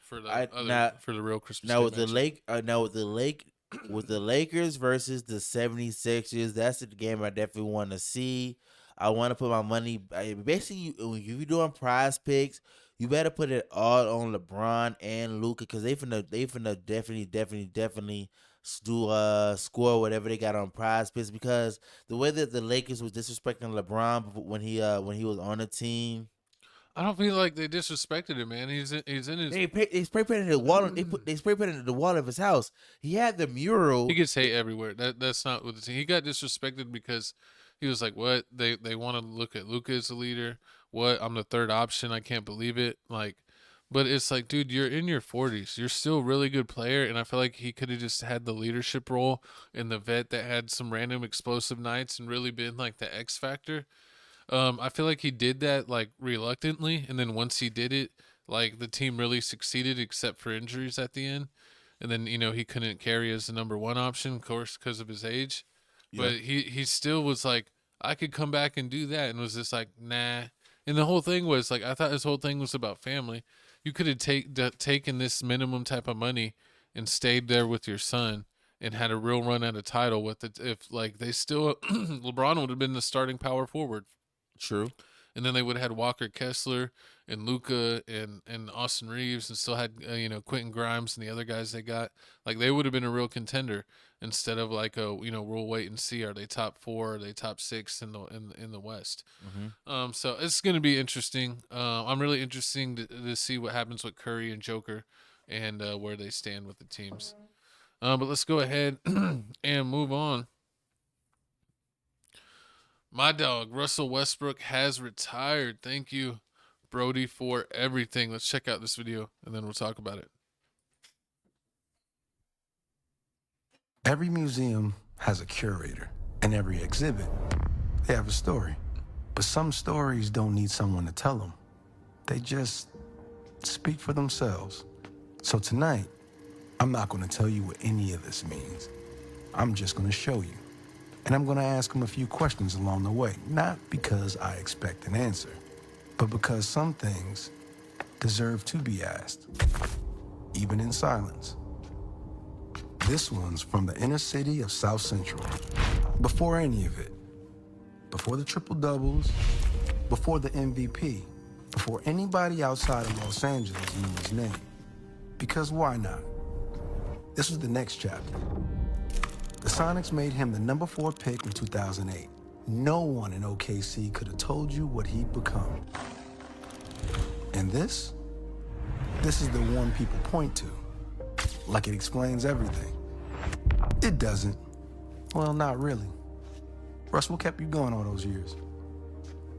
For the real Christmas. Now Day with the matchup. Lake, with the Lakers versus the 76ers, that's the game I definitely want to see. I want to put my money. Basically, if you're doing prize picks, you better put it all on LeBron and Luka because they finna definitely score whatever they got on prize picks because the way that the Lakers was disrespecting LeBron when he was on the team. I don't feel like they disrespected him, man. He's in his. They spray painted the wall. They spray painted the wall of his house. He had the mural. He gets hate everywhere. That's not what the team. He got disrespected because he was like, "What? They want to look at Luka as a leader. What? I'm the third option. I can't believe it." Like, but it's like, dude, you're in your 40s. You're still a really good player, and I feel like he could have just had the leadership role and the vet that had some random explosive nights and really been like the X factor. I feel like he did that like reluctantly, and then once he did it, like the team really succeeded, except for injuries at the end. And then he couldn't carry as the number one option, of course, because of his age. Yeah. But he still was like, I could come back and do that, and was just like, nah. And the whole thing was like, I thought his whole thing was about family. You could have taken this minimum type of money and stayed there with your son and had a real run at a title with it. If like they still, LeBron would have been the starting power forward. True. And then they would have had Walker Kessler and Luka and Austin Reeves and still had, Quentin Grimes and the other guys they got. Like, they would have been a real contender instead of like, we'll wait and see. Are they top 4? Are they top 6 in the West? Mm-hmm. So it's going to be interesting. I'm really interested to see what happens with Curry and Joker and where they stand with the teams. But let's go ahead and move on. My dog, Russell Westbrook, has retired. Thank you, Brody, for everything. Let's check out this video, and then we'll talk about it. Every museum has a curator, and every exhibit, they have a story. But some stories don't need someone to tell them. They just speak for themselves. So tonight, I'm not going to tell you what any of this means. I'm just going to show you. And I'm going to ask him a few questions along the way, not because I expect an answer, but because some things deserve to be asked, even in silence. This one's from the inner city of South Central. Before any of it, before the triple-doubles, before the MVP, before anybody outside of Los Angeles knew his name. Because why not? This was the next chapter. The Sonics made him the number 4 pick in 2008. No one in OKC could have told you what he'd become. And this is the one people point to, like it explains everything. It doesn't. Well, not really. Russ, what kept you going all those years?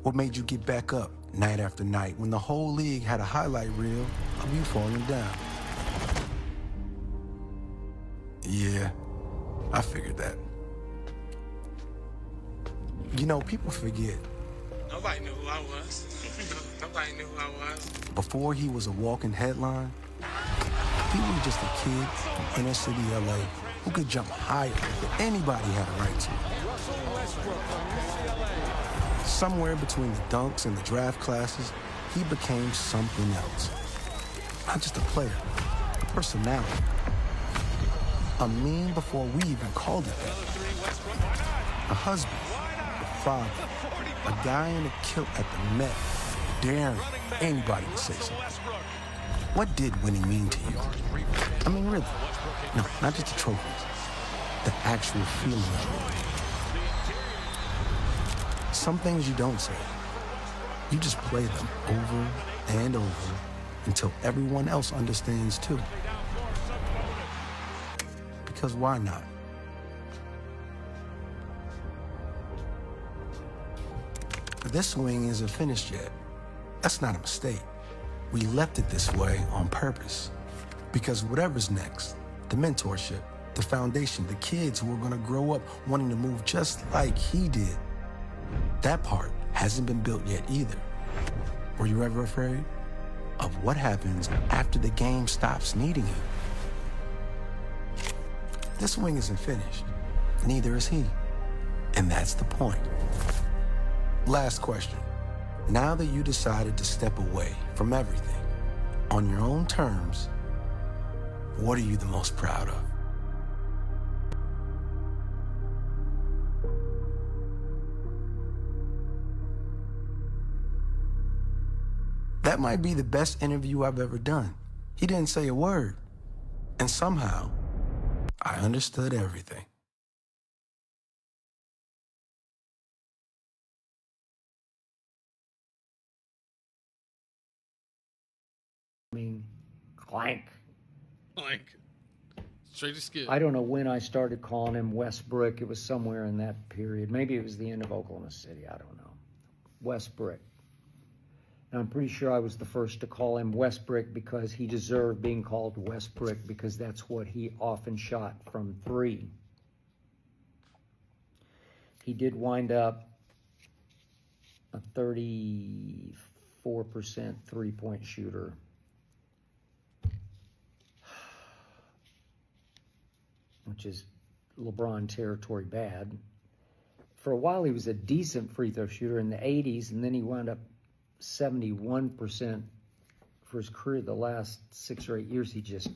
What made you get back up night after night when the whole league had a highlight reel of you falling down? Yeah. I figured that. People forget. Nobody knew who I was. Nobody knew who I was. Before he was a walking headline, he was just a kid from inner city LA who could jump higher than anybody had a right to. Somewhere between the dunks and the draft classes, he became something else. Not just a player, a personality. A meme before we even called it that. A husband, a father, a guy in a kilt at the Met, daring anybody to say something. What did winning mean to you? I mean, really. No, not just the trophies. The actual feeling of it. Some things you don't say. You just play them over and over until everyone else understands too. Because why not? This swing isn't finished yet. That's not a mistake. We left it this way on purpose. Because whatever's next, the mentorship, the foundation, the kids who are gonna grow up wanting to move just like he did, that part hasn't been built yet either. Were you ever afraid of what happens after the game stops needing you? This swing isn't finished. Neither is he. And that's the point. Last question. Now that you decided to step away from everything, on your own terms, what are you the most proud of? That might be the best interview I've ever done. He didn't say a word. And somehow, I understood everything. I mean, clank. Like, straight to skip. I don't know when I started calling him Westbrook. It was somewhere in that period. Maybe it was the end of Oklahoma City. I don't know. Westbrook. And I'm pretty sure I was the first to call him Westbrook because he deserved being called Westbrook because that's what he often shot from three. He did wind up a 34% three-point shooter. Which is LeBron territory bad. For a while, he was a decent free throw shooter in the 80s, and then he wound up 71% for his career. The last 6 or 8 years, he just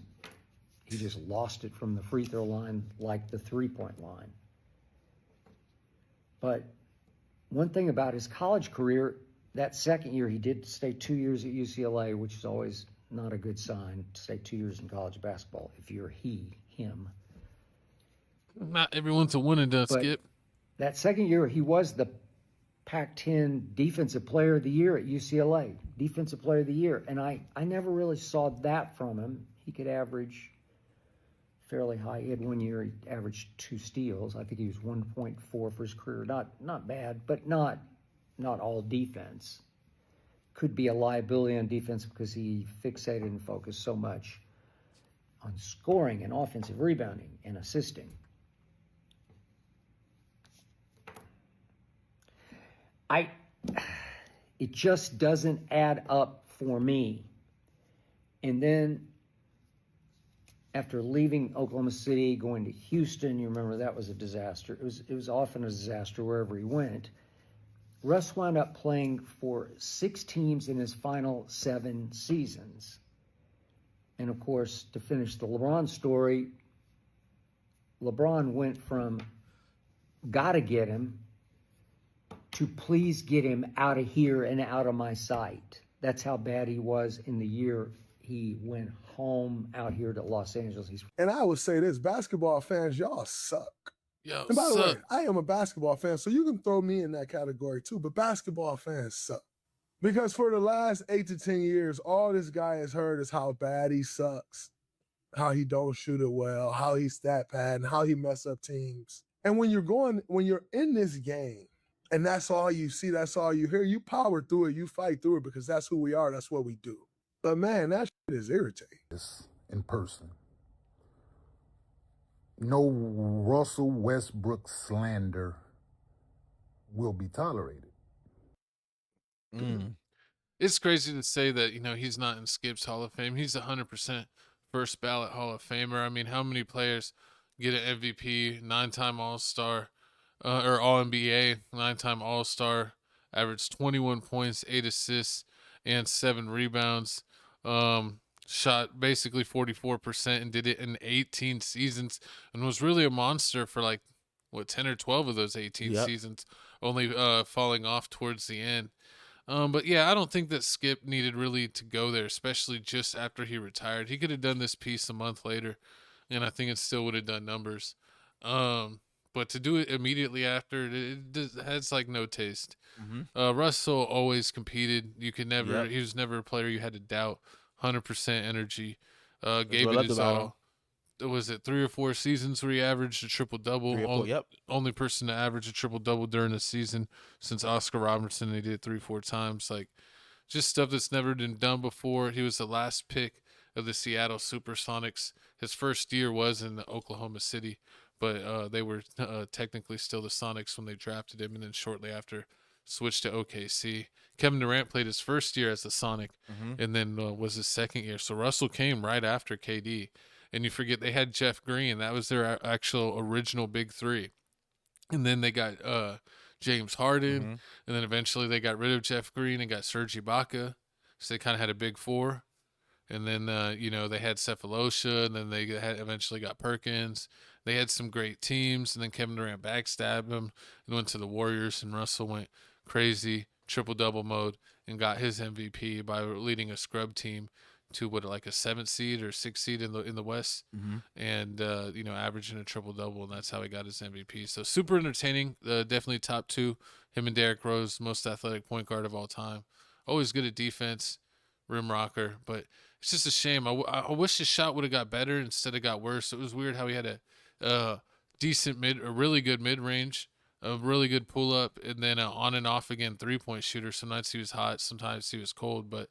lost it from the free throw line like the three-point line. But one thing about his college career, that second year, he did stay 2 years at UCLA, which is always not a good sign to stay 2 years in college basketball if you're him. Not everyone's a one and done, Skip. That second year, he was the Pac-10 Defensive Player of the Year at UCLA. Defensive Player of the Year. And I never really saw that from him. He could average fairly high. He had 1 year, he averaged 2 steals. I think he was 1.4 for his career. Not bad, but not all defense. Could be a liability on defense because he fixated and focused so much on scoring and offensive rebounding and assisting. It just doesn't add up for me. And then after leaving Oklahoma City, going to Houston, you remember that was a disaster. It was often a disaster wherever he went. Russ wound up playing for 6 teams in his final 7 seasons. And of course, to finish the LeBron story, LeBron went from gotta get him to please get him out of here and out of my sight. That's how bad he was in the year he went home out here to Los Angeles. And I would say this, basketball fans, y'all suck. Yo, and by the way, I am a basketball fan, so you can throw me in that category too, but basketball fans suck. Because for the last 8 to 10 years, all this guy has heard is how bad he sucks, how he don't shoot it well, how he's stat pad, and how he mess up teams. And when you're in this game, and that's all you see, that's all you hear, you power through it, you fight through it because that's who we are, that's what we do. But man, that shit is irritating. In person. No Russell Westbrook slander will be tolerated. It's crazy to say that, he's not in Skip's Hall of Fame. He's 100% first ballot Hall of Famer. I mean, how many players get an MVP, 9-time All-Star, or All-NBA, 9-time All-Star, averaged 21 points, 8 assists, and 7 rebounds. Shot basically 44% and did it in 18 seasons and was really a monster for 10 or 12 of those 18 seasons, only falling off towards the end. But yeah, I don't think that Skip needed really to go there, especially just after he retired. He could have done this piece a month later, and I think it still would have done numbers. But to do it immediately after, it has no taste. Russell always competed. You could never. He was never a player you had to doubt. 100% energy. Gave it his all. Was it 3 or 4 seasons where he averaged a triple-double? Only person to average a triple-double during the season since Oscar Robertson. He did it 3-4 times. Just stuff that's never been done before. He was the last pick of the Seattle Supersonics. His first year was in Oklahoma City, but they were technically still the Sonics when they drafted him, and then shortly after switched to OKC. Kevin Durant played his first year as the Sonic, and then was his second year. So Russell came right after KD. And you forget they had Jeff Green. That was their actual original big 3. And then they got James Harden. And then eventually they got rid of Jeff Green and got Serge Ibaka. So they kind of had a big 4. And then, they had Cephalosha. And then they eventually got Perkins. They had some great teams. And then Kevin Durant backstabbed them and went to the Warriors. And Russell went crazy, triple-double mode, and got his MVP by leading a scrub team to like a 7th seed or 6th seed in the West, and averaging a triple-double, and that's how he got his MVP. So super entertaining. Definitely top 2. Him and Derrick Rose, most athletic point guard of all time. Always good at defense, rim rocker. But it's just a shame. I wish his shot would have got better instead of got worse. It was weird how he had a really good mid-range, a really good pull-up, and then on and off again 3-point shooter. Some nights he was hot, sometimes he was cold, but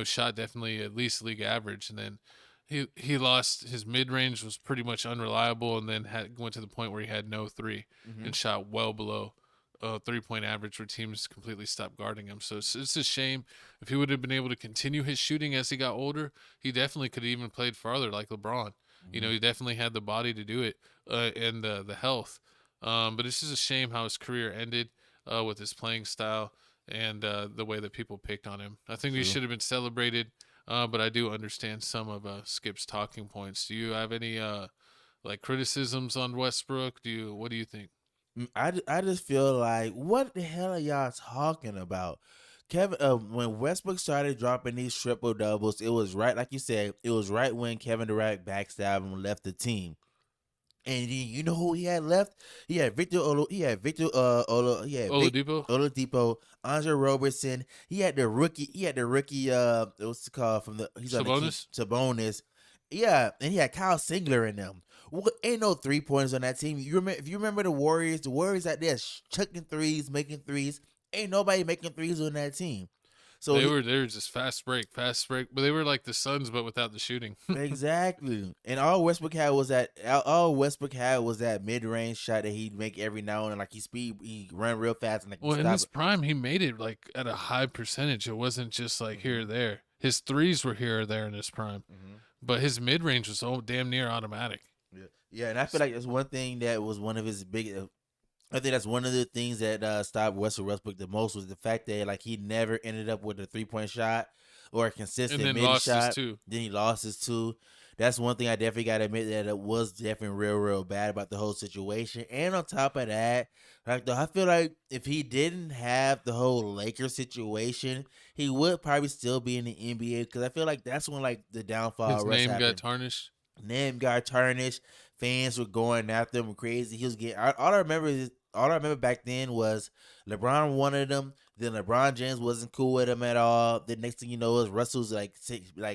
shot definitely at least league average. And then he lost his mid-range, was pretty much unreliable, and then went to the point where he had no 3 and shot well below 3-point average, where teams completely stopped guarding him. So it's a shame. If he would have been able to continue his shooting as he got older, he definitely could have even played farther like LeBron. He definitely had the body to do it, and the health. But it's just a shame how his career ended with his playing style and the way that people picked on him. I think he should have been celebrated, but I do understand some of Skip's talking points. Do you have any criticisms on Westbrook? What do you think? I just feel like, what the hell are y'all talking about? Kevin, when Westbrook started dropping these triple doubles, it was right, like you said, it was right when Kevin Durant backstabbed him and left the team. And you know who he had left? He had Oladipo, Andre Robertson. He had the rookie. What's it called from the? He's Sabonis. Yeah, and he had Kyle Singler in them. Well, ain't no 3-pointers on that team. If you remember the Warriors out there chucking threes, making threes. Ain't nobody making threes on that team. So they were just fast break, but they were like the Suns, but without the shooting. Exactly. And all Westbrook had was that mid-range shot that he'd make every now and then. Like he ran real fast and in his prime, he made it like at a high percentage. It wasn't just like here or there. His threes were here or there in his prime, but his mid-range was damn near automatic. Yeah, and I feel like that's one thing that was one of his big. I think that's one of the things that stopped Westbrook the most, was the fact that he never ended up with a 3-point shot or a consistent mid shot. Then he lost his 2. That's one thing I definitely got to admit, that it was definitely real bad about the whole situation. And on top of that, I feel like if he didn't have the whole Lakers situation, he would probably still be in the NBA, because I feel like that's when the downfall. His name got tarnished. Fans were going after him crazy. He was getting. All I remember back then was LeBron wanted him. Then LeBron James wasn't cool with him at all. The next thing you know is Russell's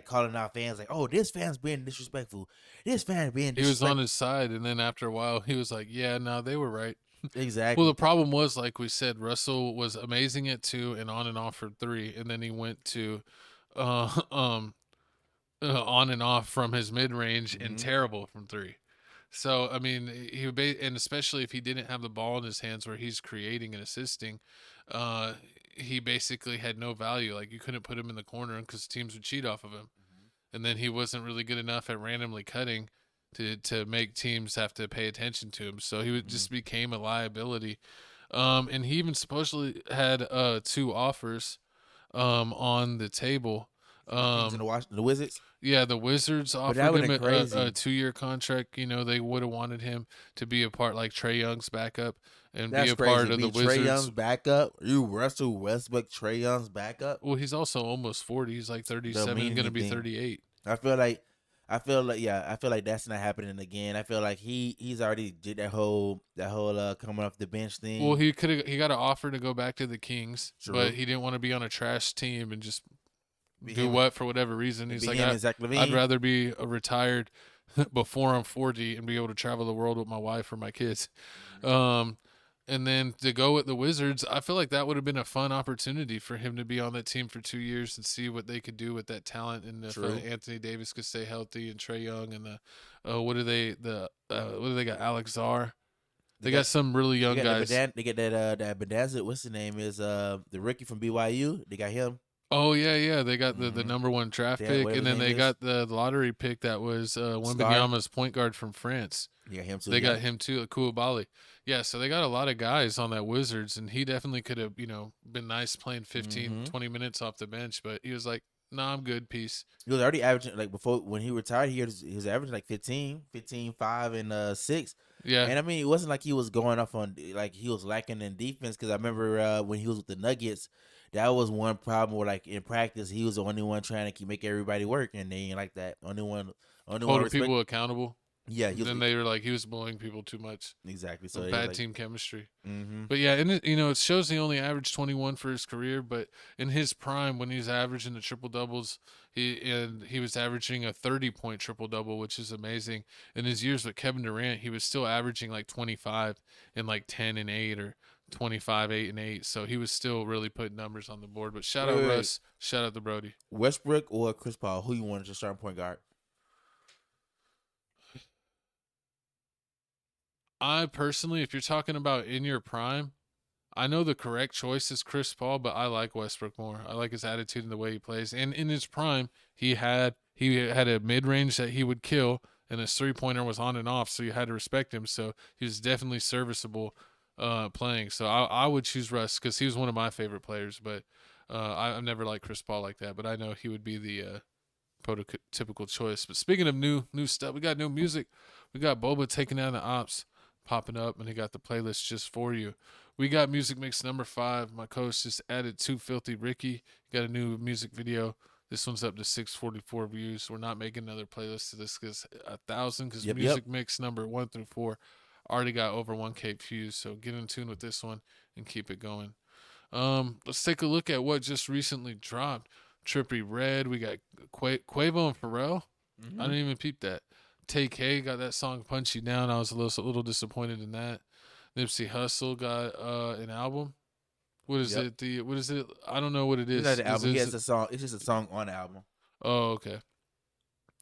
calling out fans oh, this fan's being disrespectful. This fan being disrespectful. He was on his side, and then after a while, he was like, yeah, no, they were right. Exactly. Well, the problem was, like we said, Russell was amazing at 2 and on and off for 3, and then he went to on and off from his mid-range and terrible from 3. So, I mean, and especially if he didn't have the ball in his hands where he's creating and assisting, he basically had no value. Like, you couldn't put him in the corner because teams would cheat off of him. And then he wasn't really good enough at randomly cutting to make teams have to pay attention to him. So he just became a liability. And he even supposedly had 2 offers on the table. The Wizards? Yeah, the Wizards offered him a 2-year contract. They would have wanted him to be a part, like Trae Young's backup, and be a part of the Wizards. Trae Young's backup? You Russell Westbrook, Trae Young's backup? Well, he's also almost 40. He's like 37, going to be 38. I feel like that's not happening again. I feel like he's already did that whole coming off the bench thing. Well, he got an offer to go back to the Kings, but he didn't want to be on a trash team and just for whatever reason. He's like, I'd rather be retired before I'm 40 and be able to travel the world with my wife or my kids. And then to go with the Wizards, I feel like that would have been a fun opportunity for him to be on that team for 2 years and see what they could do with that talent. And if Anthony Davis could stay healthy, and Trae Young, and what do they got? Alex Zar. They got some really young guys. They get that Bedanza. What's the name? Is the rookie from BYU? They got him. Oh yeah. They got the number 1 draft pick, and then they got the lottery pick that was Wembanyama's point guard from France. Yeah, him too. They got him too, Koulibaly. Yeah, so they got a lot of guys on that Wizards, and he definitely could have, been nice playing 15, 20 minutes off the bench, but he was like, "Nah, I'm good, peace." He was already averaging, before when he retired, he was averaging 15, 5, and 6. Yeah. And I mean, it wasn't like he was going off on like he was lacking in defense. Because I remember when he was with the Nuggets, that was one problem where like in practice he was the only one trying to make everybody work, and they ain't like that. Only one holding people accountable. Yeah, then they were like he was bullying people too much. Exactly. So bad team chemistry. But yeah, and it shows he only averaged 21 for his career, but in his prime when he's averaging the triple doubles, he was averaging a 30-point triple double, which is amazing. In his years with Kevin Durant, he was still averaging like 25 and like 10 and 8 or 25, 8 and 8. So he was still really putting numbers on the board. But shout out Russ, shout out to Brody. Westbrook or Chris Paul, who you want to start point guard? I personally, if you're talking about in your prime, I know the correct choice is Chris Paul, but I like Westbrook more. I like his attitude and the way he plays. And in his prime, he had a mid-range that he would kill, and his three-pointer was on and off, so you had to respect him. So he was definitely serviceable playing. So I would choose Russ because he was one of my favorite players. But I've never liked Chris Paul like that. But I know he would be the prototypical choice. But speaking of new stuff, we got new music. We got Boba taking down the ops popping up, and he got the playlist just for you. We got music mix number 5. My coach just added Too Filthy Ricky. Got a new music video. This one's up to 644 views. We're not making another playlist to this because 1,000 because music mix number 1 through 4 already got over 1K views. So get in tune with this one and keep it going. Let's take a look at what just recently dropped. Trippie Redd. We got Quavo and Pharrell. I didn't even peep that. Tay-K got that song Punch You Down. I was a little disappointed in that. Nipsey Hussle got an album. What is it? What is it? I don't know what it is. It's not the album. He has a song. It's just a song on the album. Oh, okay.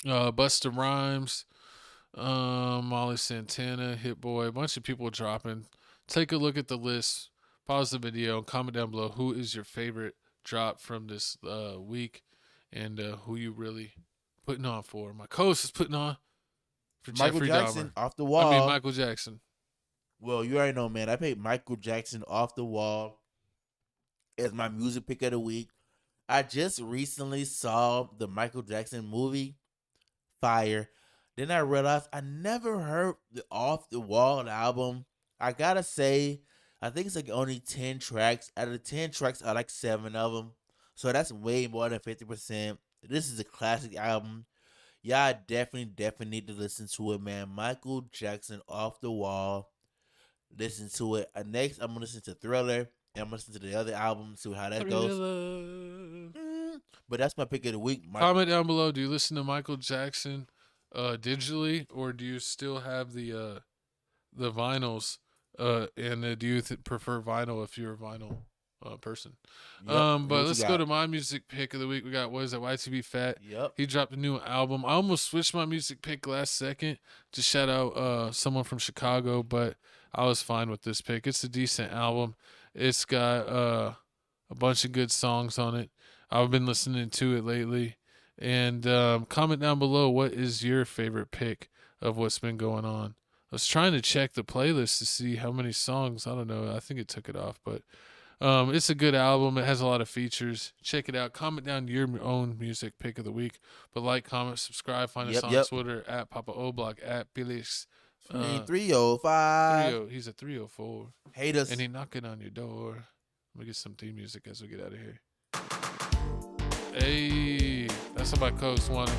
Busta Rhymes, Molly Santana, Hit Boy, a bunch of people dropping. Take a look at the list. Pause the video and comment down below who is your favorite drop from this week and who you really putting on for. My co-host is putting on for Michael Jeffrey Jackson Dahmer. off the wall. I mean Michael Jackson. Well, you already know, man. I picked Michael Jackson off the wall as my music pick of the week. I just recently saw the Michael Jackson movie, Fire. Then I realized I never heard the Off the Wall album. I gotta say, I think it's like only 10 tracks. Out of the 10 tracks, I like 7 of them. So that's way more than 50%. This is a classic album. Y'all definitely need to listen to it, man. Michael Jackson Off the Wall. Listen to it. Next, I'm going to listen to Thriller. And I'm going to listen to the other album, see how that goes. But that's my pick of the week. Comment down below. Do you listen to Michael Jackson digitally, or do you still have the vinyls? And do you prefer vinyl if you're a vinyl person? But let's go to my music pick of the week. We got, what is that, YTB Fat? Yep. He dropped a new album. I almost switched my music pick last second to shout out someone from Chicago, but I was fine with this pick. It's a decent album. It's got a bunch of good songs on it. I've been listening to it lately. And comment down below, what is your favorite pick of what's been going on? I was trying to check the playlist to see how many songs. I don't know. I think it took it off, but it's a good album. It has a lot of features. Check it out. Comment down your own music pick of the week. But like, comment, subscribe. Find us on Twitter at Papa Oblak, at Bayless. 305. He's a 304. Hate us. And he knocking on your door. Let me get some theme music as we get out of here. Hey, that's what my coach wanted.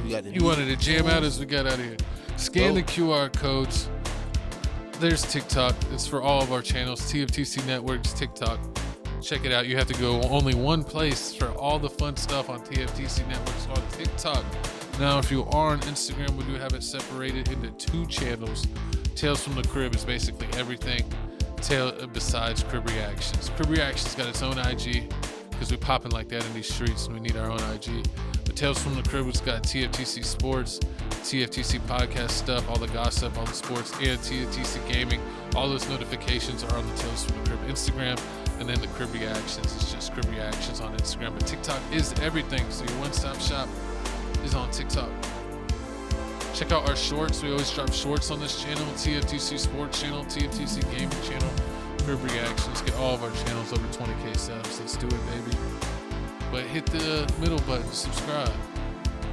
You wanted to jam out as we got out of here. Scan the QR codes. There's TikTok. It's for all of our channels. TFTC Networks, TikTok. Check it out. You have to go only one place for all the fun stuff on TFTC Networks on TikTok. Now, if you are on Instagram, we do have it separated into 2 channels. Tales from the Crib is basically everything besides Crib Reactions. Crib Reactions got its own IG because we're popping like that in these streets and we need our own IG. But Tales from the Crib has got TFTC Sports, TFTC podcast stuff, all the gossip, all the sports, and TFTC Gaming. All those notifications are on the Tales from the Crib Instagram. And then the Crib Reactions is just Crib Reactions on Instagram. But TikTok is everything. So your one-stop shop is on TikTok. Check out our shorts. We always drop shorts on this channel. TFTC Sports channel, TFTC Gaming channel, Crib Reactions. Get all of our channels over 20K subs. Let's do it, baby. But hit the middle button, subscribe.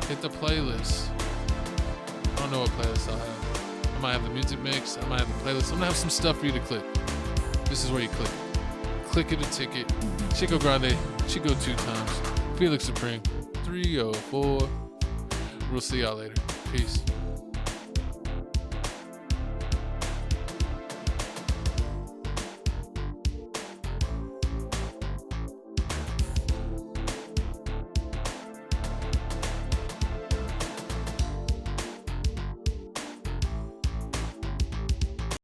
Hit the playlist. I don't know what playlist I'll have. I might have the music mix. I might have the playlist. I'm gonna have some stuff for you to click. This is where you click. Click it a ticket. Chico Grande, Chico 2 times. Felix Supreme, 304. We'll see y'all later. Peace.